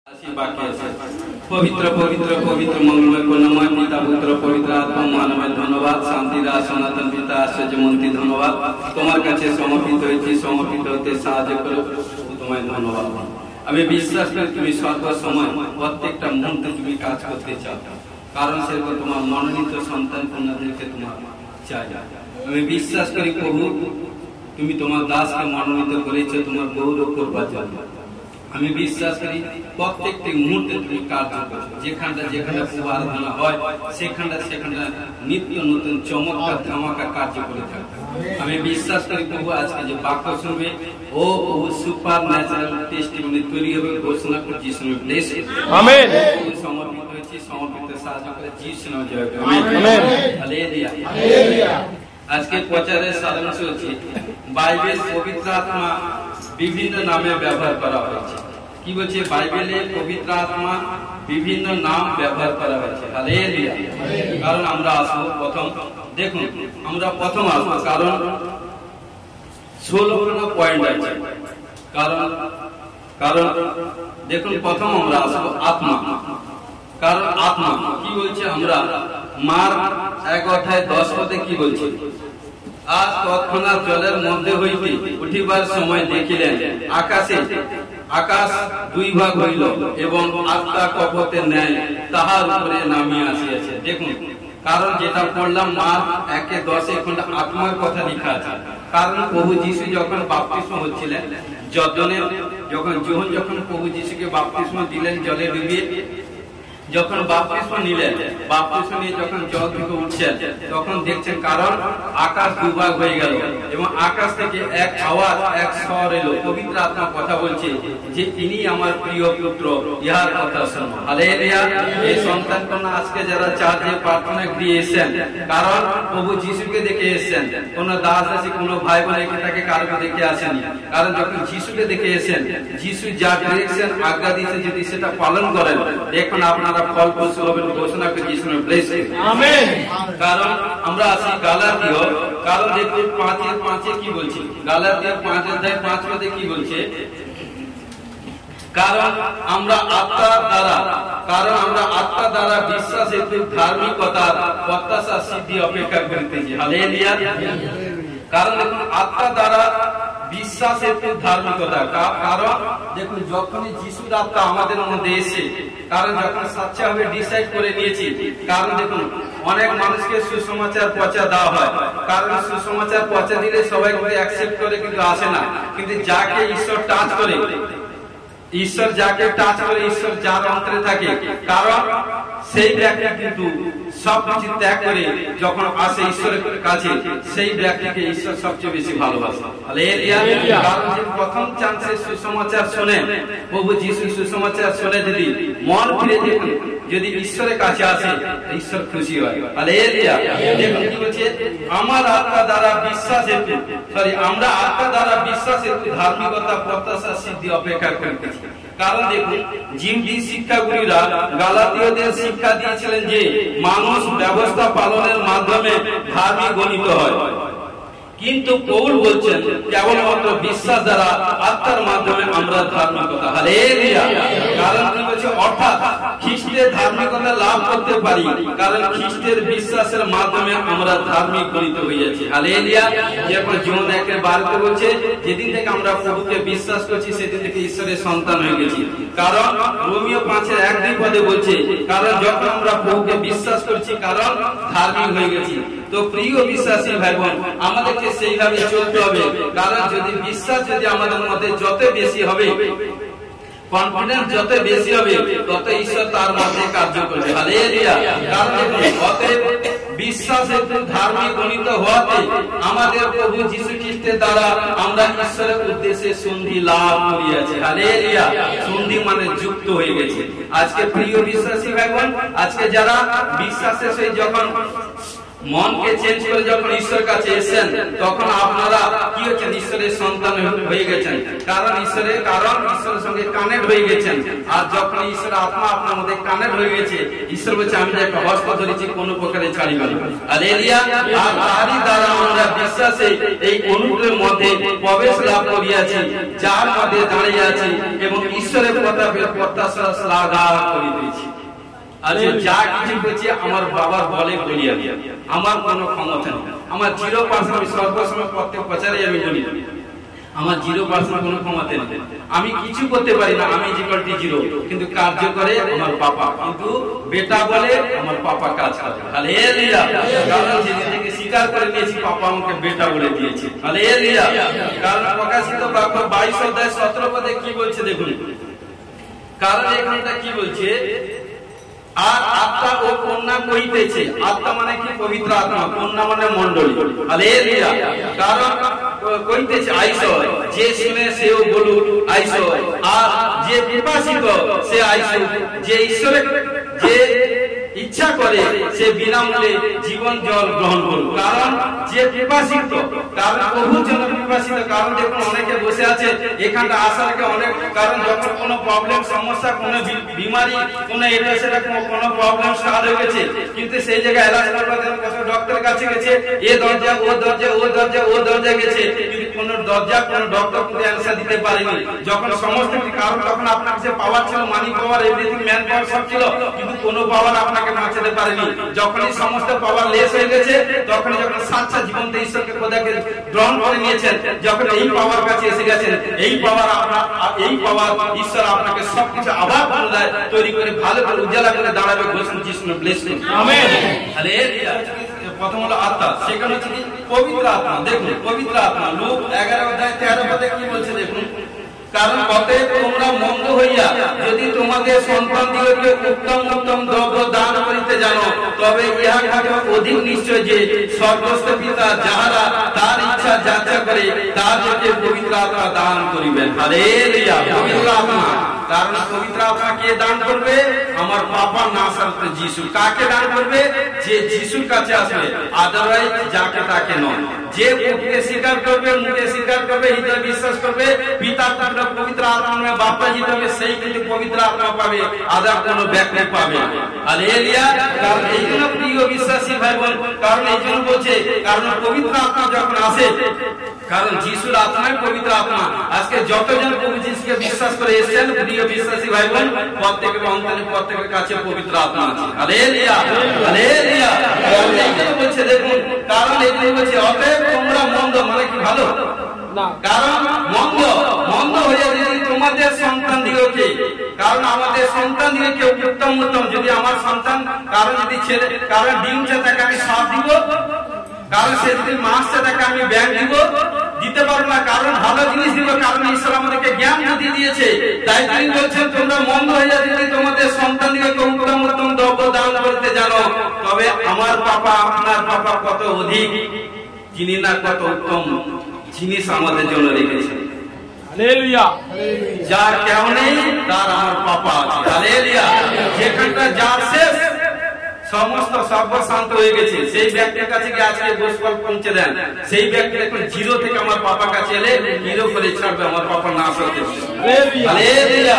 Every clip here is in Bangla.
पवित्र पवित्र पवित्र मंगलमय करुणामय पिता पुत्र पवित्र आत्मा महानमय धन्यवाद शांति दास सनातन पिता आश्चर्यमंती धन्यवाद তোমার কাছে সমর্পিত হয়েছি সমর্পিত হতে সাহায্য করো তোমায় ধন্যবাদ আমি বিশ্বাস করি তুমি সর্ব সময় প্রত্যেকটা মুহূর্তে তুমি কাজ করতে চাও কারণ সেরকম তোমার মনোনীত সন্তান কন্যাদেরকে তোমার চাই আমি বিশ্বাস করি প্রভু তুমি তোমার দাসকে মনোনীত করেছো তোমার গৌরব করবার জন্য আমি বিশ্বাস করি প্রত্যেকটি মুহূর্তে তুমি কার্য করছো যেখানটা যেখানে আরাধনা হয় সেখানটা নিত্য নতুন চমৎকার ধামাকা কার্য করে থাকে আমি বিশ্বাস করি প্রভু আজকে যে বাক্য শুনবে ও প্রভু সুপার ন্যাচারাল টেস্টিমনি তৈরি হবে ঘোষণা করে যিশু নামে ব্লেস আমেন সমর্পিত হয়েছি সমর্পিত সাহায্য করে যিশু নামে জয় করো আমেন হালেলুয়া হালেলুয়া আজকে প্রচারের সারাংশ হচ্ছে বাইবেল পবিত্র আত্মা বিভিন্ন নামে ব্যবহার করা হয়েছে কি বলছে বাইবেলে পবিত্র আত্মা বিভিন্ন নাম ব্যবহার করা হয়েছে হালেলুয়া কারণ আমরা আসবো প্রথম দেখুন আমরা প্রথম আসবো কারণ 16টা পয়েন্ট আছে কারণ দেখুন প্রথম আমরা আসবো আত্মা কারণ আত্মা কি বলছে আমরা মার্ক 1:10 পদে কি বলছে আজ তৎক্ষণাৎ জলের মধ্যে হইতে উঠিবার সময় দেখিলেন আকাশ দুই ভাগ হইল এবং আত্মা কপতের ন্যায় তাহার উপরে নামিয়া আসিয়াছে দেখুন কারণ যেটা পড়লাম মার্ক 1:10 এখানে আত্মার কথা লেখা আছে কারণ প্রভু যিশু যখন বাপ্তিস্ম হচ্ছিলেন যখন প্রভু যিশুকে বাপ্তিস্ম দিলেন জলে ডুবিয়ে যখন বাপ্তিস্ম নিলেন বাপ্তিস্ম নিয়ে যখন জল থেকে উঠছেন তখন দেখছেন কারণ আকাশ দুভাগ হয়ে গেল এবং আকাশ থেকে এক আওয়াজ এক স্বর এলো পবিত্র আত্মা কথা বলছে যে তিনি আমার প্রিয় পুত্র ইহার কথা শোনো হালেলুয়া এই সন্তান কন্যা আজকে যারা চার্চে প্রার্থনা গৃহে এসেছেন কারণ প্রভু যিশুকে দেখে এসেছেন কোন দাস দাসী কোন ভাই বোন তাকে কারোকে দেখে আসেনি কারণ যখন যিশুকে দেখে এসেছেন যিশু যা ডিরেকশন আজ্ঞা দিয়েছে যদি সেটা পালন করেন দেখুন আপনারা ফল ফসল হবেন ঘোষণা করে যিশু নামে ব্লেস আমেন কারণ আমরা আসি গালাতীয় কারণ দেখুন 5:5 কি বলছে গালাতীয় 5:5 পদে কি বলছে কারণ আমরা আত্মা দ্বারা বিশ্বাস হেতু ধার্মিকতার প্রত্যাশা সিদ্ধি অপেক্ষা করিতেছি হালেলুয়া কারণ দেখুন আত্মা দ্বারা বিশ্বাস হেতু ধার্মিকতা কারণ দেখুন যখনই যিশুর আত্মা আমাদের মধ্যে এসে কারণ যখন স্বেচ্ছাভাবে ডিসাইড করে নিয়েছি কারণ দেখুন অনেক মানুষকে সুসমাচার পৌঁছা দেওয়া হয় কারণ সুসমাচার পৌঁছা দিলে সবাই কিন্তু অ্যাকসেপ্ট করে কিন্তু আসে না কিন্তু যাকে ঈশ্বর টাচ করে ঈশ্বর যার অন্তরে থাকে কারণ সেই ব্যক্তি কিন্তু সবকিছু ত্যাগ করে যখন আসে ঈশ্বরের কাছে সেই ব্যক্তিকে ঈশ্বর সবচেয়ে বেশি ভালোবাসে কারণ যে প্রথম চান্সে সুসমাচার শোনেন প্রভু যিশু সুসমাচার শুনে যদি মন ফিরে যদি ঈশ্বরের কাছে আসে ঈশ্বর খুশি হয় দেখুন কি বলছে আমরা আত্মা দ্বারা বিশ্বাস হেতু ধার্মিকতা প্রত্যাশা সিদ্ধি অপেক্ষা করতেছি কারণ দেখুন জিমটি শিক্ষাগুরুরা গালাতীয়দের শিক্ষা দিয়েছিলেন যে মানুষ ব্যবস্থা পালনের মাধ্যমে ধার্মিক গণিত হয় কিন্তু পৌল বলছেন কেবলমাত্র বিশ্বাস দ্বারা আত্মার মাধ্যমে আমরা ধার্মিকতা হালেলুয়া কারণ কি বলছে অর্থাৎ খ্রিস্টের ধার্মিকতা লাভ করতে পারি কারণ খ্রিস্টের বিশ্বাসের মাধ্যমে আমরা ধার্মিক গণিত হয়েছি হালেলুয়া এরপর জীবন 1:12 বলছে যেদিন থেকে আমরা প্রভুকে বিশ্বাস করছি সেদিন থেকে ঈশ্বরের সন্তান হয়ে গেছি কারণ রোমিও 5:1-2 পদে বলছে কারণ যখন আমরা প্রভুকে বিশ্বাস করছি কারণ ধার্মিক হয়ে গেছি তো প্রিয় বিশ্বাসী ভাই বোন আমাদেরকে সেইভাবে চলতে হবে কারণ যদি বিশ্বাস আমাদের মধ্যে যত বেশি হবে কনফিডেন্স যত বেশি হবে তত ঈশ্বর তার মধ্যে কার্য করবে হালেলুয়া কারণ অতএব বিশ্বাস হেতু ধার্মিক গণিত হওয়াতে আমাদের প্রভু যিশু খ্রিস্টের দ্বারা আমরা ঈশ্বরের উদ্দেশ্যে সন্ধি লাভ করিয়াছি হালেলুয়া সন্ধি মানে যুক্ত হয়ে গেছে আজকে প্রিয় বিশ্বাসী ভাই বোন আজকে যারা বিশ্বাসের সহিত যখন মনকে চেঞ্জ করে যখন ঈশ্বরের কাছে এসেছেন তখন আপনারা কি হচ্ছেন? ঈশ্বরের সন্তান হয়ে গেছেন। কারণ ঈশ্বরের সঙ্গে কানেক্ট হয়ে গেছেন। আর যখন ঈশ্বরের আত্মা আপনার মধ্যে কানেক্ট হয়ে গেছে, ঈশ্বর বলছে আমি যে একটা হস্ত ধরেছি কোনো প্রকারে ছাড়িব না। হালেলুয়া। আর তারই দ্বারা আমরা বিশ্বাসে এই অনুগ্রহের মধ্যে প্রবেশ লাভ করিয়াছি, যার মধ্যে দাঁড়িয়ে আছি এবং ঈশ্বরের প্রতাপের প্রত্যাশা শ্লাঘা করিতেছি। আজ যা কিছু করছি আমার বাবার বলে বলি, আমি আমার কোনো ক্ষমতা নেই। আমার 0% আমি সর্বসময় প্রত্যেক বছরে আমি বলি আমার 0% কোনো ক্ষমতা নেই। আমি কিছু করতে পারি না, আমি ইকুয়ালটি 0, কিন্তু কার্য করে আমার পাপা। কিন্তু বেটা বলে আমার পাপা কাজ করে। হালেলুয়া। কারণ যেদিন থেকে স্বীকার করে নিয়েছি পাপা আমাকে বেটা বলে দিয়েছে। হালেলুয়া। কারণ প্রকাশিত বাক্য 22 অধ্যায় 17 পদে কি বলছে দেখুন। কারণ এখানটা কি বলছে? আর আত্মা ও কন্যা কইতেছে। আত্মা মানে কি? পবিত্র আত্মা। কন্যা মানে মণ্ডলী। হালেলুয়া। কারণ কইতেছে আইসো, যে শুনে সেও বলুক আইসো, আর যে পিপাসিত সে আইসো। যে ঈশ্বরের যে ইচ্ছা করে সে বিনামূল্যে জীবন জল গ্রহণ করুক। কারণ যে পিপাসিত, কারণ বহু জন পিপাসিত। কারণ দেখুন অনেকে বসে আছে এখানটা আসার আগে অনেক, কারণ যখন কোনো প্রবলেম সমস্যা, কোনো বিমারি, কোনো এটা সেটা কোনো প্রবলেম স্টার্ট হয়ে গেছে, কিন্তু সেই জায়গায় এলাজ করবার জন্য কত ডক্টরের কাছে গেছে, এ দরজা ও দরজা ও দরজা ও দরজা গেছে, কিন্তু কোনো দরজা কোনো ডক্টর কিন্তু অ্যান্সার দিতে পারেনি। যখন সমস্ত কারণ তখন আপনার কাছে পাওয়ার ছিল, মানি পাওয়ার, এভরিথিং, ম্যান পাওয়ার সব ছিল, কিন্তু কোনো পাওয়ার আপনাকে বাঁচাতে পারেনি। যখনই সমস্ত পাওয়ার লেস হয়ে গেছে, তখন যখন সাচ্চা জীবন্ত ঈশ্বরকে খোদাকে গ্রহণ করে নিয়েছেন, যখন এই পাওয়ার কাছে এসে গেছেন, এই পাওয়ার ঈশ্বর আপনাকে সবকিছু আবার পুনরায় তৈরি করে ভালো করে উজালা করে দাঁড়াবে। ঘোষণা যিশু ব্লেস করুন। আমেন। হালেলুয়া। প্রথম হলো আত্মা, সেখানে হচ্ছে কি? পবিত্র আত্মা। দেখুন পবিত্র আত্মা লূক 11 অধ্যায় 13 পদে কি বলছে দেখুন। কারণ অতএব তোমরা মন্দ হইয়া যদি তোমাদের সন্তানদিগকে উত্তম উত্তম দ্রব্য দান করিতে জানো, তবে ইহা থেকে অধিক নিশ্চয় যে স্বর্গস্থ পিতা যাহারা তার ইচ্ছা যাচা করে তাদেরকে পবিত্র আত্মা দান করিবেন। হালেলুয়া। পবিত্র আত্মা, কারণ পবিত্র আত্মা কে দান করবে? আমার পাপা নাসারত যিশু। কাকে দান করবে? যে যিশুর কাছে আসবে, আদারওয়াইজ যাকে তাকে নয়। যে মুখে স্বীকার করবে, মুখে স্বীকার করবে, হৃদয়ে বিশ্বাস করবে পিতা পুত্র পবিত্র আত্মা বাপ্তাজিত হবে, সেই কিন্তু পবিত্র আত্মা পাবে, আদার কোনো ব্যক্তি পাবে। হালেলুয়া। কারণ এই জন্য প্রিয় বিশ্বাসী ভাই বোন, কারণ এই জন্য বলছে, কারণ পবিত্র আত্মা যখন আসে, কারণ যিশুর আত্মাই পবিত্র আত্মা। আজকে যতজন প্রভু যিশুকে বিশ্বাস করে এসেছেন প্রিয় বিশ্বাসী ভাই বোন, প্রত্যেকের অন্তরে প্রত্যেকের কাছে পবিত্র আত্মা আছে। হালেলুয়া। হালেলুয়া। কারণ এই জন্য বলছে দেখুন, কারণ এই জন্য বলছে অতএব তোমরা মন্দ মানে কি? ভালো না। কারণ মন্দ হয়ে যদি তোমাদের সন্তান দিগকে, কারণ আমাদের সন্তান দিগকে উত্তম উত্তম, যদি আমার সন্তান, কারণ যদি ছেলে, কারণ ডিম তাকে আমি সাপ দিব, কারণ সে যদি মাছ তাকে আমি ব্যাগ দিব, দিতে পারবো না। কারণ ভালো জিনিস দিব, কারণ ঈশ্বর আমাদেরকে জ্ঞান বুদ্ধি দিয়েছে। তাই তিনি বলছেন তোমরা মন্দ হয়ে যদি তোমাদের সন্তান দিগকে উত্তম উত্তম দ্রব্য দান করতে জানো, তবে আমার পাপা আপনার পাপা কত অধিক, যিনি না কত উত্তম জিনিস আমাদের জন্য রেখেছেন। হালেলুয়া। যার কেউ নেই তার আমার পাপা আছে। হালেলুয়া। যেখানটা যার শেষ সমস্ত সর্বশান্ত হয়ে গেছে, সেই ব্যক্তির কাছে গিয়ে আজকে গোস্পল পৌঁছে দেন, সেই ব্যক্তি এখন 0 থেকে আমার পাপা কাছে এলে 0 করে ছাড়বে, আমার পাপা না আসতে। হালেলুয়া।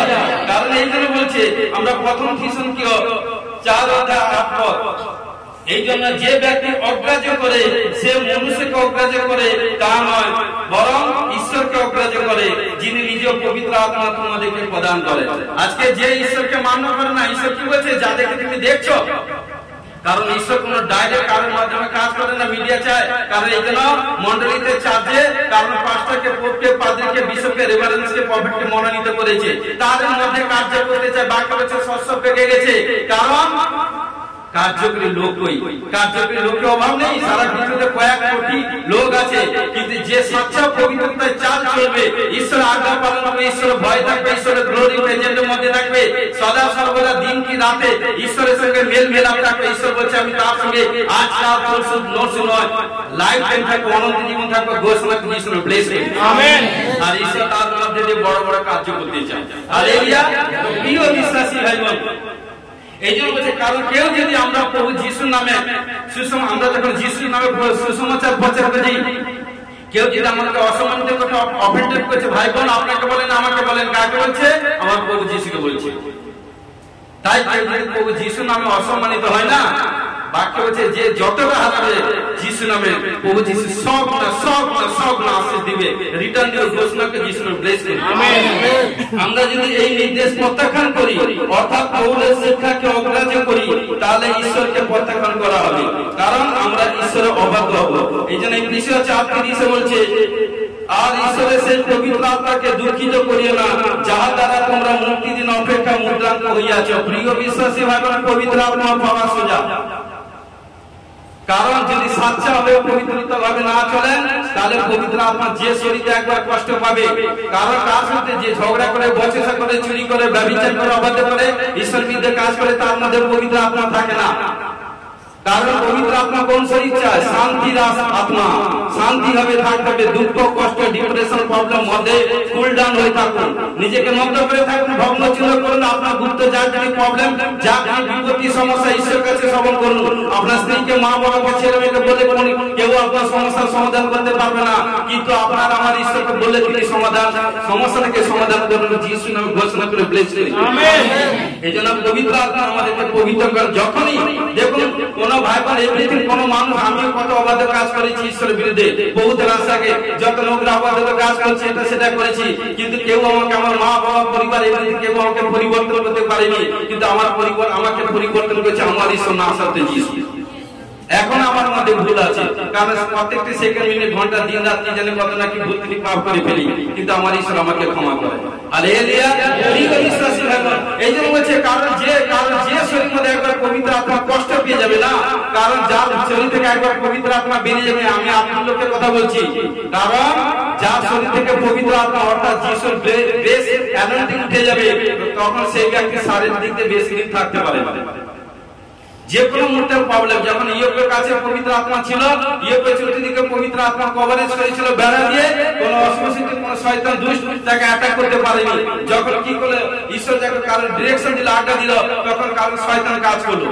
কারণ এই জন্য বলছে আমরা প্রথম টিউশন কি 4 অধ্যায় 8 পদ, এই জন্য যে ব্যক্তি অগ্রাহ্য করে সে মনুষ্যকে অগ্রাহ্য করে তা নয়, বরং ঈশ্বরকে অগ্রাহ্য করে, যিনি নিজ পবিত্র আত্মা তোমাদেরকে প্রদান করে। আজকে যে ঈশ্বরকে মান্য করে না, ঈশ্বর কি বলছে? যাদেরকে তুমি দেখছো, কারণ ঈশ্বর কোন ডাইরেক্ট কারোর মাধ্যমে কাজ করে না, মিডিয়া চায়। কারণ এই জন্য মন্ডলীতে চার্জে, কারণ পাস্টরকে, পোপকে, পাদ্রীকে, বিশপকে, রেভারেন্সকে, প্রফেটকে মনোনীত করেছে, তাদের মধ্যে কার্য করতে চায়। বাক্য বছর শস্য পেকে গেছে, কারণ কার্যকরী লোক কই? কার্যকরী লোকের অভাব নেই, সারা পৃথিবীতে কয়েক কোটি লোক আছে, কিন্তু যে স্বচ্ছ পবিত্রতায় চাল চলবে, ঈশ্বর আজ্ঞা পালন করবে, ঈশ্বর ভয় থাকবে, ঈশ্বরের গ্লোরি প্রেজেন্টের মধ্যে থাকবে, সদা সর্বদা দিন কি রাতে ঈশ্বরের সঙ্গে মেল মেলাপ থাকবে। ঈশ্বর বলছে আমি তার সঙ্গে আজ কাল পরশু নরশু নয়, লাইফ টাইম থাকবে, অনন্ত জীবন থাকবে। ঘোষণা করে ঈশ্বর ব্লেস করুন। আমেন। আর ঈশ্বর তার মধ্যে দিয়ে বড় বড় কার্য করতে চায়। হালেলুয়া। প্রিয় বিশ্বাসী ভাই বোন, এই জন্য বলছে কারণ কেউ যদি আমরা প্রভু যিশুর নামে আমরা যখন যিশুর নামে সুসমাচার প্রচার করি, কেউ যদি আমাকে অসম্মানিত করে অফেন্ডেড করছে, ভাই বোন আপনাকে বলেন আমাকে বলেন, কাকে বলছে? আমার প্রভু যিশুকে বলছে। তাই প্রভু যিশুর নামে অসম্মানিত হয় না। বাক্য বলছে যে যতটা হারাবে যিশু নামে প্রভু যিশু সব না আশীষ দিবে, রিটার্ন দিবে ঘোষণাকে যিশু নামে ব্লেস করবে। আমেন। আমরা যদি এই নির্দেশ প্রত্যাখ্যান করি, অর্থাৎ পৌলের শিক্ষাকে অগ্রাহ্য করি, তাহলে ঈশ্বরকে প্রত্যাখ্যান করা হবে, কারণ আমরা ঈশ্বরের অবাধ্য হব। এই জন্য এফেসীয় 4:30 বলছে, আর ঈশ্বরের সেই পবিত্র আত্মাকে দুঃখিত করিও না, যাহার দ্বারা তোমরা মুক্তি দিন অপেক্ষা মুদ্রাঙ্ক হইয়াছ। প্রিয় বিশ্বাসী ভাই বোন, পবিত্র আত্মা পাওয়া সোজা। কারণ যদি সাচ্চা ভাবে পবিত্রতা ভাবে না চলেন, তাহলে পবিত্র আত্মা যে শরীরে একবার কষ্ট পাবে। কারণ তার সাথে যে ঝগড়া করে, বচসা করে, চুরি করে, ব্যভিচার করে, অবাধ্য করে, ঈশ্বর বিরুদ্ধে কাজ করে, তার মধ্যে পবিত্র আত্মা থাকে না। কারণ পবিত্র আত্মা কোন শরীর চায়? শান্তির আত্মা। শান্তি ভাবে থাকতে হবে, দুঃখ কষ্ট ডিপ্রেশন প্রবলেম মধ্যে কুল ডাউন হয়ে থাকুন, নিজেকে মুক্ত করে থাকুন, ভগ্ন চিহ্ন করুন। আপনার গুপ্ত যা কিছু প্রবলেম, যা কিছু বিপত্তি সমস্যা ঈশ্বরের কাছে শ্রবণ করুন। আপনার স্ত্রীকে, মা বাবাকে, ছেলে মেয়েকে বলে কেউ আপনার সমস্যার সমাধান করতে পারবে না, কিন্তু আপনার আমার ঈশ্বরকে বলে তিনি সমস্যাটাকে সমাধান করুন। যিশু নামে ঘোষণা করে ব্লেস করি। আমেন। এই জন্য পবিত্র আত্মা আমাদেরকে পবিত্র করে। যখনই দেখুন কোন ভাই বোন এভরিথিং, কোন মানুষ, আমিও কত অবাধ্য কাজ করেছি ঈশ্বরের বিরুদ্ধে, বহুত রাস্তাকে যত লোকরা অবাধ্য কাজ করছে, এটা সেটা করেছি, কিন্তু কেউ আমাকে, আমার মা বাবা, পরিবার, এভরিথিং কেউ আমাকে পরিবর্তন করতে পারেনি, কিন্তু আমার পরিবার আমাকে পরিবর্তন করেছে আমার ঈশ্বর নাসরতে যিশু। এখন আমার মধ্যে ভুল আছে, কারণ প্রত্যেকটি সেকেন্ড, মিনিট, ঘন্টা, দিন রাত কি জানে কত নাকি ভুল ত্রুটি পাপ করে ফেলি, কিন্তু আমার ঈশ্বর আমাকে ক্ষমা করে। হালেলুয়া। প্রিয় বিশ্বাসী ভাই বোন, এই জন্য বলছে কারণ যে শরীর মধ্যে একবার পবিত্র আত্মা কষ্ট পেয়ে যাবে না, কারণ যার শরীর থেকে একবার পবিত্র আত্মা বেরিয়ে যাবে, আমি আপনার লোকের কথা বলছি, কারণ যার শরীর থেকে পবিত্র আত্মা অর্থাৎ যিশুর গ্রেস অ্যানয়েন্টিং উঠে যাবে, তখন সেই ব্যক্তি শারীরিক দিক দিয়ে বেশি দিন থাকতে পারে না। যে কোনো মুহূর্তে প্রবলেম, যখন ইয়োবের কাছে পবিত্র আত্মা ছিল, ইয়োবের চতুর্দিকে পবিত্র আত্মা কভারেজ করেছিল বেড়া দিয়ে, কোন অসুবিধা, কোন শয়তান দুষ্ট তাকে অ্যাটাক করতে পারেনি। যখন কি করলে ঈশ্বর যখন কারোর ডিরেকশন দিল, আজ্ঞা দিল, তখন কারোর শয়তান কাজ করলো।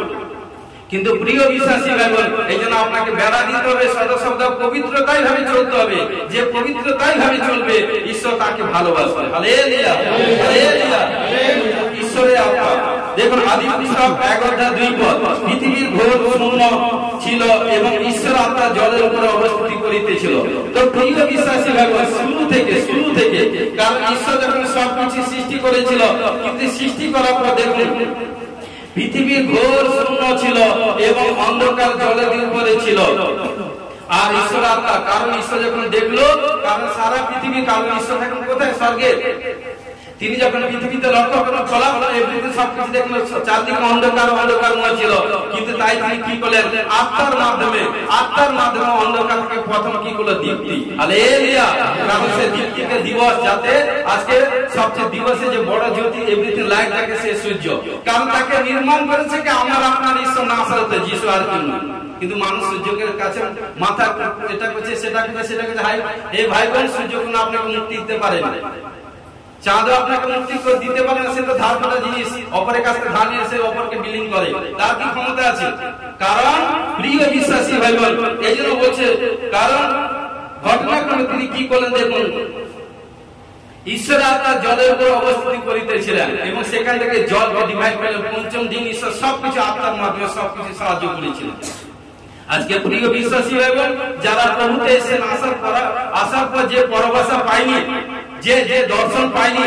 কিন্তু প্রিয় বিশ্বাসী ভাই বোন, এই জন্য আপনাকে বেড়া দিতে হবে, সদা পবিত্রতাই ভাবে চলতে হবে। যে পবিত্রতাই ভাবে চলবে, ঈশ্বর তাকে ভালোবাসবে। Hallelujah, hallelujah. ঈশ্বরের আত্মা দেখুন, আদি পুস্তক 11:2 পৃথিবীর ঘোর শূন্য ছিল এবং ঈশ্বর আত্মা জলের উপরে অবস্থিত করিতেছিল। তো প্রিয় বিশ্বাসী ভাই বোন, শুরু থেকে কারণ ঈশ্বর যখন সবকিছু সৃষ্টি করেছিল, কিন্তু সৃষ্টি করার পর দেখুন পৃথিবীর ঘোর শূন্য ছিল এবং অন্ধকার জলের উপরে ছিল। আর ঈশ্বর আত্মা, কারণ ঈশ্বর যখন দেখলো, কারণ সারা পৃথিবী, কারণ ঈশ্বর এখন কোথায়? স্বর্গে। তিনি যখন পৃথিবীতে লক্ষ্য করেন, ফলাফল এভরিথিং সবকিছু দেখলো, চারদিকে অন্ধকার ছিল, কিন্তু তাই তিনি কি করলেন? আত্মার মাধ্যমে অন্ধকার থেকে প্রথম কি করলো? দীপ্তি। হালেলুয়া। কারণ সে দীপ্তিকে দিবস, যাতে আজকে সবচেয়ে দিবসে যে বড় জ্যোতি এভরিথিং লাইট থাকে সে সূর্য, কারণ তাকে নির্মাণ করেছে কি আমার আপনার ঈশ্বর নাসরতে যিশু, আর কি না। কিন্তু মানুষ সূর্যের কাছে মাথা এটা করছে, সেটা করছে, হাই এই ভাই বোন, সূর্য কোনো আপনাকে মুক্তি দিতে পারে না, চাঁদও আপনাকে মুক্তি দিতে পারে না, সে তো ধার করা জিনিস, অপরের কাছে ধার নিয়ে এসে অপরকে বিলীন করে, তার কি ক্ষমতা আছে? কারণ প্রিয় বিশ্বাসী ভাই বোন, এই জন্য বলছে, কারণ ঘটনাক্রমে তিনি কি করলেন দেখুন, ঈশ্বর আত্মা জলের উপর অবস্থিত করিতেছিলেন এবং সেখান থেকে জলকে ডিভাইড করলেন। পঞ্চম দিন ঈশ্বর সবকিছু আত্মার মাধ্যমে সবকিছু সাহায্য করেছিলেন। আজকে প্রিয় বিশ্বাসী ভাই বোন, যারা প্রভুতে এসেছেন, আসার পর যে পরবাসা পায়নি, যে দর্শন পায়নি,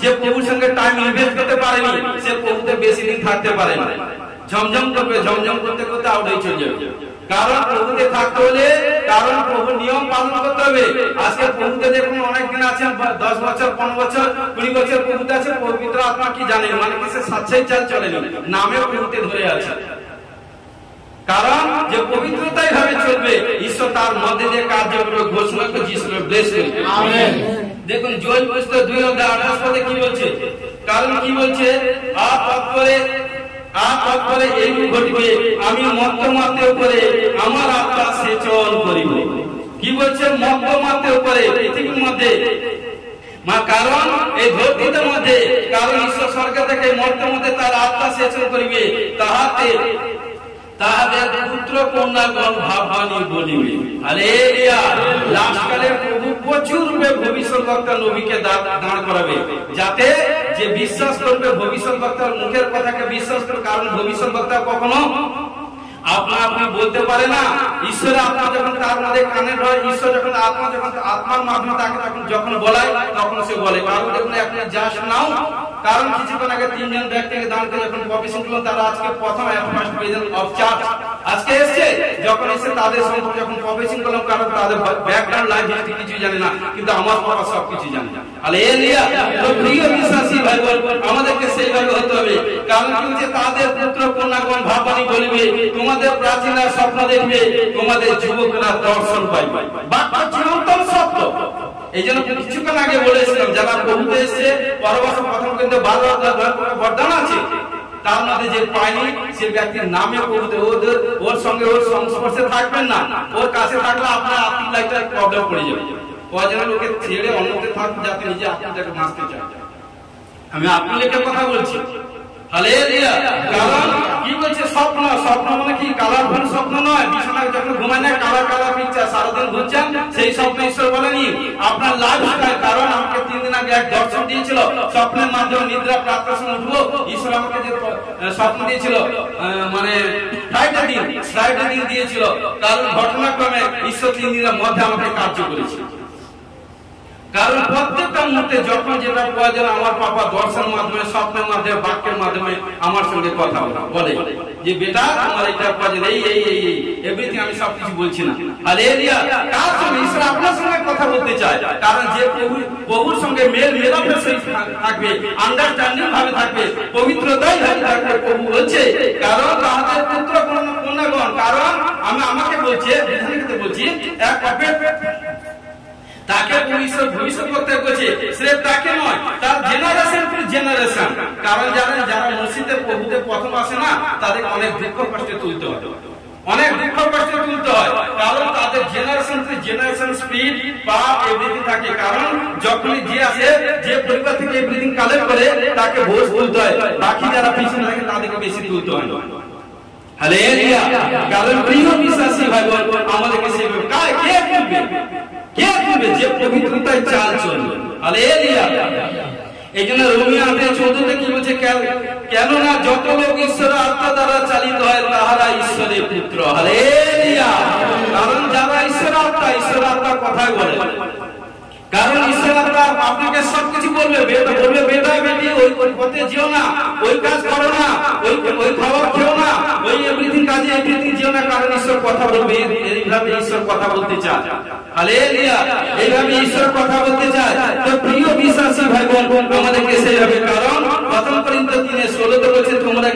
যে প্রভুর সঙ্গে টাইম ইনভেস্ট করতে পারেনি, সে প্রভুতে বেশি দিন থাকতে পারে না। ঝমঝম করতে করতে আউট হয়ে চলে যাবে। কারণ প্রভুতে থাকতে হলে, কারণ প্রভুর নিয়ম পালন করতে হবে। আজকে প্রভুতে দেখুন অনেকদিন আছেন, 10 বছর, 15 বছর, 20 বছর প্রভুতে আছে, পবিত্র আত্মা কি জানেন, মানে কি সে সাচ্চাই চাল চলেনি, নামে প্রভুতে ধরে আছে। কারণ যে পবিত্রতাই ভাবে চলবে, ঈশ্বর তার মধ্যে যে কার্য করবে, ঘোষণা করে যিশু ব্লেস করবে। আমেন। দেখুন জোয়েল পুস্তক 2:28 কি বলছে, কারণ কি বলছে, তৎপরে এই ঘটবে, আমি মর্ত্যমাতের উপরে আমার আত্মা সেচন করিব। কি বলছে? মর্ত্যমাতের উপরে, পৃথিবীর মধ্যে কারণ এই ধর্মীর মধ্যে কারণ ঈশ্বর স্বর্গ থেকে মর্তের মধ্যে তার আত্মা সেচন করিবে, তাহাদের পুত্র কন্যাগণ ভাববাণী বলিবে। হালেলুয়া। লাস্টকালে প্রভু প্রচুর রূপে ভবিষ্যৎবক্তা নবীকে দাঁড় করাবে, যাতে যে বিশ্বাস করবে ভবিষ্যৎবক্তার মুখের কথাকে বিশ্বাস করবে। কারণ ভবিষ্যৎবক্তা কখনো আপনি বলতে পারে না। ঈশ্বরের আত্মা যখন তার মধ্যে কানেক্ট হয়, ঈশ্বর যখন আত্মার মাধ্যমে তাকে যখন বলায় তখন সে বলে। কারণ দেখুন আপনি জাস্ট নাও, কারণ কিছুক্ষণ আগে 3 জন ব্যক্তিকে দাঁড় করে যখন প্রফেশন করলেন, তারা আজকে প্রথম ফার্স্ট প্রেজেন্ট অফ চার্চ আজকে এসেছে। যখন এসে তাদের সম্পর্কে যখন প্রফেশন করলাম, কারণ তাদের ব্যাকগ্রাউন্ড লাইফ হিস্ট্রি কিছু জানে না, কিন্তু আমার বাবা সবকিছু জানে। হালেলুয়া। তো প্রিয় বিশ্বাসী ভাই বোন, আমাদেরকে সেইভাবে হতে হবে। কারণ কি হচ্ছে, তাদের পুত্র কন্যাগণ ভাববাণী বলিবে, তোমাদের প্রাচীনরা স্বপ্ন দেখবে, তোমাদের যুবকরা দর্শন পাইবে। বাক্য চিরন্তন সত্য। এই জন্য কিছুক্ষণ আগে বলেছিলাম, যারা প্রভুতে এসেছে পরবর্তী প্রথম কিন্তু 12 বরদান আছে, তার মধ্যে যে পায়নি সে ব্যক্তির নামে প্রভুতে ওর সঙ্গে ওর সংস্পর্শে থাকবেন না। ওর কাছে থাকলে আপনার আত্মিক লাইফটা প্রবলেম পড়ে যাবে। কয়জন লোকে ছেড়ে অন্যতে থাকবে, যাতে নিজে আত্মিকটাকে বাঁচতে চায়। আমি আত্মিকের কথা বলছি। হালেলুয়া। কারণ কি বলছে, স্বপ্ন মানে কি কালারফুল স্বপ্ন নয়। বিছানায় যখন ঘুমায় না কালার পিকচার সারাদিন ঘুরছেন, সেই স্বপ্ন ঈশ্বর বলেনি। আপনার লাইফস্টাইল, কারণ আমাকে 3 দিন আগে এক দর্শন দিয়েছিল, স্বপ্নের মাধ্যমে নিদ্রা প্রাপ্তার সময় উঠবো। ঈশ্বর আমাকে যে স্বপ্ন দিয়েছিল, মানে ফ্রাইডে দিন দিয়েছিল। কারণ ঘটনাক্রমে ঈশ্বর 3 দিনের মধ্যে আমাকে কার্য করেছে। কারণ প্রত্যেকটা মুহূর্তে যখন যেটা প্রয়োজন, আমার পাপা দর্শনের মাধ্যমে, স্বপ্নের মাধ্যমে, বাক্যের মাধ্যমে আমার সঙ্গে কথা বলে যে বেটা আমার এটা প্রয়োজন, এই এভরিথিং। আমি সবকিছু বলছি না। হালেলুয়া। কার সঙ্গে? ঈশ্বর আপনার সঙ্গে কথা বলতে চায়। কারণ যে প্রভুর সঙ্গে মেলামেশা থাকবে, আন্ডারস্ট্যান্ডিং ভাবে থাকবে, পবিত্রতাই ভাবে থাকবে, প্রভু বলছে। কারণ তাহাদের পুত্র কন্যাগণ, কারণ আমাকে বলছে, বলছি এক তাকে ভবিষ্যৎবক্তা করছে, সে তাকে নয়, তার জেনারেশন টু জেনারেশন। কারণ যারা মসজিদে প্রভুতে প্রথম আসে না, তাদের অনেক দুঃখ কষ্টে তুলতে হয়, কারণ তাদের জেনারেশন টু জেনারেশন স্পিড বা এভরিথিং থাকে। কারণ যখনই যে আসে, যে পরিবার থেকে এভরিথিং কালেক্ট করে, তাকে ভোজ তুলতে হয়। বাকি যারা পিছনে থাকে তাদেরকে বেশি তুলতে হয়। হালেলুয়া। কারণ প্রিয় বিশ্বাসী ভাই বোন, আমাদেরকে সেভাবে কে তুলবে? যে পবিত্রতায় চাল চলবে। হালেলুয়া। এই জন্য রোমিও 8:14 কি বলছে, কেননা যত লোক ঈশ্বরের আত্মা দ্বারা চালিত হয়, তাহারা ঈশ্বরের পুত্র। হালেলুয়া। কারণ যারা ঈশ্বরের আত্মা কথাই বলে। কারণ ঈশ্বর আত্মা আপনাকে সবকিছু বলবে, বেটা বেটি ওই পথে যেও না, ওই কাজ করো না, ওই খাবার খেও না, ওই এভরিথিং কাজে এভরিথিং যেও না। কারণ ঈশ্বর কথা বলবে, এইভাবে ঈশ্বর কথা বলতে চায়। হালেলুয়া। এইভাবে ঈশ্বর কথা বলতে চায়। তো প্রিয় বিশ্বাসী ভাই বোন, আমাদেরকে সেইভাবে, কারণ প্রথম করিন্থীয় 3:16 বলছে, তোমরা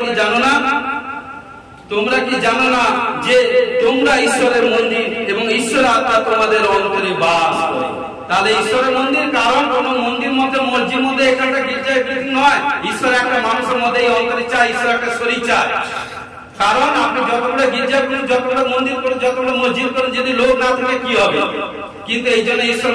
কি জানো না যে তোমরা ঈশ্বরের মন্দির এবং ঈশ্বর আত্মা তোমাদের অন্তরে বাস করে। তাহলে ঈশ্বরের মন্দির, কারণ কোন মন্দির মধ্যে মসজিদ মধ্যে এখানটা গির্জা নয়। ঈশ্বর একটা মানুষের মধ্যে অন্তরে চায়, ঈশ্বর একটা শরীর চায়। কারণ আপনি যতগুলো গির্জা করেন, যতগুলো মন্দির করেন, যতগুলো মসজিদ করেন, যদি লোক না থাকে কি হবে? কিন্তু এই জন্য ঈশ্বর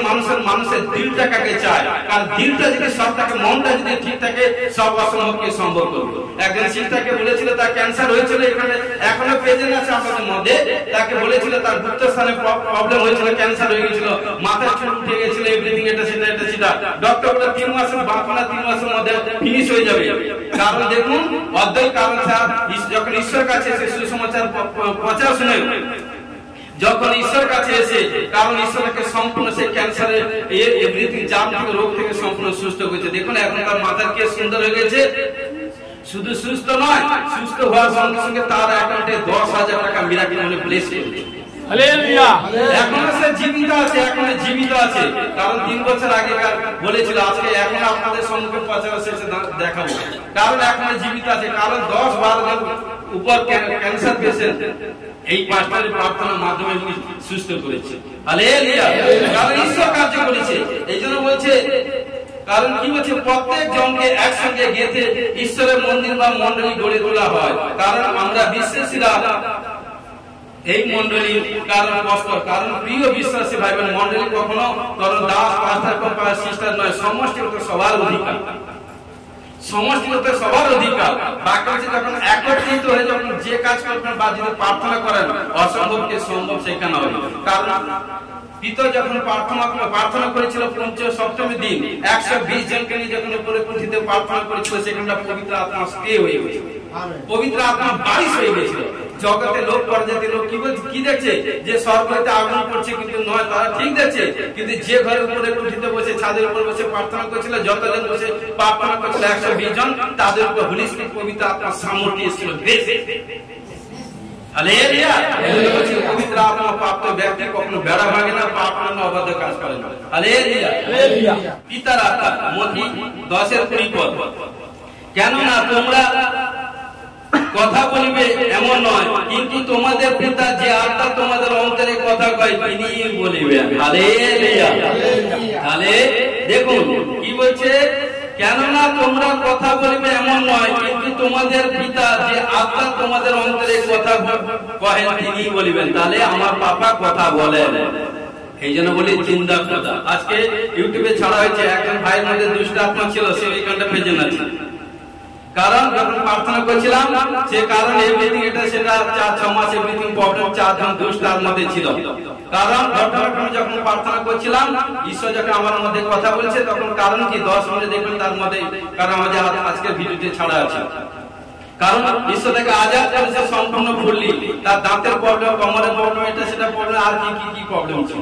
মানুষের দিলটা কাকে চায়। কারণ দিলটা যদি সব থাকে, মনটা যদি ঠিক থাকে, সব অসম্ভবকে সম্ভব করবে। একজন সিস্টারকে বলেছিল তার ক্যান্সার হয়েছিল, এখানে এখনো পেশেন্ট আছে আমাদের মধ্যে। তাকে বলেছিল তার গুপ্তস্থানে প্রবলেম হয়েছিল, ক্যান্সার হয়ে গেছিল, মাথায় চুল উঠে গেছিল, এভরিথিং এটা সেটা। ডক্টর বলে 3 মাসের বাঁকুড়া 3 মাসের মধ্যে ফিনিশ হয়ে যাবে। কারণ দেখুন অদ্বৈত কারণ যখন ঈশ্বর কাছে এসে সুসমাচার প্রচার শুনে, যখন ঈশ্বর কাছে এসে, কারণ ঈশ্বরকে সম্পূর্ণ সেই ক্যান্সারের এভরিথিং জাম থেকে, রোগ থেকে সম্পূর্ণ সুস্থ করেছে। দেখুন এখন তার মাথার কে সুন্দর হয়ে গেছে। শুধু সুস্থ নয়, সুস্থ হওয়ার সঙ্গে সঙ্গে তার অ্যাকাউন্টে 10,000 টাকা মিরাকেল মনে প্লেস করেছে। হালেলুয়া। এখনো সে জীবিত আছে। কারণ 3 বছর আগে বলেছিল, আজকে এখন আপনাদের সম্মুখে প্রচার শেষে দেখাবো। কারণ এখনো জীবিত আছে। কারণ 10-12 জন উপর ক্যান্সার পেশেন্ট এই পাস্টরের প্রার্থনার মাধ্যমে সুস্থ করেছে। হালেলুয়া। কারণ ঈশ্বর কার্য করেছে। এই জন্য বলছে, কারণ কি বলছে, প্রত্যেক জনকে একসঙ্গে গেঁথে ঈশ্বরের মন্দির বা মন্ডলী গড়ে তোলা হয়। কারণ আমরা বিশ্বাসীরা এই মন্ডলী কারণ কষ্ট, কারণ প্রিয় বিশ্বাসী ভাই বোন, মন্ডলী কখনো কারণ দাস পাস্টার কম্পাস সিস্টার নয়, সমষ্টিগত সবার অধিকার, সমষ্টিগত সবার অধিকার। বাকি হচ্ছে যখন একত্রিত হয়ে যখন যে কাজ করবেন বা যদি প্রার্থনা করেন, অসম্ভবকে সম্ভব সেখানে হবে। কারণ পিতা যখন প্রার্থনা করেছিল সপ্তমী দিন 120 জনকে নিয়ে যখন উপরে পৃথিবীতে প্রার্থনা করেছিল, সেখানটা পবিত্র আত্মা স্টে হয়ে গেছিল, পবিত্র আত্মা বারিশ হয়ে গেছিল। জগতে লোক পর্যায়ে লোক কি বলছে, কি দেখছে যে স্বর্গতে আগুন পড়ছে, কিন্তু নয়, তারা ঠিক দেখছে। কিন্তু যে ঘরের উপরে পৃথিবীতে বসে ছাদের উপর বসে প্রার্থনা করছিল, যতজন বসে প্রার্থনা করছিল 120 জন, তাদের উপর হোলি স্পিরিট পবিত্র আত্মা সামর্থ্য এসেছিল। হালেলুয়া। পবিত্র আত্মা প্রাপ্ত ব্যক্তি কখনো বেড়া ভাঙে না, পাপ করে না, অবাধ্য কাজ করে না। হালেলুয়া। পিতার আত্মা মথি 10:20 কেননা তোমরা কথা বলিবে এমন নয়, কিন্তু তোমাদের পিতা যে আত্মা তোমাদের অন্তরে কথা কয় তিনি বলিবেন। হালেলুয়া। তাহলে দেখুন কি বলছে, কেননা তোমরা কথা বলিবে এমন নয়, কিন্তু তোমাদের পিতা যে আত্মা তোমাদের অন্তরে কথা কহেন তিনি বলিবেন। তাহলে আমার পাপা কথা বলেন, এই জন্য বলি চিন্তা কথা। আজকে ইউটিউবে ছাড়া হয়েছে, একজন ভাইয়ের মধ্যে দুষ্ট আত্মা ছিল, সে ওইখানটা প্রেজেন্ট আছে। কারণ যখন প্রার্থনা করছিলাম, সে কারণ এভরিথিং এটা সেটা 4-6 মাস এভরিথিং প্রবলেম 4 জন দুষ্ট তার মধ্যে ছিল। কারণ ঘটনাক্রমে যখন প্রার্থনা করছিলাম, ঈশ্বর যখন আমার মধ্যে কথা বলছে, তখন কারণ কি 10 মিনিট দেখবেন তার মধ্যে, কারণ আমাদের আজকের ভিডিওতে ছাড়া আছে। কারণ ঈশ্বর তাকে আজাদ করেছে সম্পূর্ণ ফুললি, তার দাঁতের প্রবলেম, কোমরের প্রবলেম, এটা সেটা প্রবলেম, আর কি প্রবলেম ছিল,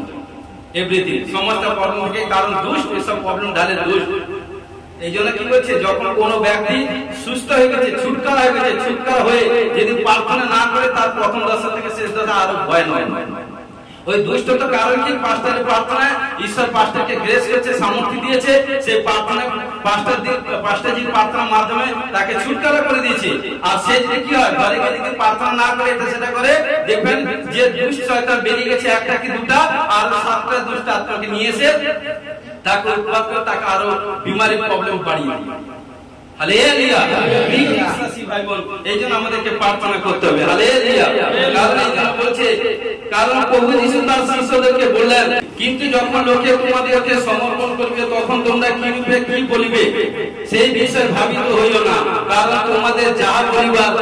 এভরিথিং সমস্ত প্রবলেম থেকে। কারণ দুষ্ট এসব প্রবলেম ঢালে দুষ্ট। এই জন্য কি করছে, যখন কোন ব্যক্তি সুস্থ হয়ে গেছে, ছুটকারা হয়ে গেছে, ছুটকারা হয়ে যদি প্রার্থনা না করে, তার প্রথম দশা থেকে শেষ দশা আরো ভয় নয়। ওই দুষ্টতার কারণ কি, পাস্টারের প্রার্থনায় ঈশ্বর পাস্টারকে গ্রেস করেছে, সামর্থ্য দিয়েছে, সেই প্রার্থনা পাস্টারজির প্রার্থনার মাধ্যমে তাকে ছুটকারা করে দিয়েছে। আর সে যদি কি হয়, ঘরে গিয়ে যদি প্রার্থনা না করে, এটা সেটা করে, দেখবেন যে দুষ্ট শয়তান বেরিয়ে গেছে, একটা কি দুটা, আর 7টা দুষ্ট আত্মাকে নিয়ে এসে তাকে উৎপাত করে, তাকে আরো বিমারি প্রবলেম বাড়িয়ে। হালেলুয়া। বিশ্বাসী ভাই বোন, এই জন্য আমাদেরকে প্রার্থনা করতে হবে। হালেলুয়া। কারণ এই জন্য বলছে, কারণ প্রভু যীশু তার শিষ্যদেরকে বললেন, কিন্তু যখন লোকে তোমাদেরকে সমর্পণ করবে, তখন তোমরা কি রূপে কি বলিবে সেই বিষয়ে ভাবিত হইও না, কারণ তোমাদের যা বলিবার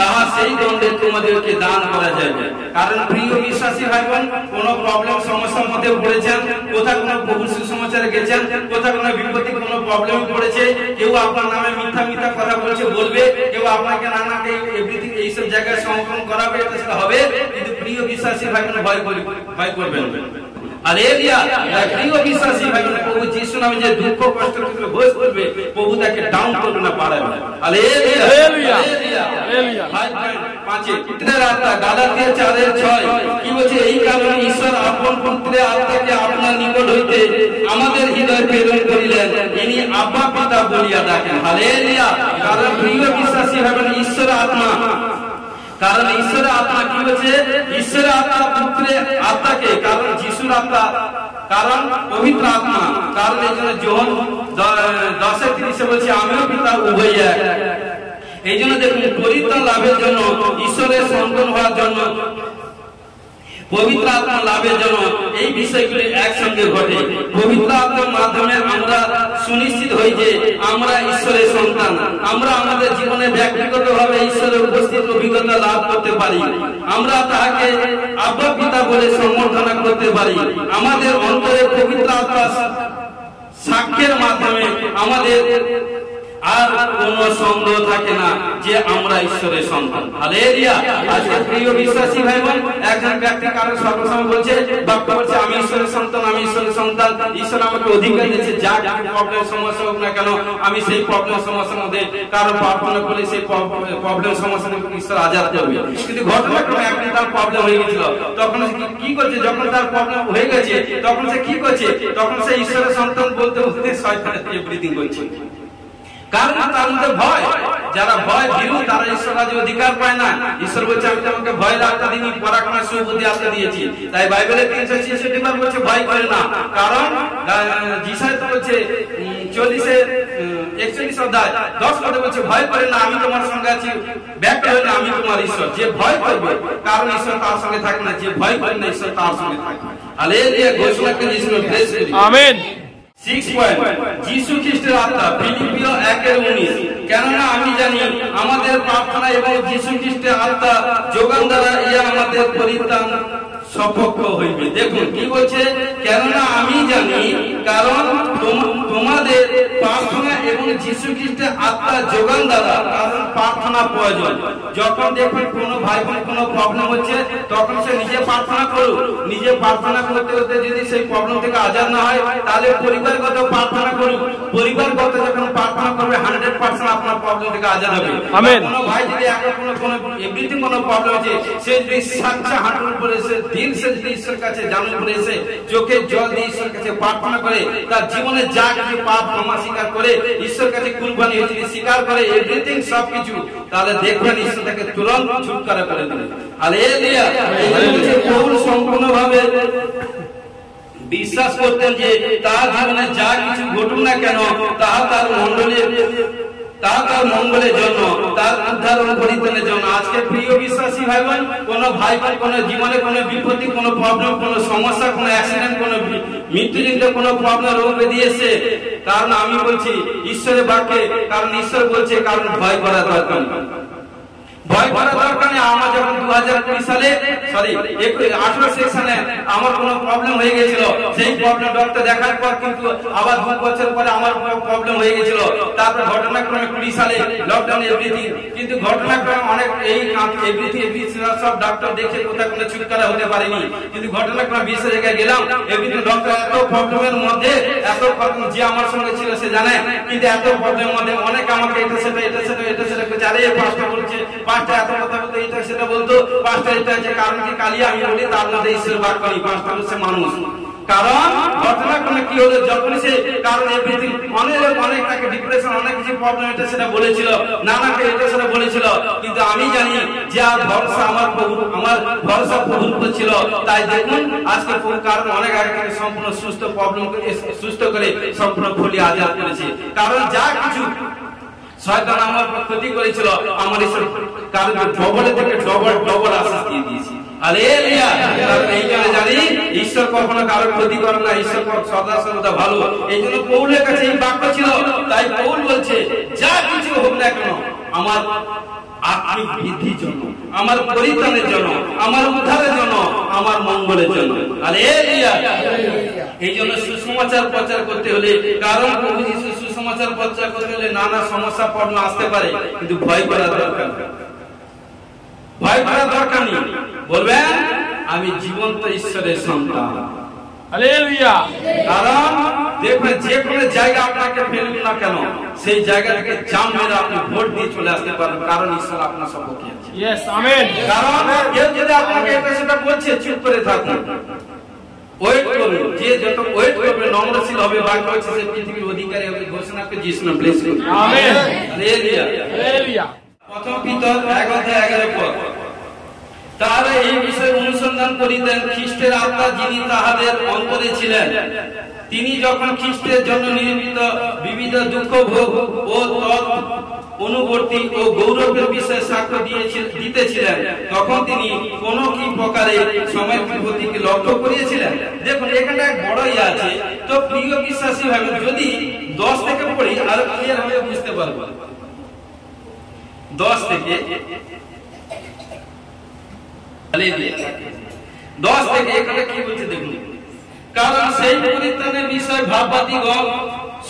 তাহা সেই দণ্ডে তোমাদেরকে দান করা যাবে। কারণ প্রিয় বিশ্বাসী ভাই বোন, কোন প্রবলেম সমস্যার মধ্যে পড়েছেন, কোথাও কোনো প্রভু সুসমাচারে গেছেন, কোথাও কোনো বিপত্তি কোনো প্রবলেম পড়েছে, কেউ আপনার নামে মিথ্যা কথা বলছে, বলবে, কেউ আপনাকে নানাকে এভরিথিং এইসব জায়গায় সমর্পণ করাবে, এটা হবে। কিন্তু প্রিয় বিশ্বাসী ভাই বোন, ভয় করবেন। হালেলুয়া। প্রিয় বিশ্বাসী ভাই বোন, প্রভু যিশু নামে যে দুঃখ কষ্ট ভোগ করবে, প্রভু তাকে ডাউন করবে না, পারবে না। হালেলুয়া। পুত্রের আত্মা গালাতিয়া 4:6 কি বলছে, এই কারণে ঈশ্বর আপন পুত্রের আত্মাকে আপনার নিকট হইতে আমাদের হৃদয় প্রেরণ করিলেন, ইনি আব্বা পিতা বলিয়া ডাকেন। হালেলুয়া। কারণ প্রিয় বিশ্বাসী ভাই বোন, ঈশ্বরের আত্মা, কারণ ঈশ্বরের আত্মা কি বলছে, ঈশ্বরের আত্মা পুত্রের আত্মাকে, কারণ যিশুর আত্মা, কারণ পবিত্র আত্মা। কারণ এই জন্য যোহন 10:30 বলছে, আমিও পিতা উভয় এক। এই জন্য দেখুন, পরিত্রাণ লাভের জন্য, ঈশ্বরের সন্তান হওয়ার জন্য, পবিত্র আত্মা লাভের জন্য এই বিষয়গুলি একসঙ্গে ঘটে। পবিত্র আত্মার মাধ্যমে আমরা সুনিশ্চিত হই যে আমরা ঈশ্বরের সন্তান। আমরা আমাদের জীবনে ব্যক্তিগতভাবে ঈশ্বরের উপস্থিত অভিজ্ঞতা লাভ করতে পারি। আমরা তাহাকে আব্বা পিতা বলে সম্বোধন করতে পারি। আমাদের অন্তরে পবিত্র আত্মা সাক্ষ্যের মাধ্যমে আমাদের আর কোন সন্দেহ থাকে না যে আমরা ঈশ্বরের সন্তান। হালেলুয়া। আজকে প্রিয় বিশ্বাসী ভাই বোন, একজন ব্যক্তি কারো সর্বসময় বলছে, বাক্য বলছে, আমি ঈশ্বরের সন্তান, আমি ঈশ্বরের সন্তান, ঈশ্বর আমাকে অধিকার দিয়েছে, যা প্রবলেম সমস্যা হোক না কেন, আমি সেই প্রবলেম সমস্যার মধ্যে কারো প্রার্থনা করে সেই প্রবলেম সমস্যা থেকে ঈশ্বর আজাদ করবে। কিন্তু ঘটনাক্রমে একদিন তার প্রবলেম হয়ে গেছিল, তখন কি করছে, যখন তার প্রবলেম হয়ে গেছে, তখন সে কি করছে, তখন সে ঈশ্বরের সন্তান বলতে বলতে শয়তানের এভরিথিং করছে। কারণ তার মধ্যে ভয়, যারা ভয় ভীরু তারা ঈশ্বর রাজ্যে অধিকার পায় না। ঈশ্বর বলছে আমি তোমাকে ভয় রাখতে দিইনি, পরাক্রমের সুবুদ্ধি আসতে দিয়েছি। তাই বাইবেলে 366 বার বলছে ভয় করে না, কারণ যিশায় তো বলছে 41 অধ্যায় 10 পদে বলছে ভয় করে না, আমি তোমার সঙ্গে আছি, ব্যাখ্যা হলো আমি তোমার ঈশ্বর। যে ভয় করবে কারণ ঈশ্বর তার সঙ্গে থাকে না, যে ভয় করে না ঈশ্বর তার সঙ্গে থাকে। হালেলুয়া, ঘোষণাকে যিশু প্রেস করি। আমেন। 6 পয়েন্ট, যিশু খ্রিস্টের আত্মা, ফিলিপিও 1:19। কেননা আমি জানি আমাদের প্রার্থনা এবং যিশু খ্রিস্টের আত্মা যোগান দ্বারা ইয়া আমাদের পরিত্রাণ সপক্ষ হইবে। দেখুন কি বলছে, কেননা আমি জানি, কারণ তোমাদের প্রার্থনা এবং যিশু খ্রিস্টের আত্মা যোগান দ্বারা, কারণ প্রার্থনা প্রয়োজন। যখন দেখুন কোন ভাই বোন কোনো প্রবলেম হচ্ছে তখন সে নিজে প্রার্থনা করুক, নিজে প্রার্থনা করতে করতে যদি সেই প্রবলেম থেকে আজাদ না হয় তাহলে পরিবারগত প্রার্থনা করুক। পরিবারগত যখন প্রার্থনা করবে 100% আপনার প্রবলেম থেকে আজাদ হবে। আমেন। কোনো ভাই যদি একা কোনো এভরিথিং কোনো প্রবলেম আছে, সে যদি সাচ্চা হাঁটুর উপরে এসে দিন সে যদি ঈশ্বর কাছে জানুন করে এসে চোখে জল দিয়ে ঈশ্বর কাছে প্রার্থনা করে, তার জীবনে যা কিছু পাপ ক্ষমা স্বীকার করে ঈশ্বর কাছে কুরবানি হয়েছে স্বীকার করে এভরিথিং সবকিছু, তাহলে দেখবেন ঈশ্বর তাকে তুরন্ত ছুটকারা করে দেবে। হালেলুয়া। পৌল সম্পূর্ণভাবে বিশ্বাস করতেন যে তার জীবনে যা কিছু ঘটুক না কেন তাহা তার মঙ্গলের জন্য, তার উদ্ধার ও পরিত্রাণের জন্য। আজকে প্রিয় বিশ্বাসী ভাই বোন, কোন ভাই বোন কোন জীবনে কোনো বিপত্তি, কোনো প্রবলেম, কোনো সমস্যা, কোনো অ্যাক্সিডেন্ট, কোনো মৃত্যুজনিত কোনো প্রবলেম রোগ ব্যাধি এসে, কারণ আমি বলছি ঈশ্বরের বাক্যে, কারণ ঈশ্বর বলছে কারণ ভয় করা দরকার, ভয় করা দরকার নেই। আমার যখন 2020 সালে 18 সেকশনে আমার কোনো প্রবলেম হয়ে গেছিল, সেই প্রবলেম ডক্টর দেখার পর কিন্তু আবার 2 বছর পরে আমার প্রবলেম হয়ে গেছিল। তারপর ঘটনাক্রমে 20 সালে লকডাউন এভরিথিং, কিন্তু ঘটনাক্রমে অনেক এই এভরিথিং সব ডক্টর দেখে কোথাও কোনো ছুটকারা হতে পারেনি, কিন্তু ঘটনাক্রমে 20 জায়গায় গেলাম, এভরিথিং ডক্টর এত প্রবলেমের মধ্যে এত প্রবলেম যে আমার সঙ্গে ছিল সে জানে, কিন্তু এত প্রবলেমের মধ্যে অনেক আমাকে এটা সেটা চালে পাঁচটা বলছে, পাঁচটা এত কথা বলতো, এটা সেটা বলতো, পাঁচটা এটা আছে, কারণ কি কালিয়া আমি বলি তার মধ্যে ঈশ্বর বাদ করি, পাঁচটা হচ্ছে মানুষ। কারণ ঘটনাক্রমে কি হলো, যখন সে কারণ এভরিথিং অনেক তাকে ডিপ্রেশন, অনেক কিছু প্রবলেম এটা সেটা বলেছিল, নানাকে এটা সেটা বলেছিল, কিন্তু আমি জানি যে আর ভরসা আমার প্রভু, আমার ভরসা প্রভুর উপর ছিল। তাই দেখুন আজকে প্রভু কারণ অনেক আগে থেকে সম্পূর্ণ সুস্থ প্রবলেম সুস্থ করে সম্পূর্ণ ভুলিয়ে আজাদ করেছে। কারণ যা কিছু শয়তান আমার ক্ষতি করেছিল আমার ঈশ্বর কারণ ডবল থেকে ডবল আশীষ দিয়ে দিয়েছি। হালেলুয়া। এই জন্য জানি ঈশ্বর কখনো কারোর ক্ষতি করে না, ঈশ্বর সদা সর্বদা ভালো। এই জন্য পৌলের কাছে এই বাক্য ছিল, তাই পৌল বলছে যা কিছু হোক না কেন আমার আত্মিক বৃদ্ধির জন্য, আমার পরিত্রাণের জন্য, আমার উদ্ধারের জন্য, আমার মঙ্গলের জন্য। হালেলুয়া। এই জন্য সুসমাচার প্রচার করতে হলে, কারণ প্রভু যিশু সুসমাচার প্রচার করতে হলে নানা সমস্যা প্রবলেম আসতে পারে, কিন্তু ভয় করা দরকার, ভয় করা দরকার নেই। বলবেন আমি জীবন্ত ঈশ্বরের সন্তান। হালেলুয়া। কারণ দেখবেন যে কোনো জায়গা আপনাকে ফেলুন না কেন, সেই জায়গা থেকে জাম মেরে আপনি ভোট দিয়ে চলে আসতে পারবেন, কারণ ঈশ্বর আপনার সপক্ষে আছে। Yes, amen. কারণ কেউ যদি আপনাকে এটা সেটা বলছে চুপ করে থাকুন, ওয়েট করুন, যে যত ওয়েট করবে নম্রশীল হবে, বাক্য হচ্ছে সে পৃথিবীর অধিকারী হবে। ঘোষণাকে যিশু নামে ব্লেস করুন। আমেন। হালেলুয়া। হালেলুয়া। প্রথম পিতর 1:11 পদ, তারা এই বিষয়ে অনুসন্ধান করিতেন খ্রিস্টের আত্মা যিনি তাহাদের অন্তরে ছিলেন, তিনি যখন খ্রিস্টের জন্য নির্মিত বিবিধ দুঃখ ভোগ ও অনুবর্তী ও গৌরবের বিষয়ে সাক্ষ্য দিতেছিলেন, তখন তিনি কোন কি প্রকারে সময়ের প্রতিকে লক্ষ্য করিয়েছিলেন। দেখুন এখানে এক বড় আছে, তো প্রিয় বিশ্বাসী ভাবে যদি 10 থেকে পড়ি আর ক্লিয়ার হয়ে বুঝতে পারবো। 10 থেকে 10 থেকে এখানে কি বলছে দেখুন, কারণ সেই পরিত্রাণের বিষয় ভাববাদীগণ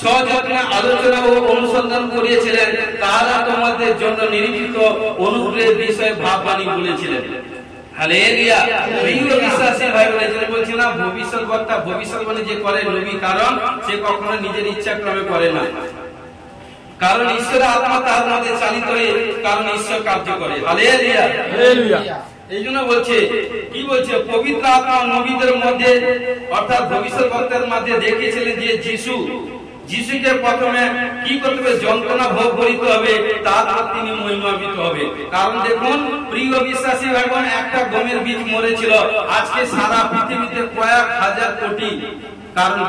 সযত্নে আলোচনা ও অনুসন্ধান করিয়েছিলেন, তারা তোমাদের জন্য নির্মিত অনুগ্রহের বিষয়ে ভাববাণী বলেছিলেন। হালেলুয়া। প্রিয় বিশ্বাসী ভাই বোনেরা, যিনি বলছেন না ভবিষ্যৎ বক্তা ভবিষ্যৎবাণী যে করে নবী, কারণ সে কখনো নিজের ইচ্ছা ক্রমে করে না, কারণ ঈশ্বরের আত্মা তার মধ্যে চালিত হয়ে, কারণ ঈশ্বর কার্য করে। হালেলুয়া। হালেলুয়া। এই জন্য বলছে কি বলছে, পবিত্র আত্মা নবীদের মধ্যে অর্থাৎ ভবিষ্যৎ বক্তার মধ্যে দেখিয়েছিলেন যে যিশু যিশুকে প্রথমে কি করতে হবে? যন্ত্রণা ভোগ করিতে হবে, তারপর তিনি মহিমান্বিত হবে। কারণ দেখুন প্রিয় বিশ্বাসী ভাই বোন, একটা গমের বীজ মরেছিল, আজকে সারা পৃথিবীতে কয়েক হাজার কোটি, কারণ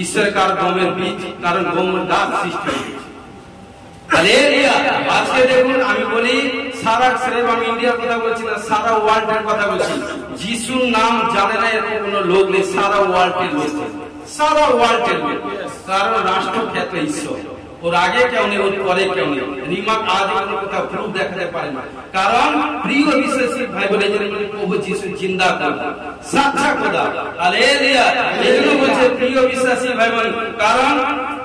ঈশ্বরের কার গমের বীজ, কারণ গমের গাছ সৃষ্টি হয়েছে। হালেলুয়া। আজকে দেখুন আমি বলি সারা সিরেফ আমি ইন্ডিয়ার কথা বলছি না, সারা ওয়ার্ল্ডের কথা বলছি। যিশুর নাম জানে না এরকম কোন লোক নেই, সারা ওয়ার্ল্ডের লোক, সারা ওয়ার্ল্ডের লোক। কারণ রাষ্ট্রখ্যাত ঈশ্বর, ওর আগে কেউ নেই, ওর পরে কেউ নেই। রিমাক আজ কোনো কোথাও প্রুফ দেখাতে পারে না। কারণ প্রিয় বিশ্বাসী ভাই বলে প্রভু যিশু জিন্দা খোদা, সাচ্চা খোদা। হালেলুয়া। এই জন্য বলছে প্রিয় বিশ্বাসী ভাই বোন, কারণ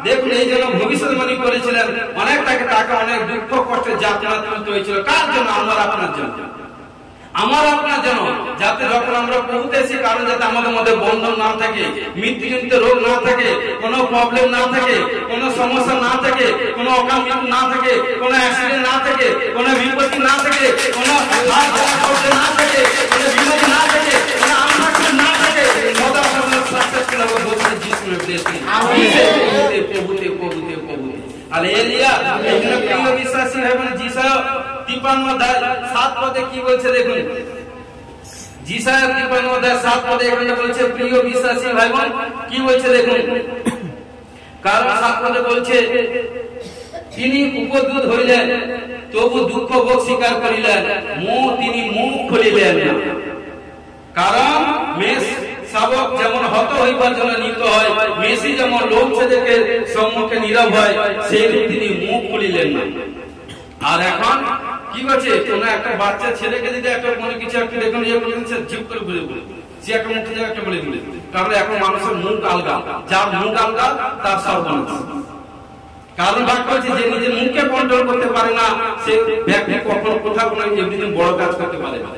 দেখুন এই জন্য ভবিষ্যৎবাণী করেছিলেন, অনেক টাকা অনেক দুঃখ কষ্টে যাতনা তুলতে হয়েছিল। কার জন্য? আমার আপনার জন্য, আমার আপনার জন্য, যাতে যখন আমরা প্রভুতে এসে, কারণ যাতে আমাদের মধ্যে বন্ধন না থাকে, মৃত্যুজনিত রোগ না থাকে, কোনো প্রবলেম না থাকে, কোনো সমস্যা না থাকে, কোনো অকাল মৃত্যু না থাকে, কোনো অ্যাক্সিডেন্ট না থাকে, কোনো বিপত্তি না থাকে, কোনো না থাকে, কোনো বিপত্তি না থাকে, কোনো আত্মাক্ষণ না থাকে, সদা সর্বদা সাকসেসফুল হবে বলতে যিশুর প্রেসে। প্রভুতে প্রভুতে প্রভুতে প্রভুতে। হালেলুয়া। এই জন্য প্রিয় বিশ্বাসী ভাই বোন, যিশা 53:7 পদে কি বলছে দেখুন, যিশা 53:7 পদে এখানে বলছে প্রিয় বিশ্বাসী ভাই বোন কি বলছে দেখুন। কারণ 7 পদে বলছে তিনি উপদ্রুত হইলেন, তবু দুঃখ ভোগ স্বীকার করিলেন, তিনি মুখ খুলিলেন না। কারণ মেষ শাবক যেমন হত হইবার জন্য নিত হয়, মেসি যেমন লোক ছেলেকে সম্মুখে নীরব হয়, সেই তিনি মুখ খুলিলেন না। আর এখন কি করছে? কোন একটা বাচ্চা ছেলেকে যদি একটা কোনো কিছু একটা দেখুন জিপ করে বলে বলে সে একটা মুখে একটা বলে দিলে, কারণ এখন মানুষের মুখ আলগা, যার মুখ আলগা তার সর্বনাশ। কারণ বাক্য হচ্ছে যে নিজের মুখকে কন্ট্রোল করতে পারে না, সে ব্যক্তি কখনো কোথাও কোনো এমনি বড় কাজ করতে পারে না।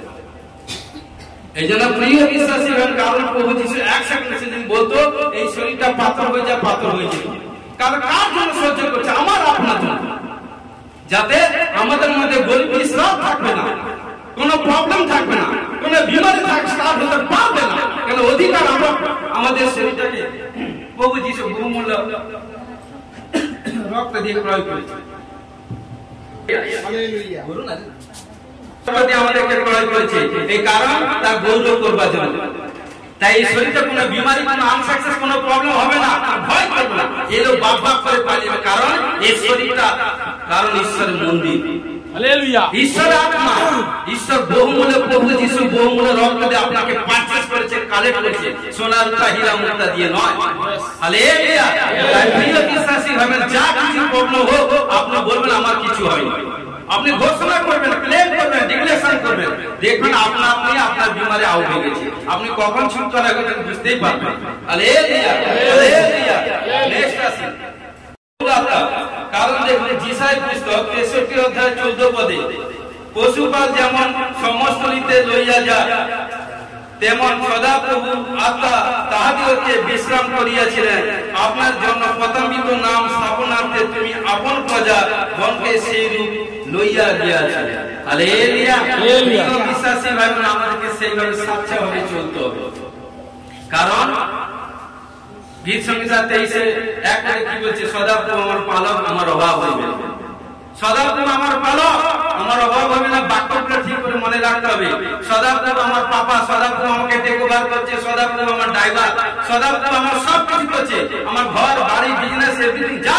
এই জন্য প্রিয় বিশ্বাসী হন, কারণ প্রভু যিশু এক সেকেন্ড সেদিন বলতো এই শরীরটা পাথর হয়ে যায়, পাথর হয়ে যায়। কারণ কার জন্য সহ্য করছে? আমার আপনার জন্য, যাতে আমাদের মধ্যে গরিবী শ্রাপ থাকবে না, কোনো প্রবলেম থাকবে না, কোনো বিমারি স্টার্ট হতে পারবে না। কেন? অধিকার আমরা আমাদের শরীরটাকে প্রভু যিশু বহুমূল্য রক্ত দিয়ে ক্রয় করেছে। হালেলুয়া। বলুন না আমাদেরকে ক্রয় করেছে, এই কারণ তার গৌরব করবার জন্য। তাই এই শরীরটা কোনো বিমারি, কোনো আনসাকসেস, কোনো প্রবলেম হবে না, ভয় করবে না, এলো বাপ বাপ করে পালিয়ে। কারণ এই শরীরটা, কারণ ঈশ্বরের মন্দির, হালেলুয়া, ঈশ্বর আত্মা, ঈশ্বর বহুমূল্য, প্রভু যিশু বহুমূল্য রক্ত দিয়ে আপনাকে পারচেজ করেছে, কালেক্ট করেছে, সোনা রূপা হীরা মুক্তা দিয়ে নয়। হালেলুয়া। তাই প্রিয় বিশ্বাসী ভাবেন, যা কিছু প্রবলেম হোক আপনি বলবেন আমার কিছু হয়নি, আপনি ঘোষণা করবেন, ক্লেম করবেন, ডিক্লেরেশন করবেন, দেখবেন আপনা আপনি আপনার বিমারে আউট হয়ে গেছে। আপনি কখন ছুটকারা করবেন বুঝতেই পারবেন। Hallelujah, hallelujah. নেক্সট আসি। কারণ দেখুন যিশায় পুস্তক 63:14 পদে, পশুপাল যেমন সমস্তলিতে লইয়া যায়, তেমন সদাপ্রভু আত্মা তাহাদিগকে বিশ্রাম করিয়াছিলেন, আপনার জন্য প্রথমিত নাম স্থাপনার্থে তুমি আপন প্রজা গণকে সেই রূপ লইয়া গিয়াছিলেন। হালেলুয়া। বিশ্বাসী ভাই বোন, আমাদেরকে সেইভাবে স্বাচ্ছভাবে চলতে হবে। কারণ গীত সংহিতা 23:1 কি বলছে? সদাপ্রভু আমার পালক, আমার অভাব হইবে না। সদাপ্রভু আমার পালক, আমার অভাব হবে না। বাক্যটা ঠিক করে মনে রাখতে হবে। সদাপ্রভু আমার পাপা, সদাপ্রভু আমাকে টেক ওভার করছে, সদাপ্রভু আমার ড্রাইভার, সদাপ্রভু আমার সব কিছু করছে, আমার ঘর বাড়ি বিজনেস এভরিথিং যা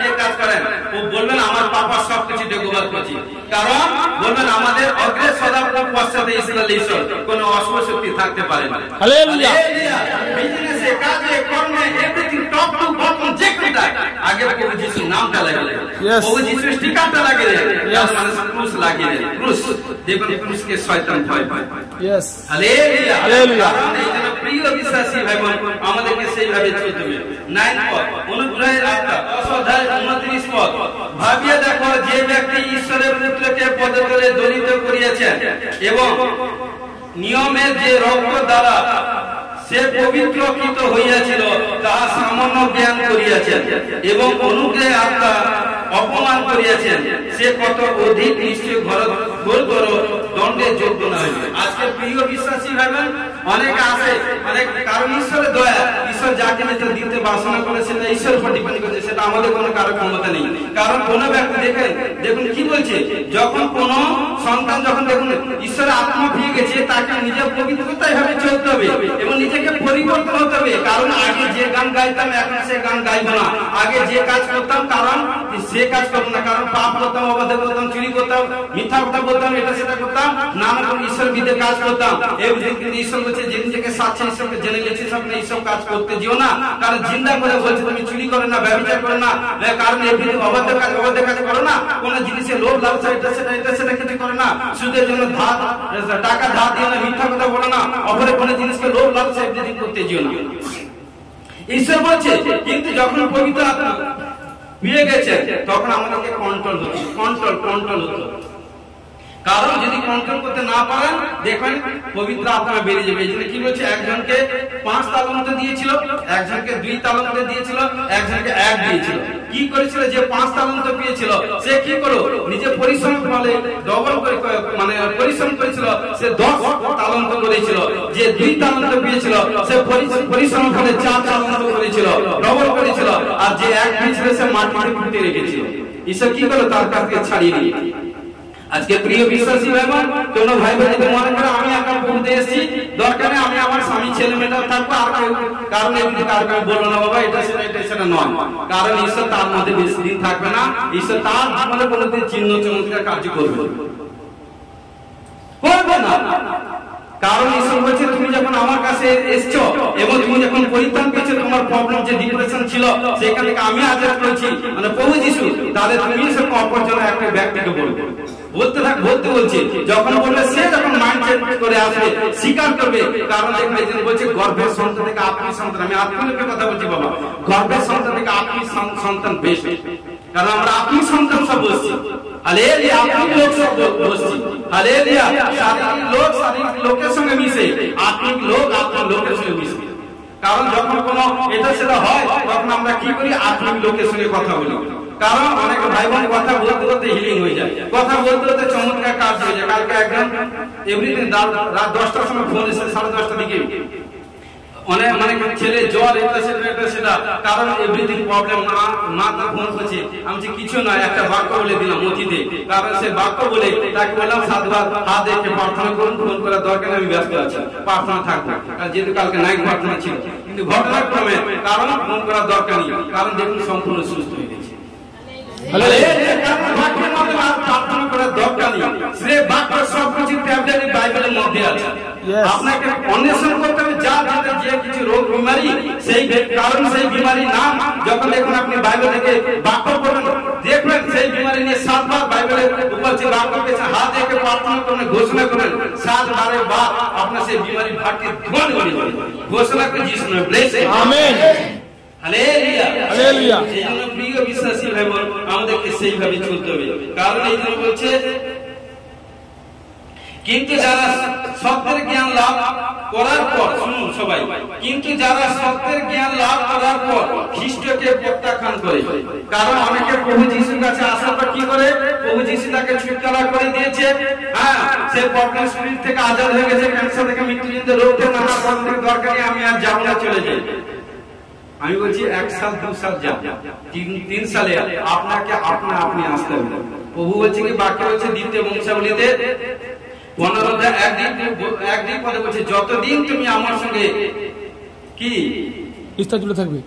যে কাজ করেন ও বলবেন আমার পাপা সব কিছু টেক ওভার করছে। কারণ বলবেন আমাদের অগ্রে সদাপ্রভু, পশ্চাতে ইসরায়েল ঈশ্বর, কোনো অশুভ শক্তি থাকতে পারে না। হালেলুয়া। বিজনেসে, কাজে, কর্মে এভরিথিং টপ টু বটম যে কোনটা আগে প্রভু যিশুর নামটা লাগিয়ে, প্রভু যিশুর স্টিকারটা লাগিয়ে, মানে ক্রুশ লাগিয়ে, ক্রুশ দেখুন, ক্রুশকে শয়তান ভয় পায়। Hallelujah, hallelujah. এই জন্য প্রিয় বিশ্বাসী ভাই বোন, আমাদেরকে সেইভাবে চলতে হবে। 9 পদ, অনুগ্রহের আত্মা 10:29 পদ, ভাবিয়ে দেখো যে ব্যক্তি ঈশ্বরের পুত্রকে পদতলে দলিত করিয়াছেন এবং নিয়মের যে রক্ত দ্বারা সে পবিত্রকৃত হইয়াছিল, তাহা সামান্য জ্ঞান করিয়াছেন এবং অনুগ্রহে আত্মা অপমান করিয়াছেন সে কত অধিক নিশ্চয় ঘোর দণ্ডের যোগ্য না হইবে। আজকে প্রিয় বিশ্বাসী ভাইবেন অনেকে আছে অনেক কারণ ঈশ্বরের দয়া, ঈশ্বর যাকে দিতে বাসনা করে সেটা ঈশ্বরের উপর ডিপেন্ড করছে, সেটা আমাদের কোনো কারো ক্ষমতা নেই। কারণ কোন ব্যক্তি দেখুন কি বলছে, যখন কোন সন্তান যখন দেখুন ঈশ্বরের আত্মা পেয়ে গেছে তাকে নিজের পবিত্রতায় ভাবে চলতে হবে এবং নিজেকে পরিবর্তন হতে হবে। কারণ আগে যে গান গাইতাম এখন সে গান গাইবো না, আগে যে কাজ করতাম কারণ সে কাজ করবো না, কারণ পাপ করতাম, অবাধ করতাম, চুরি করতাম, মিথ্যা কথা বলতাম, এটা সেটা করতাম, নানা রকম ঈশ্বর বিধে কাজ করতাম। কিন্তু ঈশ্বর বলছে যে নিজেকে সাচ্চা ঈশ্বরকে জেনে গেছে সামনে এইসব কাজ করতে যেও না, কারণ জিন্দা করে বলছে তুমি চুরি করে না, ব্যবচার করে না, কারণ এমনি অবাধ কাজ করো না, কোন জিনিসের লোভ লালসা এটা সেটা কিছু করে না, সুদের জন্য টাকা ধার দিও না, মিথ্যা কথা বলো না, অপরে কোনো জিনিসকে লোভ লালসা এভরিথিং করতে যেও না। ঈশ্বর বলছে কিন্তু যখন পবিত্র আত্মা পেয়ে গেছে তখন আমাদেরকে কন্ট্রোল হতো। কারণ যদি কন্ট্রোল করতে না পারেন দেখবেন পবিত্র আত্মা বেরিয়ে যাবে। এই জন্য কি বলছে, একজনকে 5 তালন্ত দিয়েছিল, একজনকে 2 তালন্ত দিয়েছিল, একজনকে 1 দিয়েছিল। কি করেছিল, যে 5 তালন্ত পেয়েছিল সে কি করলো, নিজে পরিশ্রম ফলে ডবল করে মানে পরিশ্রম করেছিল, সে 10 তালন্ত করেছিল। যে 2 তালন্ত পেয়েছিল সে পরিশ্রম ফলে 4 তালন্ত করেছিল, ডবল করেছিল। আর যে 1 পেয়েছিল সে মাটিতে পুঁতে রেখেছিল। ঈশ্বর কি করলো, তার কাছে ছাড়িয়ে দিল। আজকে প্রিয় বিশ্বাসী ভাই বোন, কোন ভাই বোন যদি মনে করে আমি একা বলতে এসেছি, দরকারে আমি আমার স্বামী ছেলে মেয়েটা থাকবো, আর কারণ এমনি কারণ বলবো না বাবা এটা সেটা নয়। কারণ ঈশ্বর তার মধ্যে বেশি দিন থাকবে না, ঈশ্বর তার জীবনে কোনোদিন চিহ্ন চমৎকার কার্য করবে না। কারণ ঈশ্বর বলছে তুমি যখন আমার কাছে এসছো এবং তুমি যখন পরিত্রাণ পেয়েছো, তোমার প্রবলেম যে ডিপ্রেশন ছিল সেখান থেকে আমি আজাদ করেছি, মানে প্রভু যিশু, তাহলে তুমি সে অপরজনের একটা ব্যক্তিকে বলতে বলছে। যখন বলবে সে যখন মাইন্ড চেঞ্জ করে আসবে, স্বীকার করবে। কারণ দেখবেন বলছে গর্ভের সন্তান থেকে আত্মীয় সন্তান, আমি আত্মীয়কে কথা বলছি বাবা, গর্ভের সন্তান থেকে আত্মীয় সন্তান বেশ, কারণ আমরা আত্মীয় সন্তান সব বসছি, হালেলুয়া, আত্মিক লোক সব বসছি, হালেলুয়া। শারীরিক লোকের সঙ্গে মিশে, আত্মিক লোক আত্মিক লোকের সঙ্গে মিশে। কারণ যখন কোনো এটা সেটা হয় তখন আমরা কি করি, আত্মিক লোকের সঙ্গে কথা বলি। কারণ অনেক ভাই বোন কথা বলতে বলতে হিলিং হয়ে যায়, কথা বলতে বলতে চমৎকার কাজ হয়ে যায়। কালকে একজন এভরিদিন রাত 10টার সময় ফোন এসে 10:30টার দিকে অনেক ছেলে জ্বর এটা সেটা, কারণ এভরিথিং প্রবলেম। মা তো ফোন করছে, আমি কিছু নয়, একটা বাক্য বলে দিলাম মসজিদে, কারণ সে বাক্য বলে তাকে বললাম 7 বার হাত দেখে প্রার্থনা করুন, ফোন করার দরকার আমি ব্যস্ত আছি, প্রার্থনা থাকবো। যেহেতু কালকে নাইট প্রার্থনা ছিল, কিন্তু ঘটনাক্রমে কারণ ফোন করার দরকার নেই, কারণ দেখুন সম্পূর্ণ সুস্থ হয়ে গেছে। প্রার্থনা করার দরকার নেই, সে বাক্য সবকিছু ট্যাবলেট বাইবেলের মধ্যে আছে। আপনাকে অন্বেষণ করতে হবে যে কিছু রোগ বিমারি, সেই কারণ সেই বিমারি নাম যখন দেখুন আপনি বাইবেল থেকে বাক্য করবেন, দেখবেন সেই বিমারি নিয়ে 7 বার বাইবেলের উপর যে বাক্য পেয়েছে হাত দেখে প্রার্থনা করবেন, ঘোষণা করবেন, 7 বারের বার আপনার সেই বিমারি ভাটকে ধোঁয়া করে দেবে। ঘোষণা করে যিশু নামে ব্লেস, আমেন, হালেলুয়া, হালেলুয়া। এই জন্য প্রিয় বিশ্বাসী ভাই বোন আমাদেরকে সেইভাবে চলতে হবে। কারণ এই জন্য বলছে কিন্তু যারা সত্যের জ্ঞান লাভ করার পর, শুনুন সবাই, কিন্তু যারা সত্যের জ্ঞান লাভ করার পর খ্রিস্টকে প্রত্যাখ্যান করে। কারণ অনেকে প্রভু যিশুর কাছে আসার পর কি করে, প্রভু যিশু তাকে ছুটকারা করে দিয়েছে, হ্যাঁ, সে প্রবলেম স্পিরিট থেকে আজাদ হয়ে গেছে, ক্যান্সার থেকে, মৃত্যুজনিত রোগ থেকে, নানা প্রবলেম থেকে দরকারি আমি আর যাবো না, চলে যাই। আমি বলছি 1 সাল 2 সাল যান, 3 সালে আপনাকে আপনি আসতে হবে। প্রভু বলছে কি, বাক্য হচ্ছে দ্বিতীয় বংশাবলীতে 15 এক দিন পদে বলছে যতদিন তুমি আমার সঙ্গে কি ইচ্ছা জুড়ে থাকবে,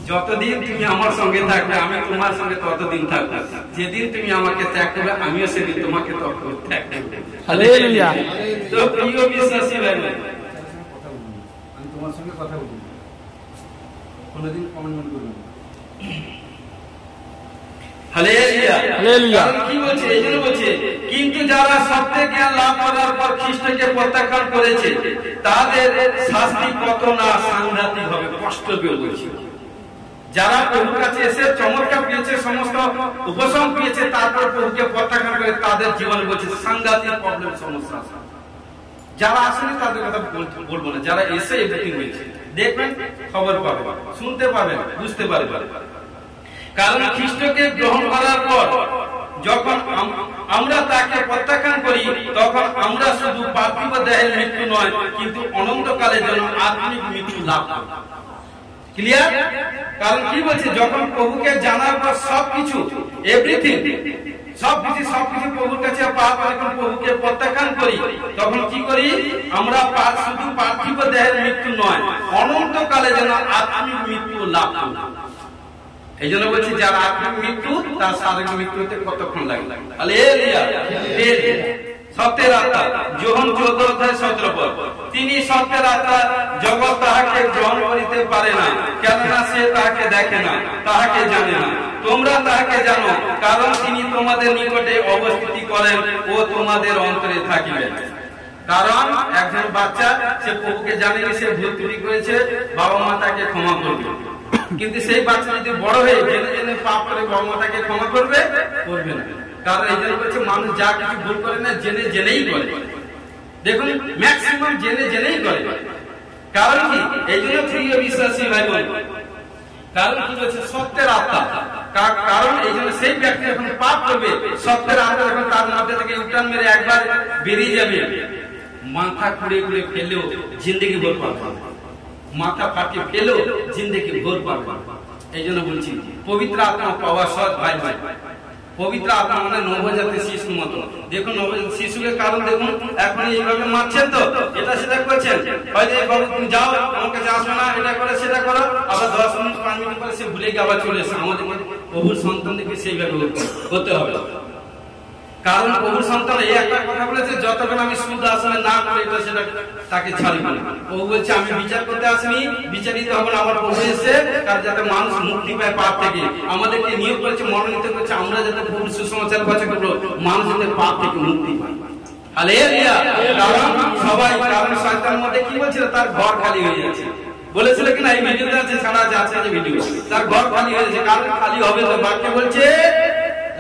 যতদিন তুমি আমার সঙ্গে থাকবে আমি তোমার সঙ্গে ততদিন থাকবো, যেদিন তুমি আমাকে ত্যাগ করবে আমিও সেদিন তোমাকে ত্যাগ করব। হালেলুয়া। তো প্রিয় বিশ্বাসী ভাই, আমি তোমার সঙ্গে কথা বলবো, কোনদিন কমেন্ট করবেন। Hallelujah, hallelujah. কি বলছে, এই জন্য বলছে কিন্তু যারা সত্যের জ্ঞান লাভ করার পর খ্রিস্টকে প্রত্যাখ্যান করেছে তাদের শাস্তি কত না সাংঘাতিক হবে, কষ্ট পেয়ে বলছে। যারা প্রভুর কাছে এসে চমৎকার পেয়েছে, সমস্ত উপশম পেয়েছে, তারপর প্রভুকে প্রত্যাখ্যান করে তাদের জীবনে বলছে সাংঘাতিক প্রবলেম, সমস্যা। যারা আসেনি তাদের কথা বলবো না, যারা এসে এভরিথিং হয়েছে দেখবেন, খবর পাবে, শুনতে পাবেন, বুঝতে পারবেন। কারণ খ্রিস্টকে গ্রহণ করার পর যখন আমরা তাকে প্রত্যাখ্যান করি, তখন আমরা শুধু পার্থিব দেহের মৃত্যু নয়, কিন্তু অনন্তকালের জন্য আত্মিক মৃত্যু লাভ করি। ক্লিয়ার? কারণ কি বলছে, যখন প্রভুকে জানার পর সবকিছু এভরিথিং সবকিছু প্রভুর কাছে পাওয়ার পর যখন প্রভুকে প্রত্যাখ্যান করি, তখন কি করি আমরা? শুধু পার্থিব দেহের মৃত্যু নয়, অনন্তকালে যেন আত্মিক মৃত্যু লাভ করি। এই জন্য বলছি, যার আত্মিক মৃত্যু তার শারীরিক মৃত্যুতে কতক্ষণ লাগে? হালেলুয়া। সত্যের আত্মা, যোহন 14:17 পদ, তিনি সত্যের আত্মা, জগৎ তাহাকে গ্রহণ করিতে পারে না, কেননা সে তাহাকে দেখে না, তাহাকে জানে না। তোমরা তাহাকে জানো, কারণ তিনি তোমাদের নিকটে অবস্থিতি করেন ও তোমাদের অন্তরে থাকিবেন। কারণ একজন বাচ্চা, সে প্রভুকে জানেনি, সে ভুল ত্রুটি করেছে, বাবা মা তাকে ক্ষমা করবে। কিন্তু সেই বাচ্চা যদি বড় হয়ে জেনে জেনে পাপ করে, বাবা মা তাকে ক্ষমা করবে না। কারণ এই জন্য বলছে, মানুষ যা কিছু ভুল করে না জেনে জেনেই করে। দেখুন, ম্যাক্সিমাম জেনে জেনেই করে। কারণ কি? এই জন্য প্রিয় বিশ্বাসী ভাই বোন, কারণ কি বলছে? সত্যের আত্মা। কারণ এই জন্য সেই ব্যক্তি যখন পাপ করবে, সত্যের আত্মা যখন তার মধ্যে থেকে উঠান মেরে একবার বেরিয়ে যাবে, মাথা খুঁড়ে খুঁড়ে ফেললেও জিন্দগি ভোর পাবে, মাথা ফাটিয়ে ফেলেও জিন্দগি ভোর পাবে। এই জন্য বলছি, পবিত্র আত্মা পাওয়া সৎ ভাই ভাই। পবিত্র আত্মা মানে নবজাতক শিশুর মতো। দেখুন, নবজাতক শিশুকে কারণ দেখুন এখন এইভাবে মারছেন, তো এটা সেটা করছেন, হয়তো বাবু তুমি যাও, আমার কাছে আসো না, এটা করে সেটা করো, আবার 10 মিনিট 5 মিনিট পরে সে ভুলে গিয়ে আবার চলে এসে। আমাদের প্রভুর সন্তানদেরকে সেইভাবে হতে হবে। কারণ প্রভুর সন্তান এই একটা কথা বলেছে, যতক্ষণ আমি সুদ আসলে না করে এটা সেটা তাকে ছাড়ি না। প্রভু বলছে, আমি বিচার করতে আসিনি, বিচারিত হবেন আমার প্রভু এসে, কারণ যাতে মানুষ মুক্তি পায় পাপ থেকে। আমাদেরকে নিয়োগ করেছে, মনোনীত করেছে, আমরা যাতে প্রভুর সুসমাচার প্রচার করবো, মানুষ যাতে পাপ থেকে মুক্তি পায়। হালেলুয়া। কারণ সবাই, কারণ শয়তানের মধ্যে কি বলছিল, তার ঘর খালি হয়ে যাচ্ছে। বলেছিল কিনা এই ভিডিওতে আছে, ছাড়া আছে যে ভিডিও, তার ঘর খালি হয়ে যাচ্ছে। কারণ খালি হবে তো, বাক্য বলছে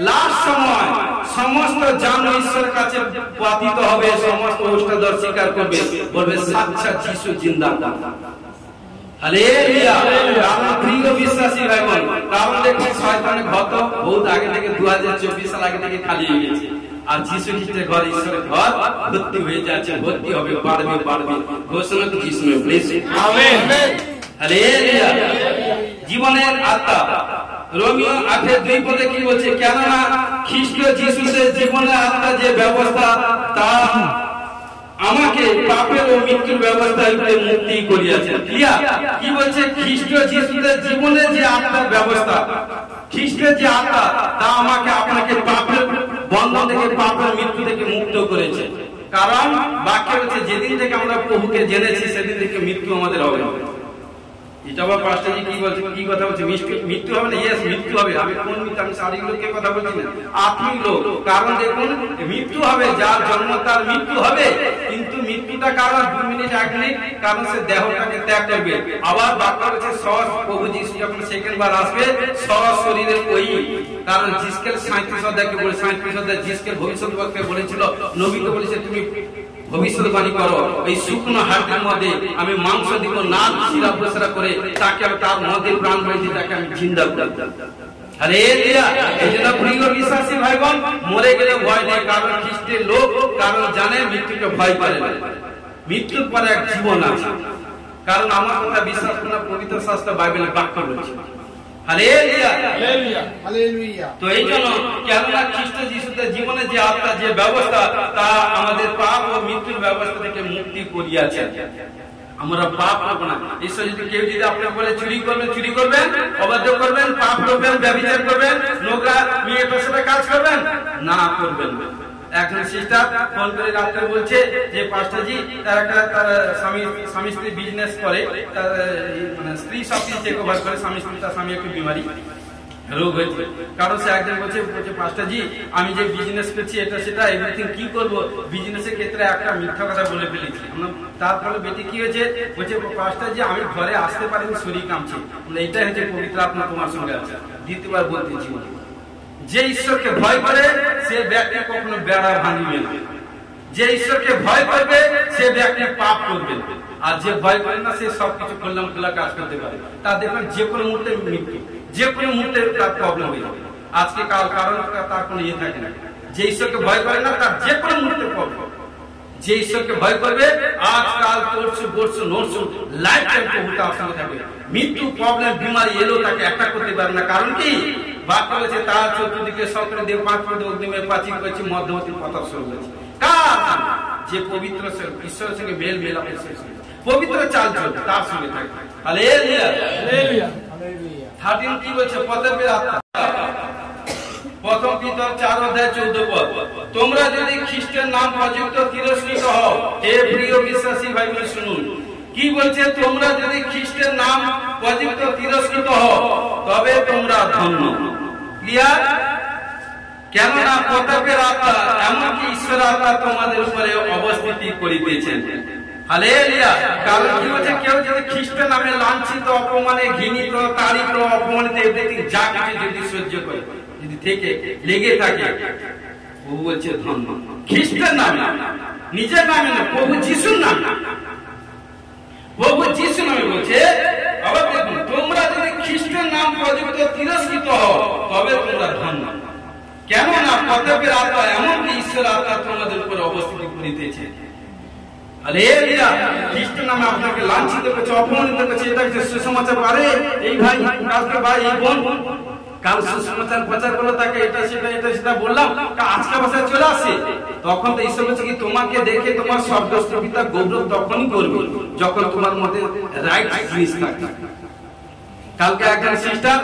লাস্ট সময় সমস্ত জান ঈশ্বরের কাছে পাতিত হবে, সমস্ত উষ্ণদর স্বীকার করবে, বলবে সাক্ষাৎ যিশু জিন্দাবাদ। হালেলুয়া। কারণ প্রিয় বিশ্বাসী ভাই বোন, কারণ দেখুন শয়তানের গত বহুত আগে থেকে 2024 সাল আগে থেকে খালি হয়ে গেছে, আর যিশু খ্রিস্টের ঘর, ঈশ্বরের ঘর ভর্তি হয়ে যাচ্ছে, ভর্তি হবে, বাড়বে। ঘোষণা তো যিশু में প্লিজ আমেন। হালেলুয়া। জীবনের আত্মা, রোমিও 8:2 পদে কি বলছে? কেননা খ্রিস্ট যিশুতে জীবনের আত্মা যে ব্যবস্থা, তা আমাকে পাপের ও মৃত্যুর ব্যবস্থা হইতে মুক্তি করিয়াছেন। ক্লিয়ার? কি বলছে? খ্রিস্ট যিশুতে জীবনের যে আত্মার ব্যবস্থা, খ্রিস্টের যে আত্মা, তা আমাকে আপনাকে পাপের বন্ধন থেকে, পাপের মৃত্যু থেকে মুক্ত করেছে। কারণ বাক্য হচ্ছে, যেদিন থেকে আমরা প্রভুকে জেনেছি সেদিন থেকে মৃত্যু আমাদের হবে না। এটা আবার পাস্টারজি কি বলছে, কি কথা বলছে? মৃত্যু হবে না? ইয়েস, মৃত্যু হবে। আমি কোন মৃত্যু? আমি শারীরিক লোকের কথা বলছি না, আত্মিক লোক। কারণ দেখুন, মৃত্যু হবে, যার জন্ম তার মৃত্যু হবে, কিন্তু মৃত্যুটা কারণ 2 মিনিট 1 মিনিট, কারণ সে দেহটাকে ত্যাগ করবে। আবার বাক্য হচ্ছে, প্রভু যিশু যখন সেকেন্ড বার আসবে, শরীরে ওই, কারণ জিসকেল 37 অধ্যায়কে বলে, 37 অধ্যায় জিসকেল ভবিষ্যৎবক্তাকে বলেছিল, নবীকে বলেছে, তুমি ভবিষ্যৎবাণী করো, এই শুকনো হাড়ের মধ্যে আমি মাংস দিব, না শিরা প্রসারা করে তাকে আমি তার মধ্যে প্রাণ বইছি, তাকে আমি জিন্দা করব। হালেলুয়া। এই জন্য প্রিয় বিশ্বাসী ভাই বোন, মরে গেলে ভয় নেই, কারণ খ্রিস্টের লোক, কারণ জানে মৃত্যুকে ভয় করে না। মৃত্যুর পরে এক জীবন আছে। কারণ আমার কথা বিশ্বাস করুন, পবিত্র শাস্ত্র বাইবেলের বাক্য বলছে। হালেলুয়া। তো এই জন্য কেননা খ্রিস্ট যিশুতে জীবনের যে আত্মা, যে ব্যবস্থা, তা আমাদের পাপ ও মৃত্যুর ব্যবস্থা থেকে মুক্তি করিয়াছে। আমরা পাপ করবো না। ঈশ্বর যদি কেউ যদি আপনাকে বলে চুরি করবেন, অবাধ্য করবেন, পাপ করবেন, ব্যভিচার করবেন, নোংরা মেয়ে পেশাতে কাজ করবেন, না করবেন। একজন সিস্টার ফোন করে রাত্রে বলছে যে পাস্টারজি, তার স্বামী স্ত্রী বিজনেস করে, মানে স্ত্রী সবকিছু চেক ওভার করে, তার স্বামী একটু বিমারি রোগ হয়েছে। কারণ সে একজন বলছে পাস্টারজি, আমি যে বিজনেস করছি এটা সেটা এভরিথিং, কি করব? বিজনেসের ক্ষেত্রে একটা মিথ্যা কথা বলে ফেলেছি। তার ফলে বেটি কি হয়েছে? বলছে পাস্টারজি, আমি ঘরে আসতে পারিনি, শরীর কাঁপছে। এইটাই হচ্ছে পবিত্র আত্মা তোমার সঙ্গে আছে। দ্বিতীয়বার বলতেছি, যে ঈশ্বরকে ভয় করে সে ব্যক্তি কখনো বেড়া ভাঙিবে না। যে ঈশ্বরকে ভয় করবে সে ব্যক্তি পাপ করবে, আর যে ভয় করে না সে সবকিছু খোলা কাজ করতে পারে। তা দেখবেন যে কোনো মুহূর্তে মৃত্যু। যে কোনো মুহূর্তে তার প্রবলেম হয়ে যাবে। আজকে কাল কারণ তার কোনো ইয়ে থাকে না। যে ঈশ্বরকে ভয় করে না তার যে কোনো মুহূর্তে প্রবলেম। যে ঈশ্বরকে ভয় করবে আজ কাল করছো বলছো নড়ছো লাইফ টাইম প্রভু তার সঙ্গে থাকবে। মৃত্যু প্রবলেম বিমারি এলো তাকে অ্যাটাক করতে পারবে না। কারণ কি বাক্য বলেছে তার চতুর্দিকে সকলে দেব পাঁচ পদ অগ্নিময় প্রাচীর করেছে মধ্যবর্তী পাতাল শুরু হয়েছে। কার যে পবিত্র ঈশ্বরের সঙ্গে মেল মেলাপের পবিত্র চাল চলবে তার সঙ্গে থাকবে। Hallelujah hallelujah. 13 কি বলছে পতপের আত্মা প্রথম পিতর 4:14 পদ তোমরা যদি খ্রিস্টের নাম প্রযুক্ত তিরস্কৃত হও হে প্রিয় বিশ্বাসী ভাই বোন শুনুন কি বলছে তোমরা যদি খ্রিস্টের নাম প্রযুক্ত তিরস্কৃত হও তবে তোমরা ধন্য। ক্লিয়ার? কেননা প্রতাপের আত্মা এমনকি ঈশ্বর আত্মা তোমাদের উপরে অবস্থিতি করিতেছেন। হালেলুয়া। কারণ কি হচ্ছে কেউ যদি খ্রিস্ট নামে লাঞ্ছিত অপমানে ঘৃণিত তাড়িত অপমানিত এভরিথিং যা কিছু যদি সহ্য করে যদি থেকে লেগে থাকে প্রভু বলছে ধন্য। খ্রিস্টের নামে নিজের নামে না প্রভু যিশুর নামে প্রভু যিশু নামে বলছে। আবার দেখুন তোমরা যদি খ্রিস্টের নাম প্রযুক্ত তিরস্কৃত হও তবে তোমরা ধন্য। কেননা প্রতাপের আত্মা এমনকি ঈশ্বর আত্মা তোমাদের উপরে অবস্থিত করিতেছে। হালেলুয়া। খ্রিস্ট নামে আপনাকে লাঞ্ছিত করছে অপমানিত করছে এটা হচ্ছে সুসমাচার। আরে এই ভাই কালকে ভাই এই বোন কাল সুসমাচার প্রচার করলো তাকে এটা সেটা বললাম আজকে বাসায় চলে আসে তখন তো ঈশ্বর বলছে কি তোমাকে দেখে তোমার স্বর্গস্থ পিতা গৌরব তখনই করবে যখন তোমার মধ্যে রাইট জিনিস থাকবে। কালকে একজন সিস্টার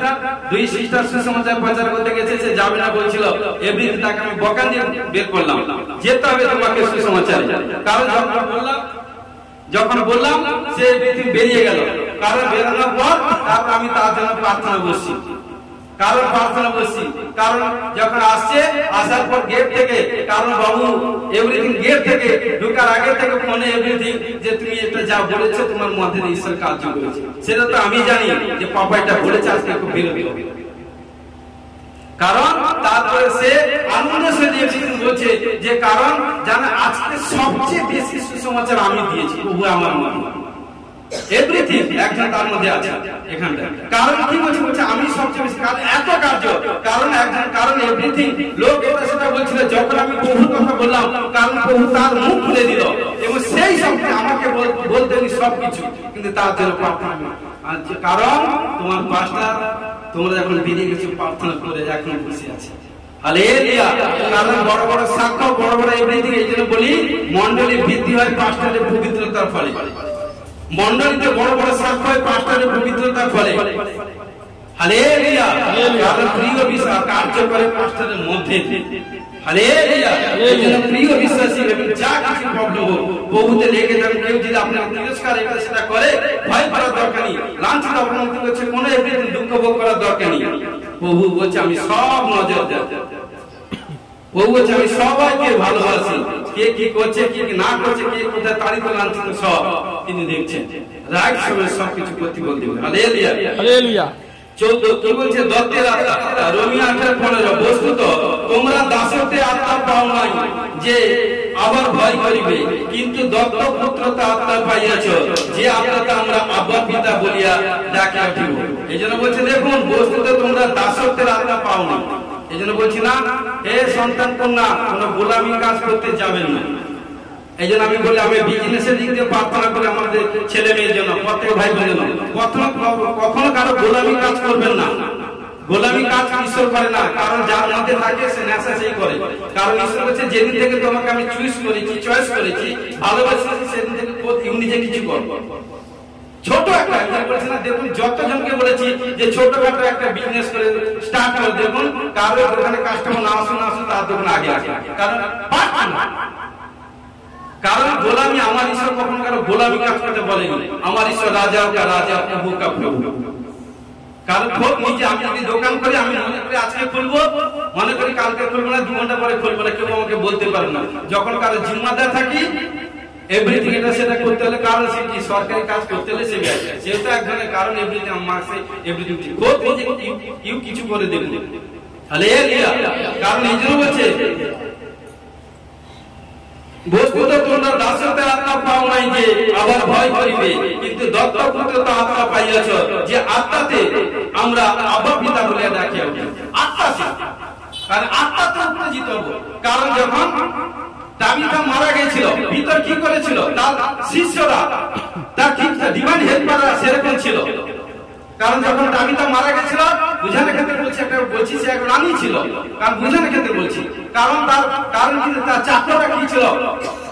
দুই সিস্টার সুসমাচার প্রচার করতে গেছে সে যাবে না বলছিল এভরিথিং তাকে আমি বকান দিয়ে বের করলাম যেতে হবে তোমাকে সুসমাচার। কারণ যখন বললাম সে এভরিথিং বেরিয়ে গেল। কারণ বেরোনোর পর তারপর আমি তার জন্য প্রার্থনা বসছি। কারণ যখন আসছে আসার পর গেট থেকে কারণ বাবু এভরিথিং গেট থেকে ঢোকার আগে থেকে ফোনে এভরিথিং যে তুমি এটা যা বলেছো তোমার মধ্যে ঈশ্বর কার্য করেছে সেটা তো আমি জানি যে পাপা এটা বলেছে আজকে একটু বেরোবে। কারণ তারপরে সে আনন্দ বলছে যে কারণ জানা আজকে সবচেয়ে বেশি সুসমাচার আমি দিয়েছি প্রভু আমার মনে এভরিথিং একজন তার মধ্যে আছে এখানটা। কারণ কি বলছে আমি সবচেয়ে বেশি কারণ এত কার্য কারণ একজন কারণ এভরিথিং লোক এটা সেটা বলছিল যখন আমি প্রভুর কথা বললাম কারণ প্রভু তার মুখ খুলে দিল এবং সেই সঙ্গে আমাকে বলতে সবকিছু কিন্তু তার জন্য প্রার্থনা। কারণ তোমার পাস্টার তোমরা যখন বেরিয়ে গেছো প্রার্থনা করে এখন বসে আছে। হালেলুয়া। কারণ বড় বড় সাক্ষ্য বড় বড় এভরিথিং এই জন্য বলি মণ্ডলীর বৃদ্ধি হয় পাস্টারের পবিত্রতার ফলে। মণ্ডলীতে বড় বড় সাক্ষ্য হয় পাস্টারের পবিত্রতার ফলে। হালেলুয়া। কারণ প্রিয় বিশ্বাস কার্য করে পাস্টারের মধ্যে। হালেলুয়া। এই জন্য প্রিয় বিশ্বাসী যা কিছু প্রবলেম হোক প্রভুতে লেগে যাবেন। কেউ যদি আপনার তিরস্কার এটা সেটা করে ভয় করার দরকার নেই। লাঞ্ছিত অপমানিত করছে কোনো এভরিথিং দুঃখ ভোগ করার দরকার নেই। প্রভু বলছে আমি সব নজর দেব। প্রভু বলছে আমি সবাইকে ভালোবাসি। কে কি করছে কে কি না করছে কে কোথায় তাড়িত লাঞ্ছিত সব তিনি দেখছেন রাইট সময় সবকিছু করতে বলতে হবে। Hallelujah hallelujah. 14 কি বলছে দত্তের আত্মা রোমিও 8:15 বস্তুত তোমরা দাসত্বের আত্মা পাও নাই যে আবার ভয় করিবে কিন্তু দত্তক পুত্রতা আত্মা পাইয়াছ যে আত্মাকে আমরা আব্বা পিতা বলিয়া ডাকি উঠিব। এইজন্য বলছে দেখুন বস্তুত তোমরা দাসত্বের আত্মা পাও না। এইজন্য বলছি না হে সন্তান কন্যা কোনো গোলামি কাজ করতে যাবেন না। এই জন্য আমি বলি আমি বিজনেসের দিক দিয়ে প্রার্থনা করি আমাদের ছেলে মেয়ের জন্য প্রত্যেক ভাই বোনের জন্য কখনো কারো গোলামি কাজ করবেন না। গোলামি কাজ ঈশ্বর করে না। কারণ যার মধ্যে থাকে সে নেশা সেই করে। কারণ ঈশ্বর বলছে যেদিন থেকে তোমাকে আমি চয়েস করেছি ভালোবাসি সেদিন থেকে নিজে কিছু করবো। ছোট একটা বলছে না দেখুন যতজনকে বলেছি যে ছোটখাটো একটা বিজনেস করে স্টার্ট করে দেখুন কারো দোকানে কাস্টমার না আসুন তার দোকানে আগে আসে। কারণ গোলামি আমার ঈশ্বর কখনো কারো গোলামি কাজ করতে বলেনি। আমার ঈশ্বর রাজা কা রাজা প্রভু কা প্রভু। কারণ খোঁজ নিজে আমি যদি দোকান করি আমি মনে করি আজকে খুলবো মনে করি কালকে খুলবো না 2 ঘন্টা পরে খুলবো না কেউ আমাকে বলতে পারে না। যখন কারো জিম্মাদার থাকি এভরিথিং এটা সেটা করতে হলে কারণ সে কি সরকারি কাজ করতে হলে সে যেহেতু এক ধরনের কারণ এভরিথিং আমার এভরিথিং খোঁজ নিজে ইউ কিছু করে দেবেন। হালেলুয়া। কারণ এই জন্য বলছে বস্তুত তোমরা দাসত্বের আত্মা পাও নাই যে আবার ভয় করিবে কিন্তু দত্তক পুত্রতা আত্মা পাইয়াছ যে আত্মাতে আমরা আব্বা আছে, কারণ আত্মা তো উত্তেজিত হবো। কারণ যখন তাবিথা মারা গেছিল, ভিতর কি করেছিল, তার শিষ্যরা, তার ঠিক ডিভাইন হেল্পাররা সেরকম ছিল। কারণ যখন তাবিথা মারা গেছিল, বুঝানোর ক্ষেত্রে বলছি, একটা বলছি সে এক রানী ছিল, কারণ বুঝানোর ক্ষেত্রে বলছি, কারণ তার চাকরটা কি ছিল,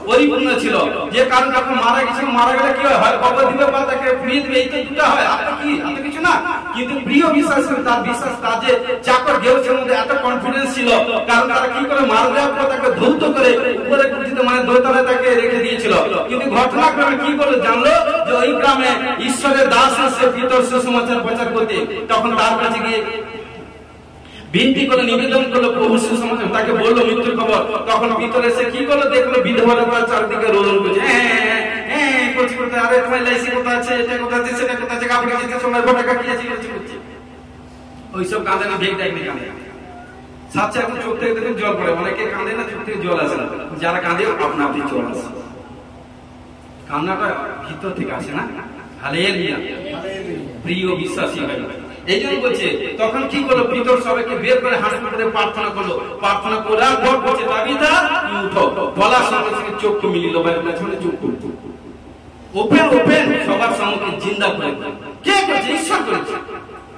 পরিপূর্ণ ছিল। যে কারণ যখন মারা গেছিল, মারা গেলে কি হয়, কবর দিবে বা তাকে ফিরিয়ে দিবে, এই তো দুটা হয়, আর কি এত কিছু না। কিন্তু প্রিয় বিশ্বাস, তার বিশ্বাস, তার যে চাকর গেউছের মধ্যে এত কনফিডেন্স ছিল, কারণ তারা কি করে মারা যাওয়ার পর তাকে ধৌত করে উপরে কুঠিতে, মানে দোতলায় তাকে রেখে দিয়েছিল। কিন্তু ঘটনাক্রমে কি করে জানলো যে ওই গ্রামে ঈশ্বরের দাস আসছে ভিতর সুসমাচার প্রচার করতে, তখন তার কাছে গিয়ে বিনতি করে নিবেদন করলো, প্রভু সুসমাচার, তাকে বললো মৃত্যুর খবর। তখন ভিতরে সে কি করলো, দেখলো বিধবারা তার চারদিকে রোদন করছে, করছি করতে, আরে তোমার লাইসি কোথায় আছে, এটা কোথায় আছে, সেটা কোথায় আছে, কাপড় কিনতে সময় টাকা কি আছে, করছে ওইসব কাঁদে না, ভেগ ডাইনি কাঁদে। সাথে এখন চোখ থেকে দেখবেন জল পড়ে, অনেকে কাঁদে না, চোখ থেকে জল আসে না, যারা কাঁদে আপনা আপনি জল আসে, কান্নাটা ভিতর থেকে আসে না। হালেলুয়া, প্রিয় বিশ্বাসী ভাই, এই জন্য বলছে তখন কি করলো, ভিতর সবাইকে বের করে হাঁটু করে প্রার্থনা করলো। প্রার্থনা করার পর বলছে তাবিথা তুমি উঠো, বলার সঙ্গে সঙ্গে চোখ মিলিল, চোখ ওপেন ওপেন, সবার সঙ্গে জিন্দা করে। কে করেছে? ঈশ্বর করেছে।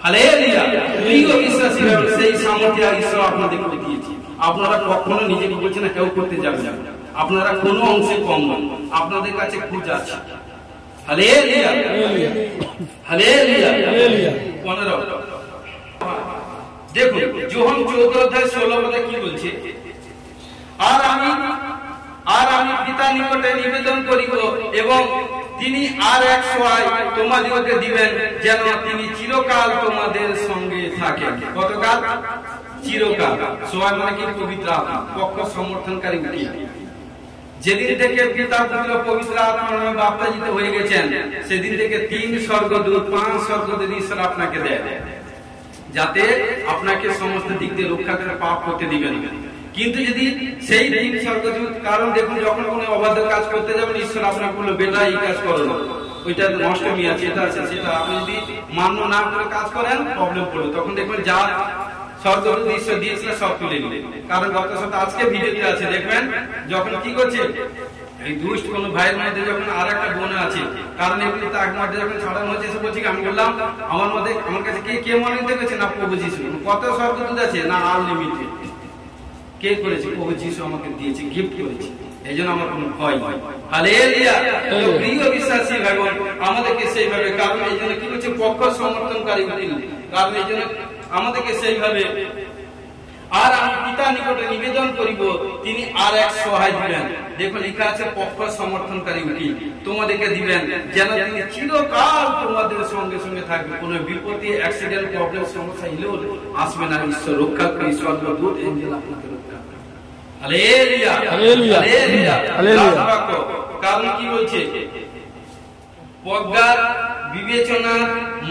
হালেলুয়া, প্রিয় বিশ্বাসী ভাই, সেই সামর্থ্য ঈশ্বর আপনাদেরকে দিয়েছে। আপনারা কখনো নিজেকে বলছেন না কেউ করতে যাবে না, আপনারা কোনো অংশে কম নন, আপনাদের কাছে খুঁজ আছে। Hallelujah, hallelujah, hallelujah. 15 দেখুন যোহান 14:16 কি বলছে, আর আমি পিতা নিকটে নিবেদন করিব, এবং তিনি আর এক সহায় তোমাদিগকে দিবেন, যেন তিনি চিরকাল তোমাদের সঙ্গে থাকেন। কতকাল? চিরকাল। সহায় মানে কি? পবিত্র আত্মা, পক্ষ সমর্থনকারী উকিল। যেদিন থেকে পিতা পুত্র পবিত্র আত্মার নামে বাপ্তাজিত হয়ে গেছেন, সেদিন থেকে 3 স্বর্গদূত 5 স্বর্গদূত ঈশ্বর আপনাকে দেয়, যাতে আপনাকে সমস্ত দিক দিয়ে রক্ষা করে পাপ করতে দিবেন। কিন্তু যদি সেই 3 স্বর্গদূত, কারণ দেখুন যখন কোনো অবাধ্য কাজ করতে যাবেন, ঈশ্বর আপনাকে বললো বেটা এই কাজ করো না, ওইটা নষ্টমী আছে, এটা আছে, সেটা আপনি যদি মান্য না করে কাজ করেন, প্রবলেম পড়বে। তখন দেখবেন যা স্বর্গদূত ঈশ্বর দিয়েছিল সব তুলে নিলেন। কারণ গত সপ্তাহে আজকে ভিডিওতে আছে, দেখবেন যখন কি করছে এই দুষ্ট কোন ভাইয়ের মধ্যে যখন আর একটা বোন আছে, কারণ এগুলি তার মধ্যে যখন ছাড়ানো হচ্ছে, এসে বলছি আমি বললাম আমার মধ্যে, আমার কাছে কে মনে দেখেছে না প্রভু যিশু। কত স্বর্গদূত আছে না আনলিমিটেড। কে করেছে? প্রভু যিশু আমাকে দিয়েছে, গিফট করেছে, এই জন্য আমার কোনো ভয় নয়। হালেলুয়া, প্রিয় বিশ্বাসী ভাই বোন, আমাদেরকে সেইভাবে, কারণ এই জন্য কি করছে, পক্ষ সমর্থনকারী উকিল, কারণ এই জন্য আমাদেরকে সেইভাবে, আর আমি পিতা নিকটে নিবেদন করিব, তিনি আর এক সহায় দিবেন। দেখো লেখা আছে পক্ষ সমর্থনকারী উকিল তোমাদেরকে দিবেন, যেন তিনি চিরকাল তোমাদের সঙ্গে সঙ্গে থাকবে, কোনো বিপত্তি, অ্যাক্সিডেন্ট, প্রবলেম, সমস্যা এলেও আসবে না। ঈশ্বর রক্ষা করে, স্বর্গদূত এঞ্জেল আপনাকে রক্ষা করে। Hallelujah, hallelujah, hallelujah. কারণ কি বলছে, প্রজ্ঞার, বিবেচনা,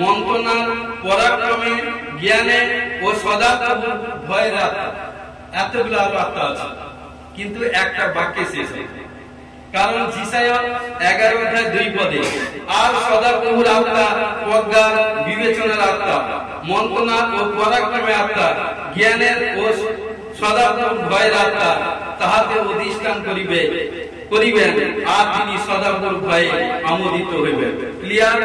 মন্ত্রণা, পরাক্রমে, জ্ঞানে ও সদাচার, ভয়ের আত্মা, এতগুলো আরো আত্মা আছে, কিন্তু একটা বাক্যে শেষ হয়। কারণ যিশায়া 11:2 আর সদাপ্রভুর আত্মা, প্রজ্ঞার, বিবেচনার আত্মা, মন্ত্রণা ও পরাক্রমে আত্মা, জ্ঞানের ও সদাপ্রভুর ভয়ের আত্মা তাহাতে অধিষ্ঠান করিবেন, আর তিনি সদাপ্রভুর ভয়ে আমোদিত হইবেন। ক্লিয়ার?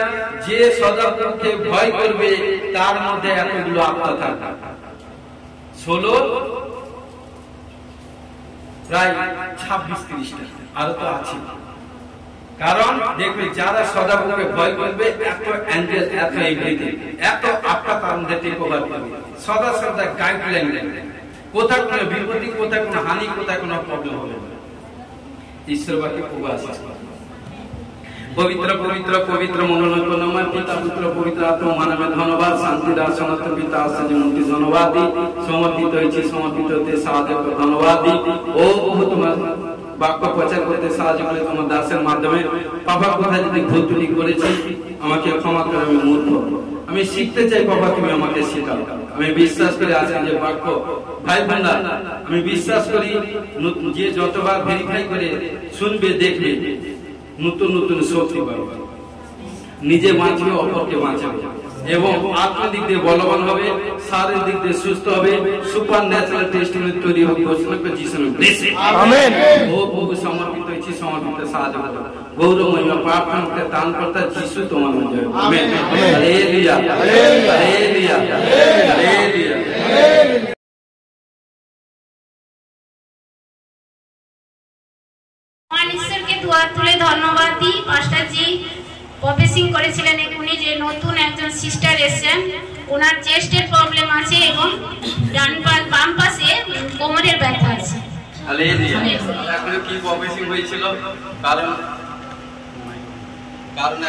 যে সদাপ্রভুকে ভয় করবে তার মধ্যে এতগুলো আত্মা থাকবে। 16 প্রায় 26-30টা আরো তো আছে। কারণ দেখবে যারা সদাপ্রভুকে ভয় করবে, এত অ্যাঞ্জেল, এত এভরিথিং, এত আত্মা তার মধ্যে টেকওভার করবে, সদা সদা গাইডলাইন দেবে, কোথায় কোনো বিপত্তি, কোথায় কোনো হানি, কোথায় কোনো প্রবলেম হবে না। ঈশ্বর বাক্যে খুব আশীষ করে। পবিত্র পবিত্র পবিত্র মনোনয়ন পিতা পুত্র পবিত্র আত্মা মানবে ধন্যবাদ। শান্তি দাস সমস্ত পিতা আছে যেমনটি ধন্যবাদ দিই, সমর্পিত হয়েছি, সমর্পিত হতে সাহায্য করে ধন্যবাদ দিই। ও প্রভু তোমার বাক্য প্রচার করতে সাহায্য করে তোমার দাসের মাধ্যমে বাবা, কোথায় যদি ভুল ত্রুটি করেছি আমাকে ক্ষমা করে, আমি মূর্খ, আমি শিখতে চাই বাবা, তুমি আমাকে শেখাও। আমি বিশ্বাস করি আজকে যে বাক্য ভাই বোনরা, আমি বিশ্বাস করি যে যতবার ভেরিফাই করে শুনবে, দেখবে, নতুন নতুন শক্তি পাবে, নিজে বাঁচবে, অপরকে বাঁচাবে। এবং আত্মার দিক দিয়ে বলবান হবে, শারীরিক দিক দিয়ে সুস্থ হবে, সুপার ন্যাচারাল টেস্টিমনি তৈরি হবে গোস্বামী যিশুর নামে। আমেন। ও প্রভু সমর্পিত হয়েছি, সমর্পিত সাহায্য করো। গৌরব মহিমা প্রার্থনা করতে দান করতে যিশু তোমার মধ্যে। আমেন। Hallelujah hallelujah hallelujah. ঈশ্বরকে দুয়ার তুলে ধন্যবাদ দিই। পাস্টার জি প্রফেসিং করেছিলেন উনি যে নতুন একজন সিস্টার এসেছেন, ওনার চেস্টের প্রবলেম আছে এবং বাম পাশে কোমরের ব্যথা আছে। হালেলুয়া। এখন কি প্রফেসিং হয়েছিল? কারণ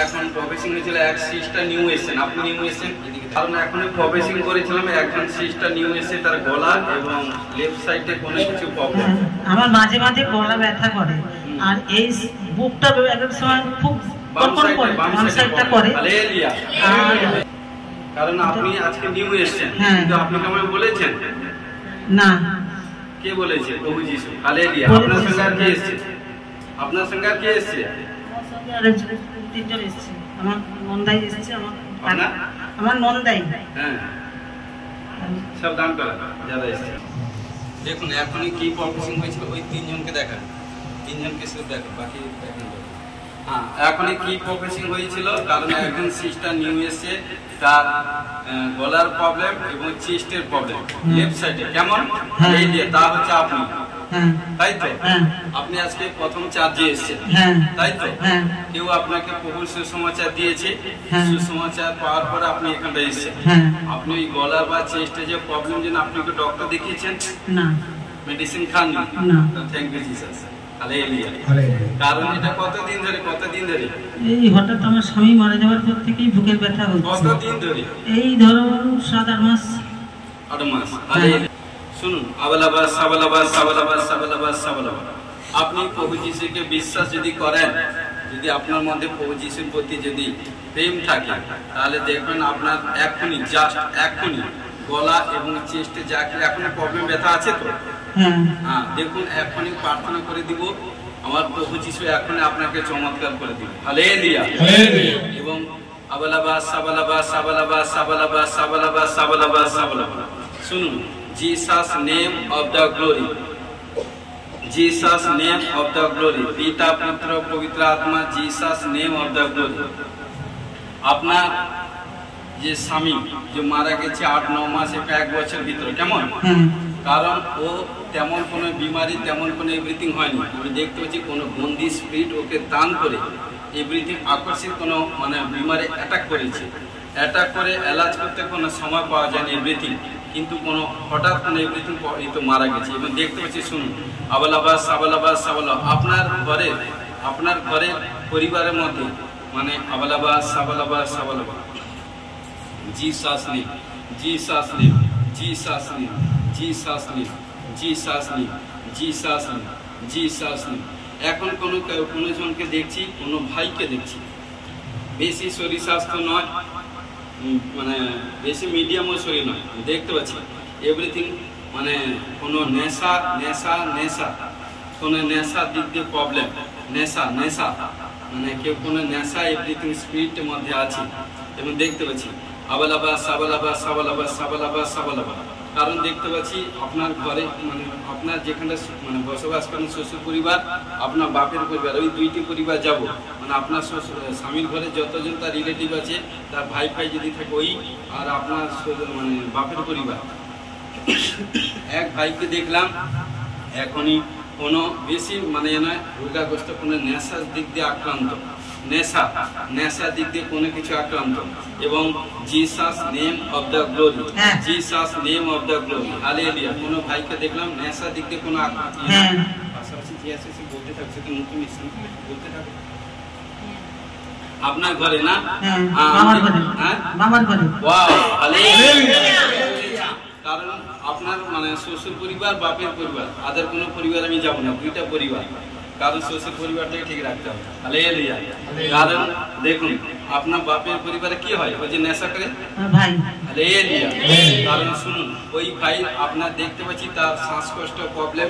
এখন প্রফেসিং হয়েছিল এক সিস্টার নিউ এসেছেন, আপনি নিউ এসেছেন। কারণ এখন প্রফেসিং করেছিলাম একজন সিস্টার নিউ এসে, তার গলা এবং লেফট সাইডে কোনো কিছু প্রবলেম। আমার মাঝে মাঝে গলা ব্যথা করে, আর এই বুকটা এক সময় খুব কড়কড় করে, বাম সাইডটা করে। হালেলুয়া। কারণ আপনি আজকে নিউ এসেছেন, কিন্তু আপনি আমায় বলেছেন না। কে বলেছে? প্রভু যিশু। হালেলুয়া। আপনার সঙ্গে আর কে এসেছে? আপনার সঙ্গে আর কে এসেছে? তিনজন এসেছে। আমার নন্দাই এসেছে, আমার নন্দাই। হ্যাঁ, সব দান করা যারা এসেছে। দেখুন এখনই কি প্রফেসিং হয়েছিল, ওই তিনজনকে দেখান, তিনজনকে শুধু দেখো, বাকি দেখেন। হ্যাঁ, এখনই কি প্রফেসিং হয়েছিল? কারণ একজন সিস্টার নিউ এসে, তার গলার প্রবলেম এবং চেস্টের প্রবলেম লেফট সাইডে। কেমন? এই দিয়ে তা হচ্ছে আপনি, তাই তো? আপনি আজকে প্রথম চার্জে এসেছেন, তাই তো? কেউ আপনাকে প্রভুর সুসমাচার দিয়েছে, সুসমাচার পাওয়ার পরে আপনি এখানটা এসেছেন। আপনি ওই গলা বা চেস্টে যে প্রবলেম, জন্য আপনাকে ডক্টর দেখিয়েছেন না, মেডিসিন খাননি? Thank you Jesus. হালেলুয়া। কারণ এটা কতদিন ধরে এই হঠাৎ আমার স্বামী মারা যাওয়ার পর থেকেই বুকের ব্যথা হচ্ছে। কতদিন ধরে? এই ধরো 7-8 মাস। 8 মাস। হালেলুয়া। শুনুন, আবালাবাস সাবালাবাস সাবালাবাস সাবালাবাস সাবালাবাস। আপনি প্রভু যিশুকে বিশ্বাস যদি করেন, যদি আপনার মধ্যে প্রভু যিশুর প্রতি যদি প্রেম থাকে, তাহলে দেখবেন আপনার এখনই, জাস্ট এখনই গলা এবং চেস্টে যা কি এখন প্রবলেম ব্যথা আছে তো, হ্যাঁ দেখুন এখনই প্রার্থনা করে দিব, আমার প্রভু যিশু এখনই আপনাকে চমৎকার করে দিবে। হালেলুয়া। এবং আবালাবাস সাবালাবাস সাবালাবাস সাবালাবাস সাবালাবাস সাবালাবাস সাবালাবাস। শুনুন, Jesus name of the glory, Jesus name of the glory, পিতা পুত্র পবিত্র আত্মা, Jesus name of the glory। আপনার যে স্বামী যে মারা গেছে 8-9 মাস, 1 বছর ভিতরে, কেমন? কারণ ও তেমন কোনো বিমারি, তেমন কোনো এভরিথিং হয়নি। আমি দেখতে পাচ্ছি কোনো বন্দি স্পিরিট ওকে দান করে এভরিথিং আকর্ষিত কোনো মানে বিমারি অ্যাটাক করেছে। অ্যাটাক করে এলাজ করতে কোনো সময় পাওয়া যায়নি এভরিথিং, কিন্তু কোনো হঠাৎ কোনো এভরিথিং এই তো মারা গেছে। এবং দেখতে পাচ্ছি, শুনুন, আবালাবাস সাবালাবাস সাবালা, আপনার ঘরের পরিবারের মধ্যে মানে আবালাবাস সাবালাবাস সাবালাবাস। Jesus name, Jesus name, Jesus name, Jesus name, Jesus name, Jesus name, Jesus name। এখন কোনো জনকে দেখছি, কোনো ভাইকে দেখছি, বেশি শরীর স্বাস্থ্য নয়, মানে বেশি মিডিয়ামও শরীর নয়, দেখতে পাচ্ছি এভরিথিং মানে কোনো নেশা নেশা নেশা, কোনো নেশার দিক দিয়ে প্রবলেম, নেশা নেশা মানে কেউ কোনো নেশা এভরিথিং স্পিরিটের মধ্যে আছে। এবং দেখতে পাচ্ছি আবালাবাস সাবালাবাস সাবালাবাস সাবালাবাস সাবালাবাস। কারণ দেখতে পাচ্ছি আপনার ঘরে মানে আপনার যেখানে মানে বসবাস করেন শ্বশুর পরিবার, আপনার বাপের পরিবার, ওই দুইটি পরিবার যাব, মানে আপনার শ্বশুর স্বামীর ঘরে যতজন তার রিলেটিভ আছে, তার ভাই যদি থাকে ওই, আর আপনার মানে বাপের পরিবার। এক ভাইকে দেখলাম এখনই কোনো বেশি মানে নয় রোগাগ্রস্ত, কোনো নেশার দিক দিয়ে আক্রান্ত, নেশার দিক দিয়ে কোনো কিছু আক্রান্ত। এবং Jesus name of the glory, Jesus name of the glory. Hallelujah. কোনো ভাইকে দেখলাম নেশার দিক দিয়ে কোনো আক্রান্ত, পাশাপাশি জিএসএসি বলতে থাকছে, তো নতুন মিশন বলতে থাকে আপনার ঘরে না, মামার ঘরে। Wow, hallelujah. কারণ আপনার মানে শ্বশুর পরিবার, বাপের পরিবার, আদার কোনো পরিবার আমি যাব না, দুইটা পরিবার, কারণ শ্বশুর পরিবারটাকে ঠিক রাখতে হবে। হালেলুয়া। কারণ দেখুন আপনার বাপের পরিবারে কি হয়, ওই যে নেশা করে ভাই। হালেলুয়া। কারণ শুনুন, ওই ভাই আপনার দেখতে পাচ্ছি তার শ্বাসকষ্ট প্রবলেম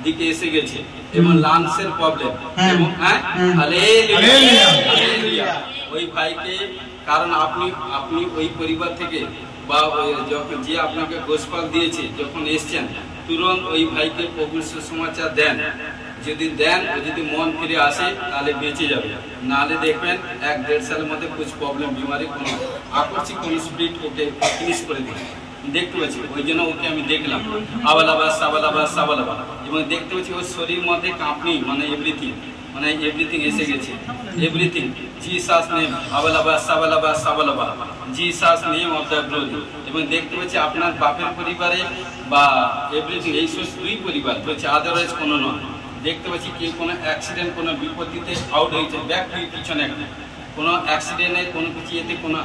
দিকে এসে গেছে এবং লাংসের প্রবলেম, এবং হালেলুয়া। ওই ভাইকে, কারণ আপনি ওই পরিবার থেকে বা যখন যে আপনাকে গোসপাল দিয়েছে যখন এসছেন তুরন্ত ওই ভাইকে প্রভুর সুসমাচার দেন। যদি দেন ও যদি মন ফিরে আসে তাহলে বেঁচে যাবে, নাহলে দেখবেন 1-1.5 সালের মধ্যে কিছু প্রবলেম বিমারি কোনো আকস্মিক কোনো স্পিড ওকে ফিনিশ করে দিবে। দেখতে পাচ্ছি ওই জন্য ওকে আমি দেখলাম আবালাবাস সাবালাবাস সাবালাবা, এবং দেখতে পাচ্ছি ওর শরীর মধ্যে কাঁপনি মানে এভরিথিং এসে গেছে, এভরিথিং। জিসাস নেম আবালাবাস সাবালাবাস সাবালাবা, Jesus name of the glory. এবং দেখতে পাচ্ছি আপনার বাপের পরিবারে বা এভরিথিং এই সব 2 পরিবার বলছে, আদারওয়াইজ কোনো নয়। দেখতে পাচ্ছি কি কোনো অ্যাক্সিডেন্ট কোনো বিপত্তিতে আউট হয়েছে, ব্যাক পিছনে একটা কোনো অ্যাক্সিডেন্টে কোনো কিছু এতে কোনো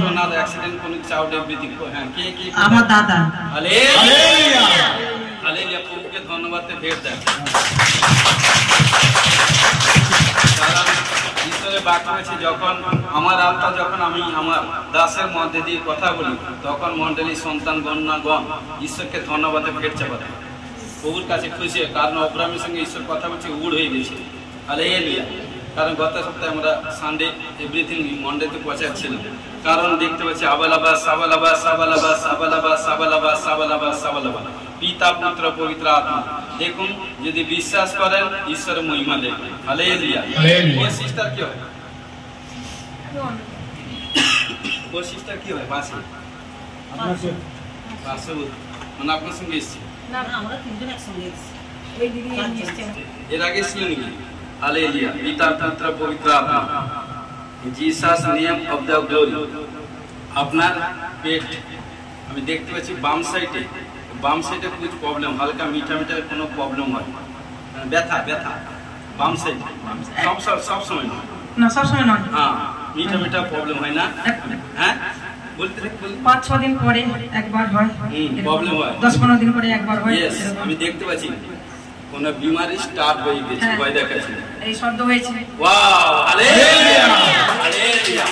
ঘটনার অ্যাক্সিডেন্ট কোনো কিছু আউট এভরিথিং। হ্যাঁ, কে আমার দাদা। হালেলুয়া হালেলুয়া, প্রভুকে ধন্যবাদ ভেট দেন। কারণ ঈশ্বরের বাক্য আছে, যখন আমার আত্মা যখন আমি আমার দাসের মধ্যে দিয়ে কথা বলি তখন মণ্ডলী সন্তান গণ ঈশ্বরকে ধন্যবাদে ভেট চাপাতে প্রভুর কাছে খুশি হয়। কারণ অব্রাহামের সঙ্গে ঈশ্বর কথা বলছে উড় হয়ে গেছে। হালেলুয়া। কারণ গত সপ্তাহে আমরা সানডে এভরিথিং মন্ডেতে পৌঁছাচ্ছিলাম। কারণ দেখতে পাচ্ছি আবালাবাস সাবালাবাস সাবালাবাস সাবালাবাস সাবালাবাস সাবালাবাস সাবালাবাস, পিতা পুত্র পবিত্র আত্মা। দেখুন, যদি বিশ্বাস করেন ঈশ্বরের মহিমা দেখবেন। হালেলুয়া। ওর সিস্টার কি হয়? ওর সিস্টার কি হয়? পাশে পাশে মানে আপনার সঙ্গে এসছে? না, আমরা 3জন একসঙ্গে এসেছি। ওই দিদি এসেছেন। এর আগে ছিলেন কি? হালেলুয়া। পিতা পুত্র পবিত্র আত্মা, Jesus name of the glory. আপনার পেট আমি দেখতে পাচ্ছি বাম সাইডে কিছু প্রবলেম, হালকা মিঠা কোনো প্রবলেম হয়, ব্যথা বাম সাইডে সব সময় নয়। না, সব সময় নয়। হ্যাঁ, মিঠা প্রবলেম হয় না? হ্যাঁ, বলতে 5-6 দিন পরে একবার হয়, প্রবলেম হয়। 10-15 দিন পরে একবার হয়। ইয়েস, আমি দেখতে পাচ্ছি কোন বিমারি স্টার্ট হয়ে গেছে, ভয় দেখাচ্ছে। এই শব্দ হয়েছে। Wow, hallelujah hallelujah.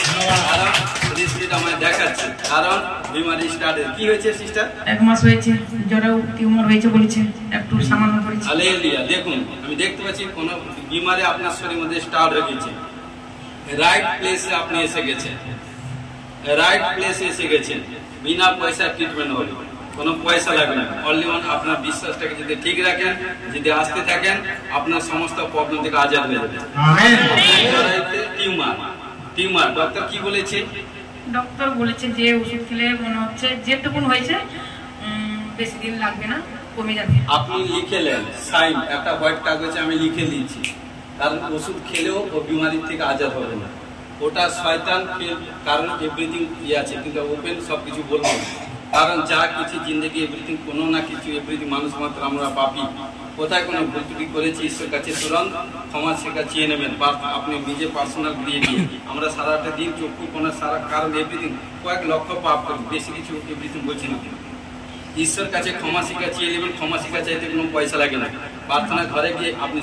কারণ স্পিরিট আমায় দেখাচ্ছে, কারণ বিমারি স্টার্ট কি হয়েছে সিস্টার? 1 মাস হয়েছে, জ্বরেও টিউমার হয়েছে বলেছে, একটু সামান্য করেছে। হালেলুয়া। দেখুন, আমি দেখতে পাচ্ছি কোন বিমারি আপনার শরীরের মধ্যে স্টার্ট হয়ে গেছে। রাইট প্লেসে আপনি এসে গেছেন, রাইট প্লেসে এসে গেছেন। বিনা পয়সা ট্রিটমেন্ট হবে, কোনো পয়সা লাগবে না। অনলি ওয়ান আপনার বিশ্বাসটাকে যদি ঠিক রাখেন, যদি আসতে থাকেন, আপনার সমস্ত প্রবলেম থেকে আজাদ হয়ে যাবে। টিউমার ডক্টর কি বলেছে? ডক্টর বলেছে যে ওষুধ খেলে মনে হচ্ছে যেটুকুন হয়েছে বেশি দিন লাগবে না, কমে যাবে। আপনি লিখে নেন, সাইন একটা হোয়াইট কাগজে আমি লিখে দিয়েছি, কারণ ওষুধ খেলেও ও বিমারির থেকে আজাদ হবে না। ওটা শয়তান, কারণ এভরিথিং আছে, কিন্তু ওপেন সবকিছু বলবো না। কারণ যা কিছু জিন্দগি এভরিথিং কোনো না কিছু এভরিথিং মানুষ মাত্র আমরা পাপি। কোথায় কোনো ভুল ত্রুটি করেছি ঈশ্বর কাছে তুরন্ত ক্ষমা শেখা চেয়ে নেবেন, আপনি নিজে পার্সোনাল দিয়ে আমরা সারাটা দিন চক্ষু কোনো সারা, কারণ এভরিথিং কয়েক লক্ষ পাপ করি, বেশি কিছু এভরিথিং বলছি না। ঈশ্বর কাছে ক্ষমা শিক্ষা চেয়ে নেবেন। ক্ষমা শিক্ষা চাইতে কোনো পয়সা লাগে না। প্রার্থনা ঘরে গিয়ে আপনি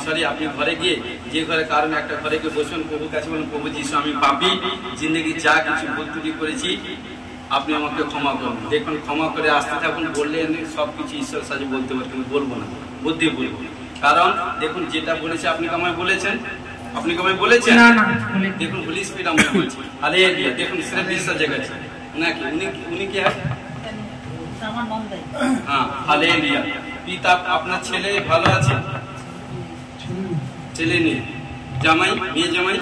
ঘরে গিয়ে যে ঘরে কারণ একটা ঘরে গিয়ে বসবেন, প্রভুর কাছে বলুন, প্রভু যিশু আমি পাপী, জিন্দগি যা কিছু ভুল ত্রুটি করেছি আপনি আমাকে ক্ষমা করুন। দেখুন, ক্ষমা করে আসতে থাকুন, বললে সব কিছু ঈশ্বর সাথে বলতে পারবেন। বলবো না, বুদ্ধি বলবো। কারণ দেখুন, যেটা বলেছে আপনি কামায় বলেছেন, দেখুন হোলি স্পিরিট আমায় বলছে। হালেলুয়া। দেখুন সেটা বিশ্বাস জায়গাছে নাকি উনি কি হয়? হ্যাঁ, হালেলুয়া। পিতা, আপনার ছেলে ভালো আছে? ছেলে নেই, জামাই, মেয়ে জামাই,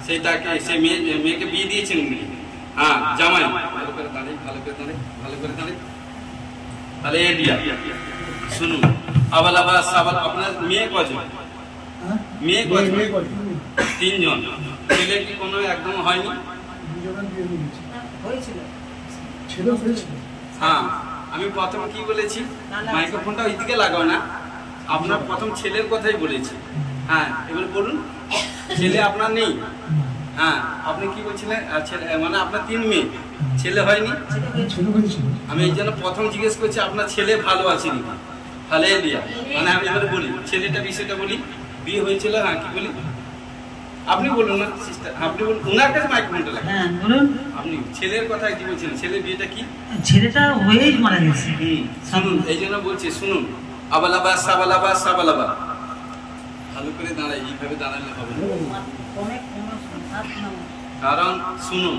সেটাকে সে মেয়েকে বিয়ে দিয়েছেন উনি? হ্যাঁ, জামাই। ভালো করে দাঁড়িয়ে। হালেলুয়া। শুনুন, আবালাবাস সাবাল, আপনার মেয়ে কজন? মেয়ে 3জন। ছেলে কি কোনো একদম হয়নি? হ্যাঁ, আমি প্রথম কি বলেছি, মাইক্রোফোনটা ওইদিকে লাগাও না, আপনার প্রথম ছেলের কথাই বলেছি। হ্যাঁ, এবার বলুন, ছেলে আপনার নেই? হ্যাঁ, আপনি কি বলছিলেন? ছেলে মানে আপনার 3 মেয়ে, ছেলে হয়নি? আমি এই জন্য প্রথম জিজ্ঞেস করছি আপনার ছেলে ভালো আছে নাকি। হালেলুয়া। মানে আমি এবারে বলি ছেলেটা বিষয়টা বলি, বিয়ে হয়েছিল। হ্যাঁ, কি বলি? আপনি বলুন না সিস্টার, আপনি বলুন, ওনার কাছে মাইক্রোফোনটা লাগান। হ্যাঁ, বলুন। আপনি ছেলের কথা কি বলছিলেন? ছেলের বিয়েটা কি? ছেলেটা হয়েই মারা গেছে। শুনুন, এই জন্য বলছি, শুনুন, আবালাবাস সাবালাবাস সাবালাবা। ভালো করে দাঁড়াই, এইভাবে দাঁড়ালে হবে না। কারণ শুনুন,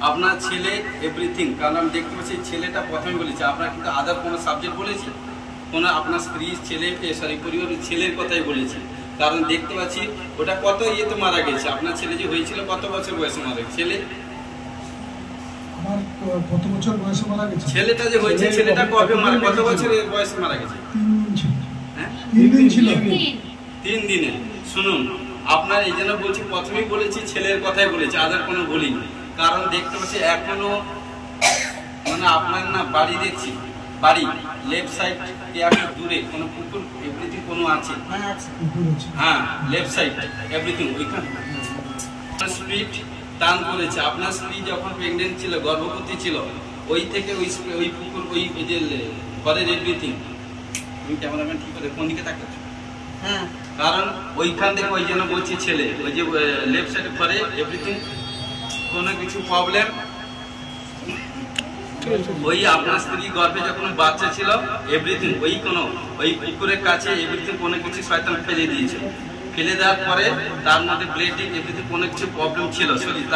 আপনার ছেলে এভরিথিং, কারণ আমি দেখতে পাচ্ছি ছেলেটা প্রথমে বলেছে, আপনার কিন্তু আদার কোনো সাবজেক্ট বলেছি, কোনো আপনার স্ত্রী ছেলে পরিবারের ছেলের কথাই বলেছি। কারণ দেখতে পাচ্ছি ওটা কত ইয়েতে মারা গেছে, আপনার ছেলে যে হয়েছিল কত বছর বয়সে মারা গেছে? ছেলে আমার কত বছর বয়সে মারা গেছে? ছেলেটা যে হয়েছে ছেলেটা কবে মারা, কত বছরের বয়সে মারা গেছে? 3 দিন ছিল। 3 দিনে। শুনুন, আপনার এই জন্য বলছি, প্রথমেই বলেছি ছেলের কথাই বলেছি, আদার কোনো বলিনি। কারণ দেখতে পাচ্ছি এখনো মানে আপনার না বাড়ি দেখছি, বাড়ি লেফট সাইড একটু দূরে কোনো পুকুর এভরিথিং কোনো আছে, হ্যাঁ লেফট সাইড এভরিথিং ওইখানে স্পিড টান করেছে। আপনার স্ত্রী যখন প্রেগনেন্ট ছিল, গর্ভবতী ছিল, ওই থেকে ওই পুকুর ওই যে ঘরের এভরিথিং, তুমি ক্যামেরাম্যান ঠিক করে কোন দিকে তাকাচ্ছ? হ্যাঁ, কারণ ওইখান থেকে ওই জন্য বলছি ছেলে, ওই যে লেফট সাইডে ঘরে এভরিথিং কোনো কিছু প্রবলেম, ওই আপনার স্ত্রী গর্ভে যখন বাচ্চা ছিল এভরিথিং ওই পুকুরের কাছে এভরিথিং কোনো কিছু শয়তান ফেলে দিয়েছে। ফেলে দেওয়ার পরে তার মধ্যে ব্লিডিং এভরিথিং কোনো কিছু প্রবলেম ছিল শরীর,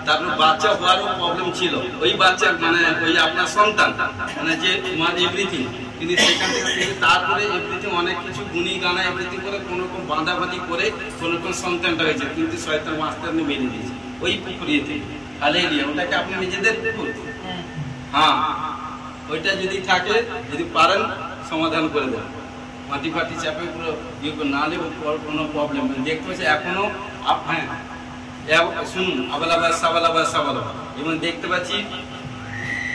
তারপর বাচ্চা হওয়ারও প্রবলেম ছিল। ওই বাচ্চা মানে ওই আপনার সন্তান মানে যে এভরিথিং, তিনি সেখান থেকে তারপরে এভরিথিং অনেক কিছু গুনি গানা এভরিথিং করে কোনো রকম বাঁধাবাঁধি করে কোনো রকম সন্তানটা হয়েছে, কিন্তু শয়তান মাস্টার মেরে দিয়েছে ওই পুকুরিয়ে থেকে। হালেলুয়া। ওটাকে আপনি নিজেদের পুকুর, হ্যাঁ ওইটা যদি থাকে, যদি পারেন সমাধান করে দেন, মাটি ফাটি চাপে পুরো ইয়ে না হলে কোনো প্রবলেম নেই। দেখতে পাচ্ছি এখনো হ্যাঁ শুনুন, আবালাবাদ সাবালাবাদ সাবালাবাদ, এবং দেখতে পাচ্ছি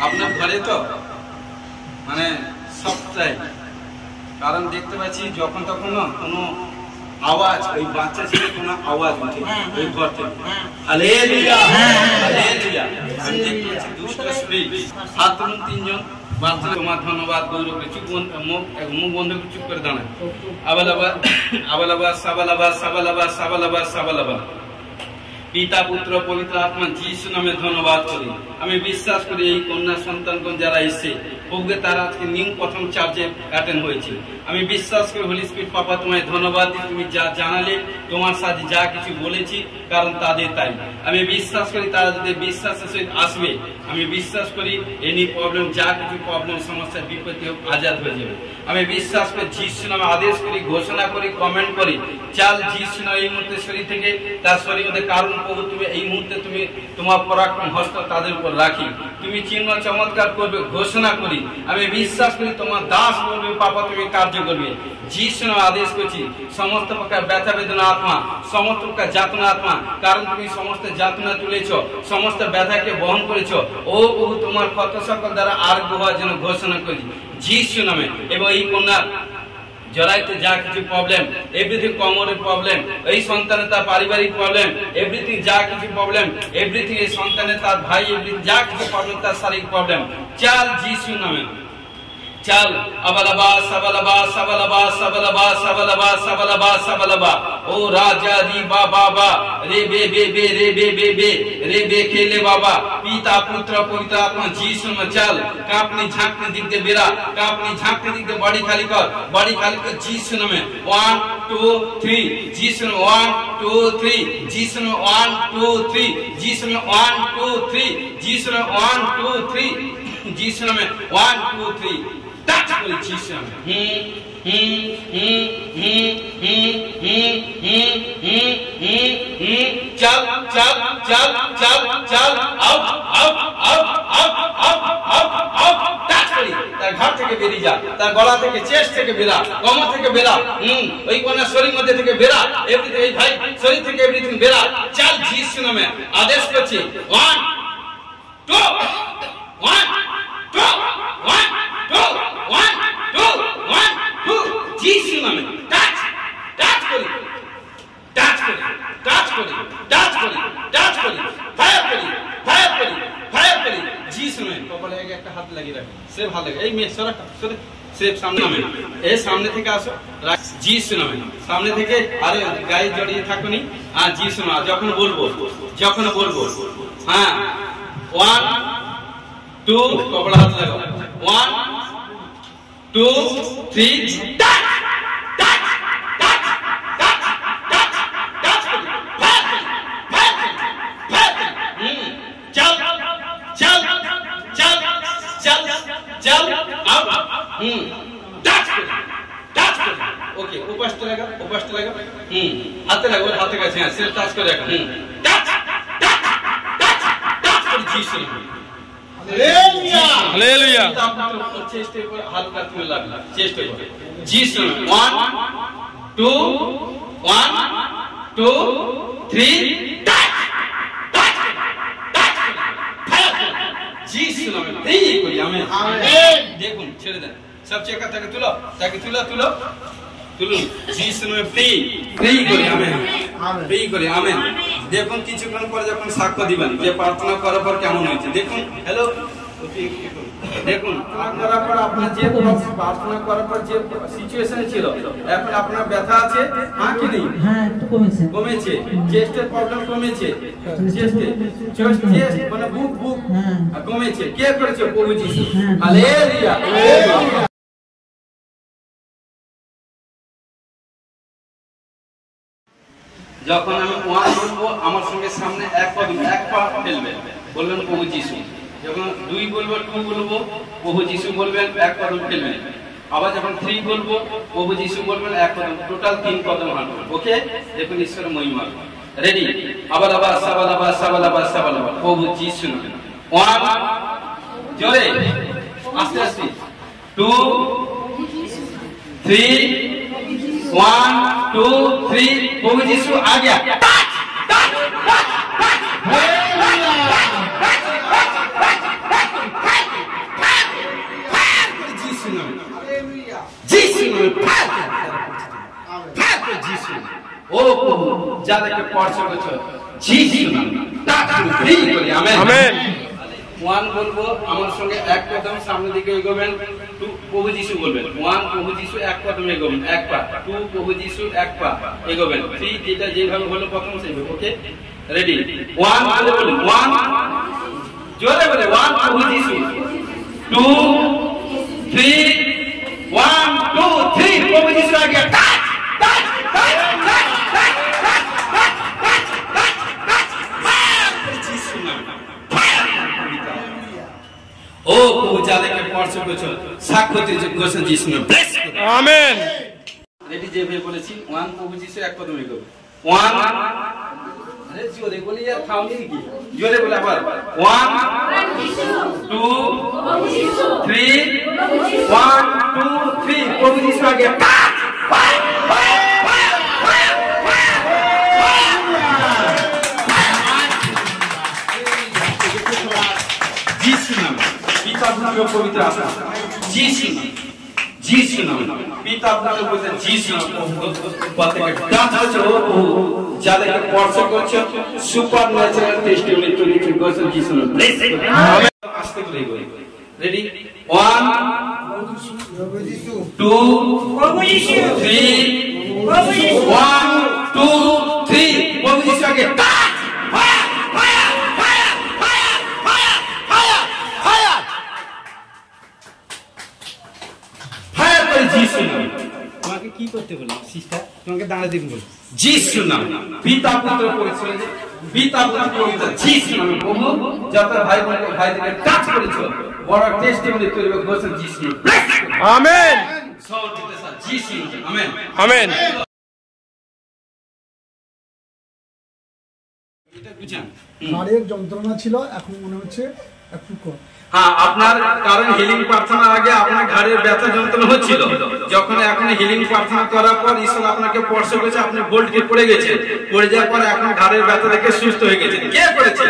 আপনার ঘরে তো মানে সবটাই, কারণ দেখতে পাচ্ছি যখন তখন না কোনো আওয়াজ, ওই বাচ্চা ছেলে কোনো আওয়াজ উঠে ওই ঘর থেকে। Hallelujah, hallelujah. আমি দেখতে পাচ্ছি দুষ্ট স্পিরিট। হাত তুলুন 3 জন। বাচ্চা তোমার ধন্যবাদ গৌরব, চুপ মুখ বন্ধ করে চুপ করে দাঁড়ায়। আবালাবাদ আবালাবাদ সাবালাবাদ সাবালাবাদ সাবালাবাদ সাবালাবাদ। পিতা পুত্র পবিত্র আত্মা যিশু নামে ধন্যবাদ করি। আমি বিশ্বাস করি এই কন্যা সন্তানগণ যারা এসছে প্রভু তারা আজকে নিউ প্রথম চার্জে অ্যাটেন্ড হয়েছে। আমি বিশ্বাস করি হোলি স্পিরিট পাপা তোমায় ধন্যবাদ দিই, তুমি যা জানালে তোমার সাথে যা কিছু বলেছি কারণ তাদের তাই। আমি বিশ্বাস করি তারা যদি বিশ্বাসের সহিত আসবে, আমি বিশ্বাস করি এনি প্রবলেম যা কিছু প্রবলেম সমস্যা বিপত্তি হোক আজাদ হয়ে যাবে। আমি বিশ্বাস করি যিশু নামে আদেশ করি, ঘোষণা করি, কমেন্ট করি, চাল যিশু নামে এই মুহূর্তে শরীর থেকে তার শরীর মধ্যে কারণ প্রভু তুমি এই মুহূর্তে তুমি তোমার পরাক্রম হস্ত তাদের উপর রাখি, তুমি চিহ্ন চমৎকার করবে ঘোষণা করি। আমি বিশ্বাস করি তোমার দাস বলবে পাপা তুমি কার্য করবে। যিশু নামে আদেশ করছি সমস্ত প্রকার ব্যথা বেদনা আত্মা, সমস্ত প্রকার যাতনা আত্মা, কারণ তুমি সমস্ত যাতনা তুলেছ, সমস্ত ব্যথাকে বহন করেছ, ও প্রভু তোমার কত সকল দ্বারা আরোগ্য হওয়ার জন্য ঘোষণা করি যিশু নামে। এবং এই কন্যার জরাইতে যা কিছু প্রবলেম, এভরিথিং কোমরের প্রবলেম, এই সন্তানের তার পারিবারিক প্রবলেম, এভরিথিং যা কিছু প্রবলেম, এভরিথিং এই সন্তানের তার ভাই এভরিথিং যা কিছু প্রবলেম তার শারীরিক প্রবলেম, চাল যিশু নামে চাল। আবালাবা সাবালাবা সাবালাবা সাবালাবা সাবালাবা সাবালাবা সাবালাবা। ও রাজা রি বাবা বা রে বে বে বে রে বে বে বে রে বে খেলে বাবা। পিতা পুত্র পবিত্র আত্মা যিশু নামে চাল। কাঁপনি ঝাঁকনি দিক দিয়ে বেরা, কাঁপনি ঝাঁকনি দিক দিয়ে বাড়ি খালি কর, বাড়ি খালি কর যিশু নামে। 1 2 3 যিশু নামে 1 2 3 যিশু নামে 1 2 3 যিশু নামে 1 2 3 যিশু নামে 1 2 3 যিশু নামে 1 2 3 টাচ করে যিশু নামে। চাল চাল চাল চাল চাল out out out out out out out touch করি তার ঘর থেকে বেরিয়ে যা, তার গলা থেকে চেস্ট থেকে বেরা, কোমর থেকে বেরা, ওই কোনা শরীর মধ্যে থেকে বেরা, এভরিথিং এই ভাই শরীর থেকে এভরিথিং বেরা। চাল যিশু নামে আদেশ করছি 1 2 1 2 1 2 1 2 1 2 যিশু নামে টাচ টাচ করি টাচ করি টাচ করি টাচ করি টাচ করি ফায়ার করি ফায়ার করি ফায়ার করি যিশু নামে। কপালে একটা হাত লাগিয়ে রাখো, সে ভালো লাগে। এই মেয়ে সরা সরে সে সামনে নামে, এই সামনে থেকে আসো যিশু নামে, সামনে থেকে আরে গায়ে জড়িয়ে থাকুনি। আর যিশু নামে যখন বলবো হ্যাঁ 1 2 কপালে হাত লাগাও 1 2 3 touch touch touch touch touch touch fire fire fire touch করে ওকে উপাসটা লাগা হাতে লাগা হাতে কাছে হ্যাঁ সেটা টাচ করে রাখো টাচ করে জিসু হালেলুয়া চেষ্টা করে হালকা তুলে লাগলা চেষ্টা করে জিসু 1 2 3 টাচ জিসু নামে এই করি আমেন দেখুন ছেড়ে দেন সব চেক তাকে তুলো জিসু নামে প্রে করি আমেন দেখুন কিছুক্ষণ পরে যখন সাক্ষ্য দিবেন যে প্রার্থনা করার পর কেমন হয়েছে দেখুন হ্যালো দেখুন করার পর আপনার যে প্রার্থনা করার পর যে সিচুয়েশন ছিল এখন আপনার ব্যথা আছে হ্যাঁ কি নেই হ্যাঁ একটু কমেছে চেস্টের প্রবলেম কমেছে চেস্ট মানে বুক কমেছে কে করেছে প্রভু যিশু হালেলুয়া যখন আমি 1 বলবো আমার সঙ্গে সামনে এক পা ফেলবেন বলবেন প্রভু যিশু যখন 2 বলবো 2 বলবো প্রভু যিশু বলবেন এক কদম ফেলবেন আবার যখন 3 বলবো প্রভু যিশু বলবেন এক কদম টোটাল 3 কদম হাঁটবেন ওকে দেখুন ঈশ্বরের মহিমা রেডি আবার সাবালাবা প্রভু যিশু 1 জোরে আস্তে 2 3 1 2 3 प्रभु यीशु आ गया ओ प्रभु ज्यादा के पढ़ सको यीशु आमेन 1 বলবো আমার সঙ্গে এক কদম সামনের দিকে এগোবেন 2 প্রভু যিশু বলবেন 1 প্রভু যিশু এক কদম এগোবেন এক পা 2 প্রভু যিশু এক পা এগোবেন 3 যেটা যেভাবে হলো প্রথম সেইভাবে ওকে রেডি 1 বলে বলুন 1 জোরে বলে 1 প্রভু যিশু 2 3 1 2 3 প্রভু যিশু आ गया টাচ ओ प्रभु ज्यादा के पढ़ सको साक्ष्य দিতে গোসল যিশু ব্লেস আমেন রেডি যে ভাই বলেছি 1 প্রভু যিশু এক কদম এগোবে 1 আরে জোরে বলি यार খাওনি কি জোরে বলে আবার 1 2 প্রভু যিশু 3 1 2 3 প্রভু যিশু आ गया যিশু নাম পিতা পুত্র পবিত্র আত্মা যিশু নাম পিতা পুত্র পবিত্র যিশু নাম পাতে ডাচ হচ্ছে ও যারা কে পড়ছ করছে সুপার ন্যাচারাল টেস্টিমনি তৈরি করছে যিশু নাম আমেন আস্তে করে গই রেডি 1 প্রভু যিশু 2 প্রভু যিশু 3 প্রভু যিশু 1 2 3 প্রভু যিশু আগে যিশু নাম তোমাকে কি করতে বললাম সিস্টার তোমাকে দাঁড়াতে বল যিশু নাম পিতা পুত্র পবিত্র পিতা পুত্র পবিত্র যিশু নাম প্রভু যত ভাইদেরকে টাচ করেছো বড় টেস্টিমনি তৈরি করছে যিশু আমেন সৌদিতে স্যার যিশু আমেন আমেন এটা বুঝান ঘাড়ের যন্ত্রণা ছিল এখন মনে হচ্ছে একটু কম হ্যাঁ আপনার কারণ হিলিং প্রার্থনার আগে আপনার ঘাড়ের ব্যথা যন্ত্রণা হচ্ছিল যখন এখন হিলিং প্রার্থনা করার পর ঈশ্বর আপনাকে স্পর্শ করেছে আপনি বোল্টে পড়ে গেছে পড়ে যাওয়ার পর এখন ঘাড়ের ব্যথা থেকে সুস্থ হয়ে গেছে কে করেছে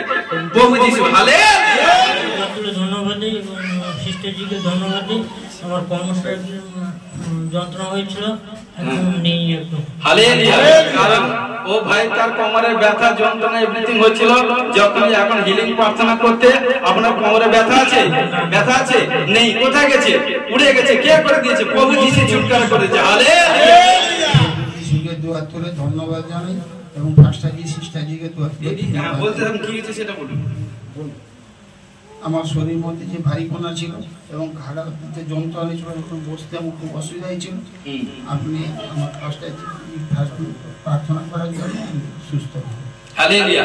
প্রভু যিশু হালেলুয়া ধন্যবাদ দিই সিস্টারজিকে ধন্যবাদ দিই আমার কর্মস্থলে যন্ত্রণা হয়েছিল এখন নেই একদম হালেলুয়া কারণ ও ভাই তার কোমরের ব্যথা যন্ত্রণা এভরিথিং হচ্ছিল যখন এখন হিলিং প্রার্থনা করতে আপনার কোমরে ব্যথা আছে নেই কোথায় গেছে উড়ে গেছে কে করে দিয়েছে প্রভু যিশু ছুটকারা করেছে হালেলুয়া যিশুকে দোয়া করে ধন্যবাদ জানাই এবং ফাস্টারজি সিস্টারজিকে দোয়া করে হ্যাঁ বলতে আমি কি হয়েছে সেটা বলুন আমার শরীর মধ্যে যে ভারীপনা ছিল এবং ঘাড়াতে যন্ত্রণা ছিল এবং বসতে আমার খুব অসুবিধা হয়েছিল আপনি আমার ফাস্টারজি প্রার্থনা করার জন্য সুস্থ হালেলুয়া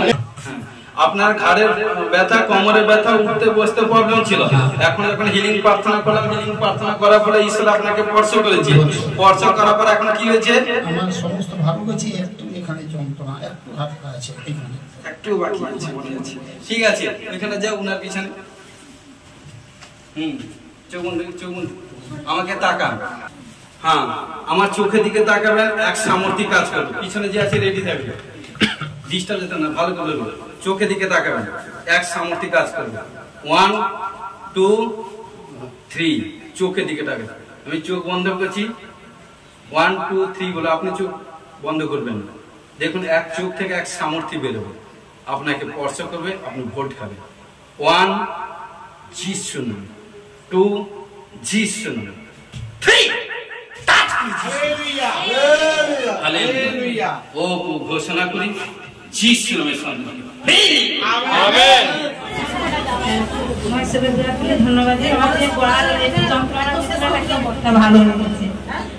আপনার ঘাড়ের ব্যথা, কোমরের ব্যথা, উঠতে বসতে প্রবলেম ছিল। এখন যখন হিলিং প্রার্থনা করলাম, হিলিং প্রার্থনা করার পরে ঈশ্বর আপনাকে স্পর্শ করেছে। স্পর্শ করার পর এখন কি হয়েছে? আমার সমস্ত ভালো গেছে, একটু এখানে যন্ত্রণা একটু হালকা আছে, এখানে একটু বাকি আছে মনে হচ্ছে। ঠিক আছে, এখানে যাও উনার পিছনে। চোখ বন্ধ, আমাকে তাকান। হ্যাঁ, আমার চোখের দিকে তাকাবেন, এক সামর্থ্য কাজ করবে। পিছনে যে আছে রেডি থাকবে, ডিস্টার্ব যেতে না, ভালো করে চোখের দিকে তাকাবেন, এক সামর্থ্য কাজ করবে। 1 2 3 চোখের দিকে তাকাবেন। আমি চোখ বন্ধ করছি, 1 2 3 বলে আপনি চোখ বন্ধ করবেন না। দেখুন এক চোখ থেকে এক সামর্থ্য বেরোবে, আপনাকে স্পর্শ করবে, আপনি ভোট খাবেন। 1 জি শুনুন, 2 জি শুনুন, 3 ও ঘোষণা করি জি শুনুন। আমেন। ধন্যবাদ। আমার যে গলার যন্ত্রণা ভালো হয়ে গেছে,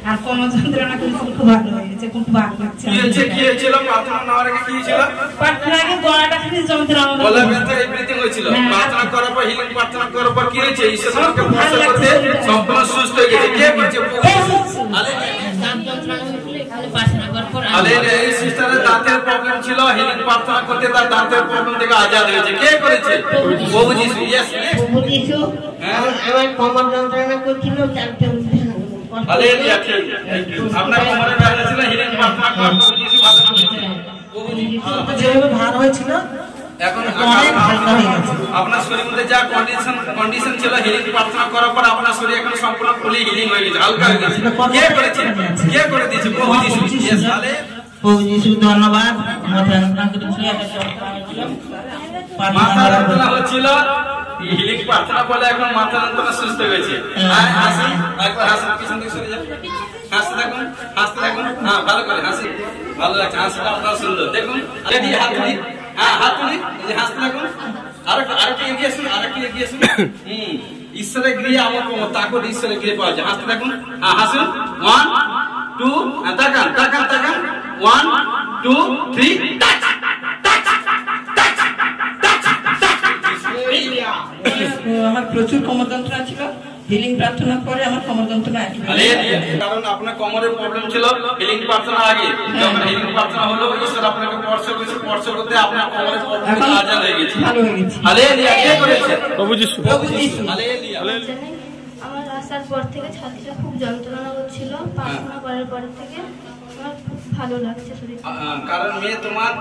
আর কোন যন্ত্রণা খুব ভালো হয়ে গেছে, খুব ভালো লাগছে। কি হয়েছিল? প্রার্থনা নেওয়ার আগে কি হয়েছিল? প্রার্থনা আগে গলাটা খালি যন্ত্রণা, গলা ব্যথা এভরিথিং হয়েছিল। প্রার্থনা করার পর, হিলিং প্রার্থনা করার পর কি হয়েছে? ঈশ্বর আমাকে স্পর্শ করতে সম্পূর্ণ সুস্থ হয়ে গেছে। কে বলছে? হালেলুয়া। এই সিস্টারের দাঁতের প্রবলেম ছিল, হিলিং প্রার্থনা করতে তার দাঁতের প্রবলেম থেকে আজাদ হয়েছে। কে করেছে? প্রভু যিশু। ইয়েস, প্রভু যিশু। আমার কোমর যন্ত্রণা করছিল, চালতে উঠতে না। হালেলুয়া। আপনার কোমরে ব্যথা ছিল, হিলিং প্রার্থনা করার প্রভু যিশু ভালো করেছে। প্রভু যিশু যেভাবে ভার হয়েছিল এখন আপনার শরীরের মধ্যে যা কন্ডিশন ছিল, হিলিং প্রার্থনা করার পর আপনার শরীর এখন সম্পূর্ণ ফুলি হিলিং হয়ে গেছে, হালকা হয়ে গেছে। কে করেছে? কে করে দিয়েছে? প্রভু যিশু। প্রভু যিশু ধন্যবাদ। মাথা যন্ত্রণা হচ্ছিল, হিলিং প্রার্থনা বলে এখন মাথা যন্ত্রণা সুস্থ হয়েছে। হাসি, একবার হাসি, পিছন থেকে সরে যান, হাসতে থাকুন, হাসতে থাকুন। হ্যাঁ, ভালো করে হাসি, ভালো লাগছে, হাসিটা আপনার সুন্দর। দেখুন রেডি, হাত তুলি, হ্যাঁ হাত তুলি, হাসতে থাকুন। আরেকটু এগিয়ে আসুন, আরেকটু এগিয়ে আসুন। ঈশ্বরের গৃহে আমার কোমর, তাকর ঈশ্বরের গৃহে পাওয়া যায়। হাসতে থাকুন, হ্যাঁ হাসুন। 1 2 তাকান তাকান তাকান, 1 2 3 টাচ টাচ টাচ টাচ। আমার প্রচুর কোমর যন্ত্রণা ছিল, হিলিং প্রার্থনা করে আমার কোমর যন্ত্রণা কারণ আপনার কোমরের প্রবলেম ছিল হিলিং প্রার্থনা আগে, যখন হিলিং প্রার্থনা হলো ঈশ্বর আপনাকে স্পর্শ করেছে, স্পর্শ করতে আপনার কোমরের প্রবলেম আজাদ হয়ে গেছে, ভালো হয়ে গেছে। হালেলুয়া। কে করেছে? প্রভু যিশু। প্রভু যিশু। হালেলুয়া। আমার আসার পর থেকে ছাতিটা খুব যন্ত্রণা হচ্ছিল, প্রার্থনা করার পর থেকে আমার খুব ভালো লাগছে শরীর। কারণ মেয়ে তোমার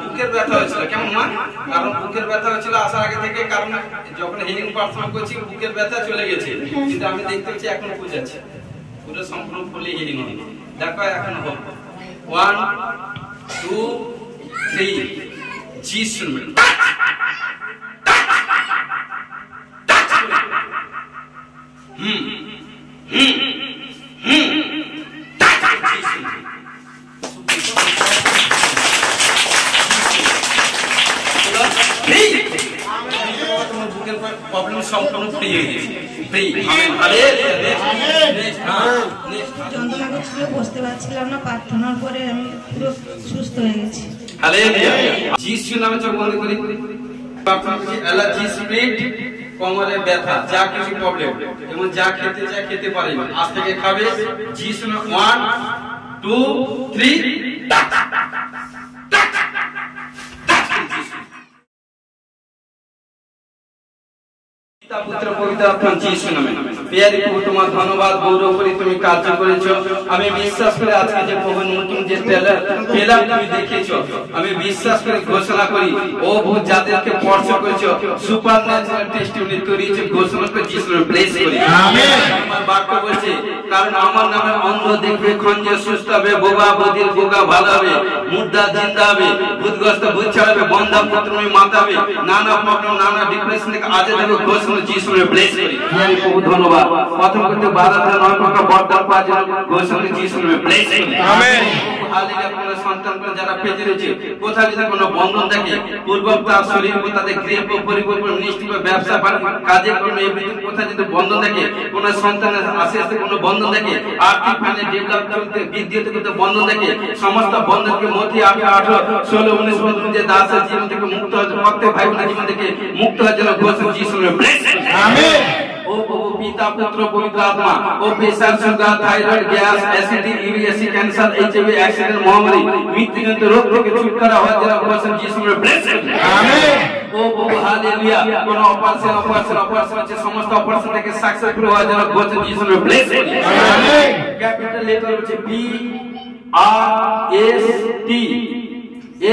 বুকের ব্যথা হয়েছিল, কেমন মা? কারণ বুকের ব্যথা হয়েছিল আসার আগে থেকে, কারণ যখন হিলিং প্রার্থনা করছি বুকের ব্যথা চলে গেছে, কিন্তু আমি দেখতে পাচ্ছি এখন বুঝাচ্ছে পুরো সম্পূর্ণ ফুলি হিলিং হবে। দেখো এখন হোক 1 2 3 জি শুনবেন। প্রবলেম সম্পূর্ণ ফ্রি হয়ে গেছে। যন্ত্রণা করছিল, বসতে পারছিলাম না, প্রার্থনার পরে আমি পুরো সুস্থ হয়ে গেছি। হালেলুয়া। যিশু নামে চোখ বন্ধ করি। প্রার্থনা করছি, অ্যালার্জি, স্পিড, কোমরে ব্যথা, যা কিছু প্রবলেম, যেমন যা খেতে চায় খেতে পারে না, আজ থেকে খাবে। যিশু নামে 1 2 3 টাচ টাচ টাচ। পুত্র পবিত্র আত্মা যিশু নামে। প্রিয় প্রভু, তোমার ধন্যবাদ গৌরব করি, তুমি কার্য করেছো। আমি বিশ্বাস করে আজকে যে প্রভু নতুন যে ট্রেলার পেলাম তুমি দেখেছো, আমি বিশ্বাস করে ঘোষণা করি, ও বহু যাদেরকে স্পর্শ করেছো, সুপারন্যাচুরাল টেস্টিমনি তৈরি ঘোষণা করে যিশু নামে ব্লেস করি। আমেন। আমার বাক্য বলছে, কারণ আমার নামে অন্ধ দেখবে, খঞ্জে সুস্থ হবে, বোবা বধির বোকা ভালো হবে, মুর্দা জিন্দা হবে, ভূতগ্রস্ত ভূত ছাড়াবে, বন্ধা পুত্র মাতাবে, নানা প্রবলেম নানা ডিপ্রেশন থেকে আজ থেকে ঘোষণা যিশু নামে ব্লেস করি। প্রভু ধন্যবাদ। বাবা প্রথম করতে 12 প্রকার বরদান পাওয়ার জন্য ঘোষণা যিশু নামে ব্লেস আমেন। হালেলুয়া। কোন সন্তান যারা পেজে রয়েছে কোথায় যদি কোনো বন্ধন থাকে পূর্বক তার শরীর তাদের গৃহ পরিকল্পনা নিশ্চিত ব্যবসা কাজে কোনো এভরিথিং কোথায় যদি বন্ধন থাকে কোন সন্তানের আস্তে আস্তে কোনো বন্ধন থাকে আর্থিক ফাইন্যান্স ডেভেলপ করতে বৃদ্ধি হতে করতে বন্ধন থাকে সমস্ত বন্ধনকে মতি 18 16 19 বন্ধন যে দাসের জীবন থেকে মুক্ত হয়ে প্রত্যেক ভাই বোনের জীবন থেকে মুক্ত হয়ে যেন ঘোষণা যিশু নামে ব্লেস আমেন। ও প্রভু পিতা পুত্র পবিত্র আত্মা ও pressure sugar thyroid gas acid uric cancer HIV accident মহামারী মৃত্যুজনিত রোগ থেকে ছুটকারা হওয়ার জন্য ঘোষণা যিশু নামে ব্লেস আমেন। ও প্রভু হালেলুয়া। কোন অপারেশন হচ্ছে সমস্ত অপারেশন থেকে সাকসেসফুল হওয়ার জন্য ঘোষণা যিশু নামে ব্লেস আমেন। ক্যাপিটাল লেটার হচ্ছে বি আর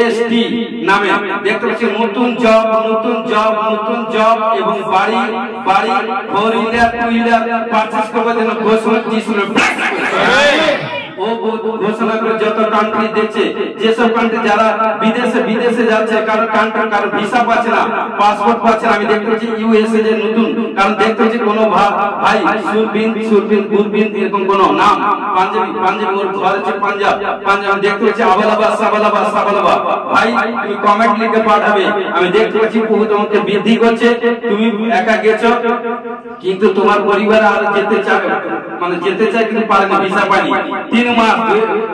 এস টি নামে দেখতে পাচ্ছি নতুন জব এবং বাড়ি 4 হুইলার পারচেজ করবার জন্য ঘোষণা যিশু নামে ব্লেস ও ঘোষণা করে যত কান্ট্রি দেখছে যেসব কান্ট্রি যারা বিদেশে যাচ্ছে কারণ ভিসা পাচ্ছে না পাসপোর্ট পাচ্ছে না আমি দেখতে পাচ্ছি ইউএসএ যে নতুন কারণ দেখতে পাচ্ছি কোনো ভাই সুরবিন এরকম কোনো নাম পাঞ্জাবি ওর ঘর হচ্ছে পাঞ্জাব দেখতে পাচ্ছি সাবালাবা ভাই তুমি কমেন্ট লিখে পাঠাবে আমি দেখতে পাচ্ছি প্রভু তোমাকে বৃদ্ধি করছে তুমি একা গেছো কিন্তু তোমার পরিবার আর যেতে চায় কিন্তু পারে না ভিসা পায়নি 3 মাস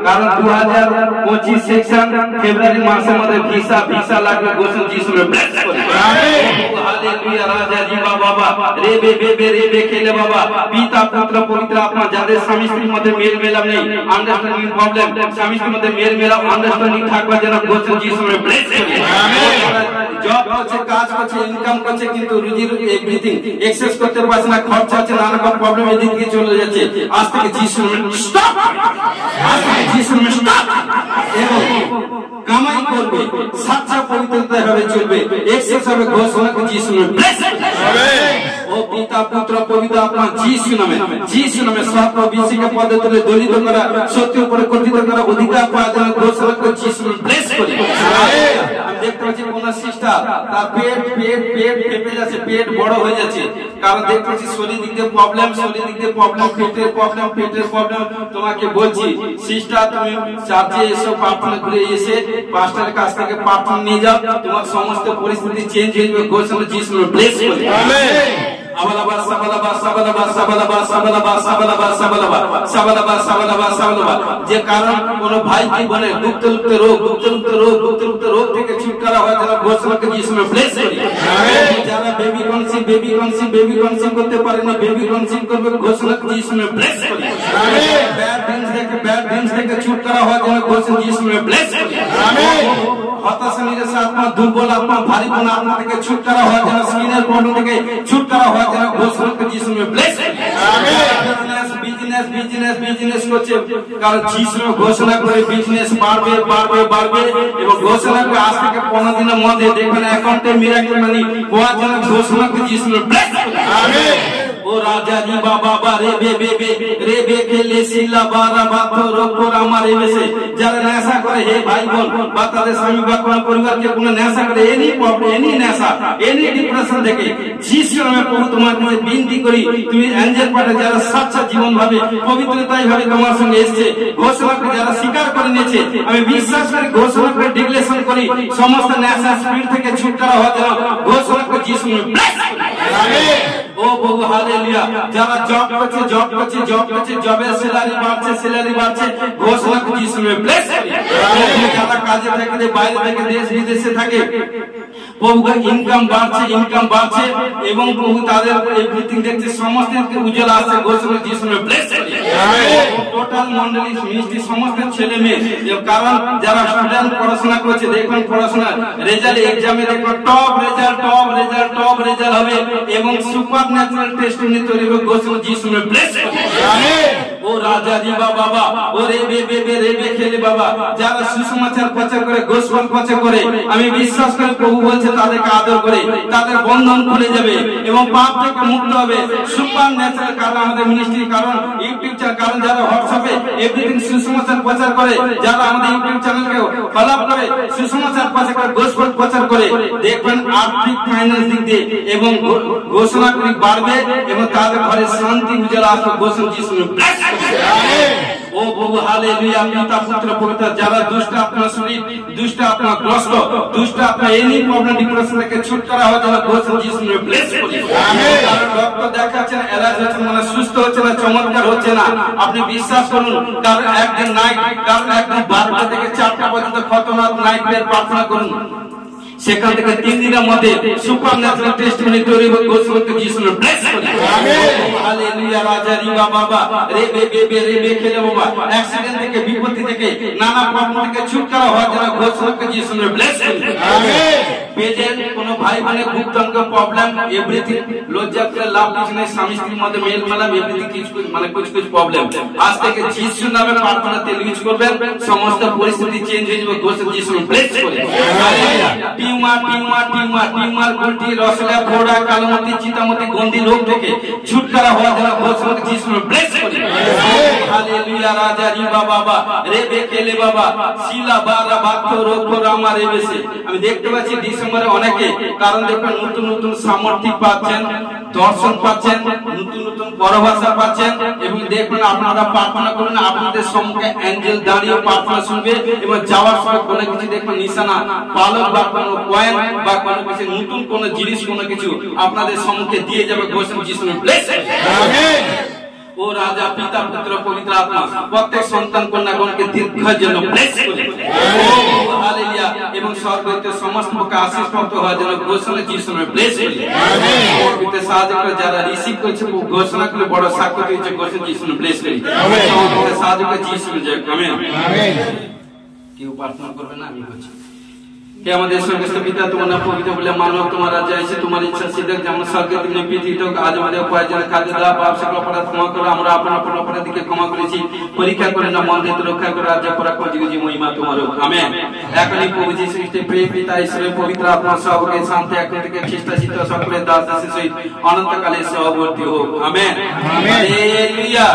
কারণ 2025 সেকশন ফেব্রুয়ারি মাসের মধ্যে ভিসা লাগবে ঘোষণা যিশু নামে ব্লেস করে আমেন। হালেলুয়া। রাজা জি বাবা রে খেলে বাবা পিতা পুত্র পবিত্র আত্মা যাদের স্বামী স্ত্রীর মধ্যে মেল মেলাপ নেই আন্ডারস্ট্যান্ডিং প্রবলেম স্বামী স্ত্রীর মধ্যে মেল মেলাপ আন্ডারস্ট্যান্ডিং থাকবার জন্য ঘোষণা যিশু নামে ব্লেস করে আমেন। জব করছে কাজ করছে ইনকাম করছে কিন্তু রুজির এভরিথিং এক্সেস করতে পারছে না খরচা হচ্ছে নানা রকম প্রবলেম এদিকে চলে যাচ্ছে আজ থেকে যিশু নামে স্টপ যিশু নামে স্টপ এবং কামাই করবে সাচ্চা পবিত্রতা ভাবে চলবে এক্সেস হবে ঘোষণা যিশু নামে ব্লেস আমেন। ও পিতা পুত্র পবিত্র আত্মা যিশু নামে সর্ব বিশ্বকে পদে তুলে দলিত করা সত্যের উপরে কথিত করা অধিকার পাওয়ার জন্য ঘোষণা করে যিশু নামে ব্লেস করি আমেন। আমি দেখতে পাচ্ছি কোন সিস্টার তার পেট ফেটে যাচ্ছে পেট বড় হয়ে যাচ্ছে কারণ দেখতে পাচ্ছি শরীর দিক দিয়ে প্রবলেম পেটের প্রবলেম তোমাকে বলছি সিস্টার তুমি চার্চে এসো প্রার্থনা করে এসে পাস্টরের কাছ থেকে প্রার্থনা নিয়ে যাও তোমার সমস্ত পরিস্থিতি চেঞ্জ হয়ে যাবে ঘোষণা যিশু নামে ব্লেস করি আমেন। যে কারণ কোন ভাই কি বলে গুপ্ত রোগ থেকে ছুটকারা হওয়ার জন্য ঘোষণাকে যিশু নামে ব্লেস করি যারা বেবি কনসিভ করতে পারে না বেবি কনসিভ করবে ঘোষণাকে যিশু নামে ব্লেস করি ব্যাড ড্রিমস থেকে ছুটকারা হওয়ার জন্য ঘোষণা যিশু নামে ব্লেস করি হতাশা নিরাশা আত্মা দুর্বল আত্মা ভারী কোন আত্মা থেকে ছুটকারা হওয়ার জন্য স্কিনের প্রবলেম থেকে ছুটকারা হওয়ার জন্য ঘোষণা করে যিশু নামে ব্লেস বিজনেস করছে কারণ যিশু নামে ঘোষণা করে বিজনেস বাড়বে এবং ঘোষণা করে আজ থেকে 15 দিনের মধ্যে দেখবেন অ্যাকাউন্টে মিরাকেল মানি হওয়ার জন্য ঘোষণা করে যিশু নামে ব্লেস আমেন। ও রাজা জি বাবা রে খেলে সিলা বারা বাতো রোপর আমার এসে যারা নেশা করে হে ভাই বোন বা তাদের স্বামী বা কোন পরিবারকে কোন নেশা করে এনি প্রবলেম এনি নেশা এনি ডিপ্রেশন থেকে যিশু নামে প্রভু তোমার কাছে বিনতি করি তুমি এঞ্জেল পাঠে যারা সাচ্চা জীবন ভাবে পবিত্রতাই ভাবে তোমার সঙ্গে এসেছে ঘোষণা করে যারা স্বীকার করে নিয়েছে আমি বিশ্বাস করি ঘোষণা করে ডিক্লেরেশন করি সমস্ত নেশা স্পিরিট থেকে ছুটকারা হওয়ার জন্য ঘোষণা করে যিশু নামে ব্লেস আমেন। ও প্রভু হালেলুয়া। যারা জব করছে জবের স্যালারি বাড়ছে ঘোষণা করে যিশু নামে ব্লেস করি যারা কাজে থাকে বাইরে থেকে দেশ বিদেশে থাকে প্রভু ইনকাম বাড়ছে এবং প্রভু তাদের এভরিথিং দেখছে সমস্ত উজ্জ্বল আসছে ঘোষণা যিশু নামে ব্লেস করি টোটাল মন্ডলী মিষ্টি সমস্ত ছেলে মেয়ে কারণ যারা স্টুডেন্ট পড়াশোনা করছে দেখুন পড়াশোনা রেজাল্ট এক্সামে দেখুন টপ রেজাল্ট হবে এবং সুপার ন্যাচারাল টেস্টিমনি তৈরি হবে ঘোষণা যিশু নামে ব্লেস করি আমেন। ও ও রাজা রিবা বাবা, ও রেবে বেবে রেবে খেলে বাবা, যারা সুসমাচার প্রচার করে, গোস্বল প্রচার করে, আমি বিশ্বাস করি প্রভু বলছে তাদেরকে আদর করে তাদের বন্ধন খুলে যাবে এবং পাপ থেকে মুক্ত হবে। সুপার ন্যাচারাল কারণ আমাদের মিনিস্ট্রি, কারণ ইউটিউব চ্যানেল, কারণ যারা হোয়াটসঅ্যাপে এভরিথিং সুসমাচার প্রচার করে, যারা আমাদের ইউটিউব চ্যানেলকে ফলো করে সুসমাচার প্রচার করে, গোস্বল প্রচার করে, দেখবেন আর্থিক ফাইন্যান্স দিক দিয়ে এবং ঘোষণা করি বাড়বে এবং তাদের ঘরে শান্তি উজালা আসবে। ঘোষণা যিশু ও প্রভু হালেলুয়া। পিতা পুত্র পবিত্র, যারা দুষ্ট আপনার শরীর, দুষ্ট আপনার গ্রস্ত, দুষ্ট আপনার এনি প্রবলেম ডিপ্রেশন থেকে ছুটকারা হওয়ার জন্য ঘোষণা যিশু ব্লেস করি। কারণ ডক্টর দেখাচ্ছেন এলাজ হচ্ছে মানে সুস্থ হচ্ছে না, চমৎকার হচ্ছে না, আপনি বিশ্বাস করুন। কারণ একদিন নাইট, কারণ একদিন 12টা থেকে 4টা পর্যন্ত খতনাথ নাইট প্রার্থনা করুন, সেখান থেকে 3 দিনের মধ্যে সুপারন্যাচুরাল টেস্টিমনি তৈরি হবে। ঘোষণা যিশু ব্লেস করি। হালেলুয়া। রাজা রিবা বাবা, রেবে বেবে রেবে খেলে বাবা, অ্যাক্সিডেন্ট থেকে, বিপত্তি থেকে, নানা প্রবলেম থেকে ছুটকারা হওয়ার জন্য ঘোষণা যিশু ব্লেস করি। আমেন। পেজেন্ট কোন ভাই বোনের গুপ্তাঙ্গ প্রবলেম, এভরিথিং, লজ্জা করে লাভ কিছু নেই, স্বামী স্ত্রীর মধ্যে মেল মেলাম, এভরিথিং কিছু মানে কুছ প্রবলেম, আজ থেকে যিশু নামে প্রার্থনা তেল ইউজ করবেন, সমস্ত পরিস্থিতি চেঞ্জ হয়ে যাবে। ঘোষণা যিশু ব্লেস করি। Hallelujah. Tumour tumour tumour tumour, গুলটি, রসলা, ফোড়া, কালোমতি, চিতামতি, গন্ধি রোগ থেকে ছুটকারা হওয়ার জন্য ঘোষণা যিশু ব্লেস করি। হালেলুয়া। রাজা রিবা বাবা, রেবে খেলে বাবা, শিলা বারা বাক্য রোগ রামা রেবেছে। আমি দেখতে পাচ্ছি ডিসেম্বরে অনেকে, কারণ দেখবেন নতুন নতুন সামর্থ্য পাচ্ছেন, দর্শন পাচ্ছেন, নতুন নতুন পরভাষা পাচ্ছেন এবং দেখবেন আপনারা প্রার্থনা করুন, আপনাদের সম্মুখে অ্যাঞ্জেল দাঁড়িয়ে প্রার্থনা শুনবে এবং যাওয়ার সময় কোনো কিছু দেখবেন নিশানা, পালক বা কোনো কয়েন বা কোনো কিছু নতুন কোনো জিনিস, কোনো কিছু আপনাদের সম্মুখে দিয়ে যাবে। ঘোষণা যিশু ব্লেস। আমেন। ও রাজা পিতা পুত্র পবিত্র আত্মা প্রত্যেক সন্তান কন্যাগণকে দীর্ঘায়ুর জন্য ব্লেস করি। হালেলুয়া। এবং স্বর্গীয় সমস্ত প্রকার আশীষ প্রাপ্ত হওয়ার জন্য ঘোষণা যিশু ব্লেস করি। আমেন। পবিত্র সাহায্য করে যারা রিসিভ করেছে, ঘোষণা করে বড় সাক্ষ্য দিয়েছে, ঘোষণা যিশু ব্লেস করি। আমেন। পবিত্র সাহায্য করে যিশু জয়। আমেন। আমেন। কেউ প্রার্থনা করবে না, আমি করছি। হে আমাদের স্বর্গস্থ পিতা, তোমার নাম পবিত্র বলে মানব, তোমার রাজ্য এসে, তোমার ইচ্ছা সিদ্ধ যেমন স্বর্গে তেমনি পৃথিবীতে হোক। আজ আমাদের প্রয়োজন খাদ্য দাও, পাপ সকল অপরাধ ক্ষমা করো, আমরা আপন আপন অপরাধীকে ক্ষমা করেছি, পরীক্ষা করে না, মন থেকে রক্ষা করে, রাজ্য পরাক্রম যুগে মহিমা তোমার হোক। আমেন। এখনই প্রভু যীশু খ্রিস্টের প্রিয় পিতা ঈশ্বরের পবিত্র আত্মা সহযোগে শান্তি এখন থেকে খ্রিস্ট চিত্ত সকলের দাস দাসের সহিত অনন্তকালে সহবর্তী হোক। আমেন। হালেলুয়া।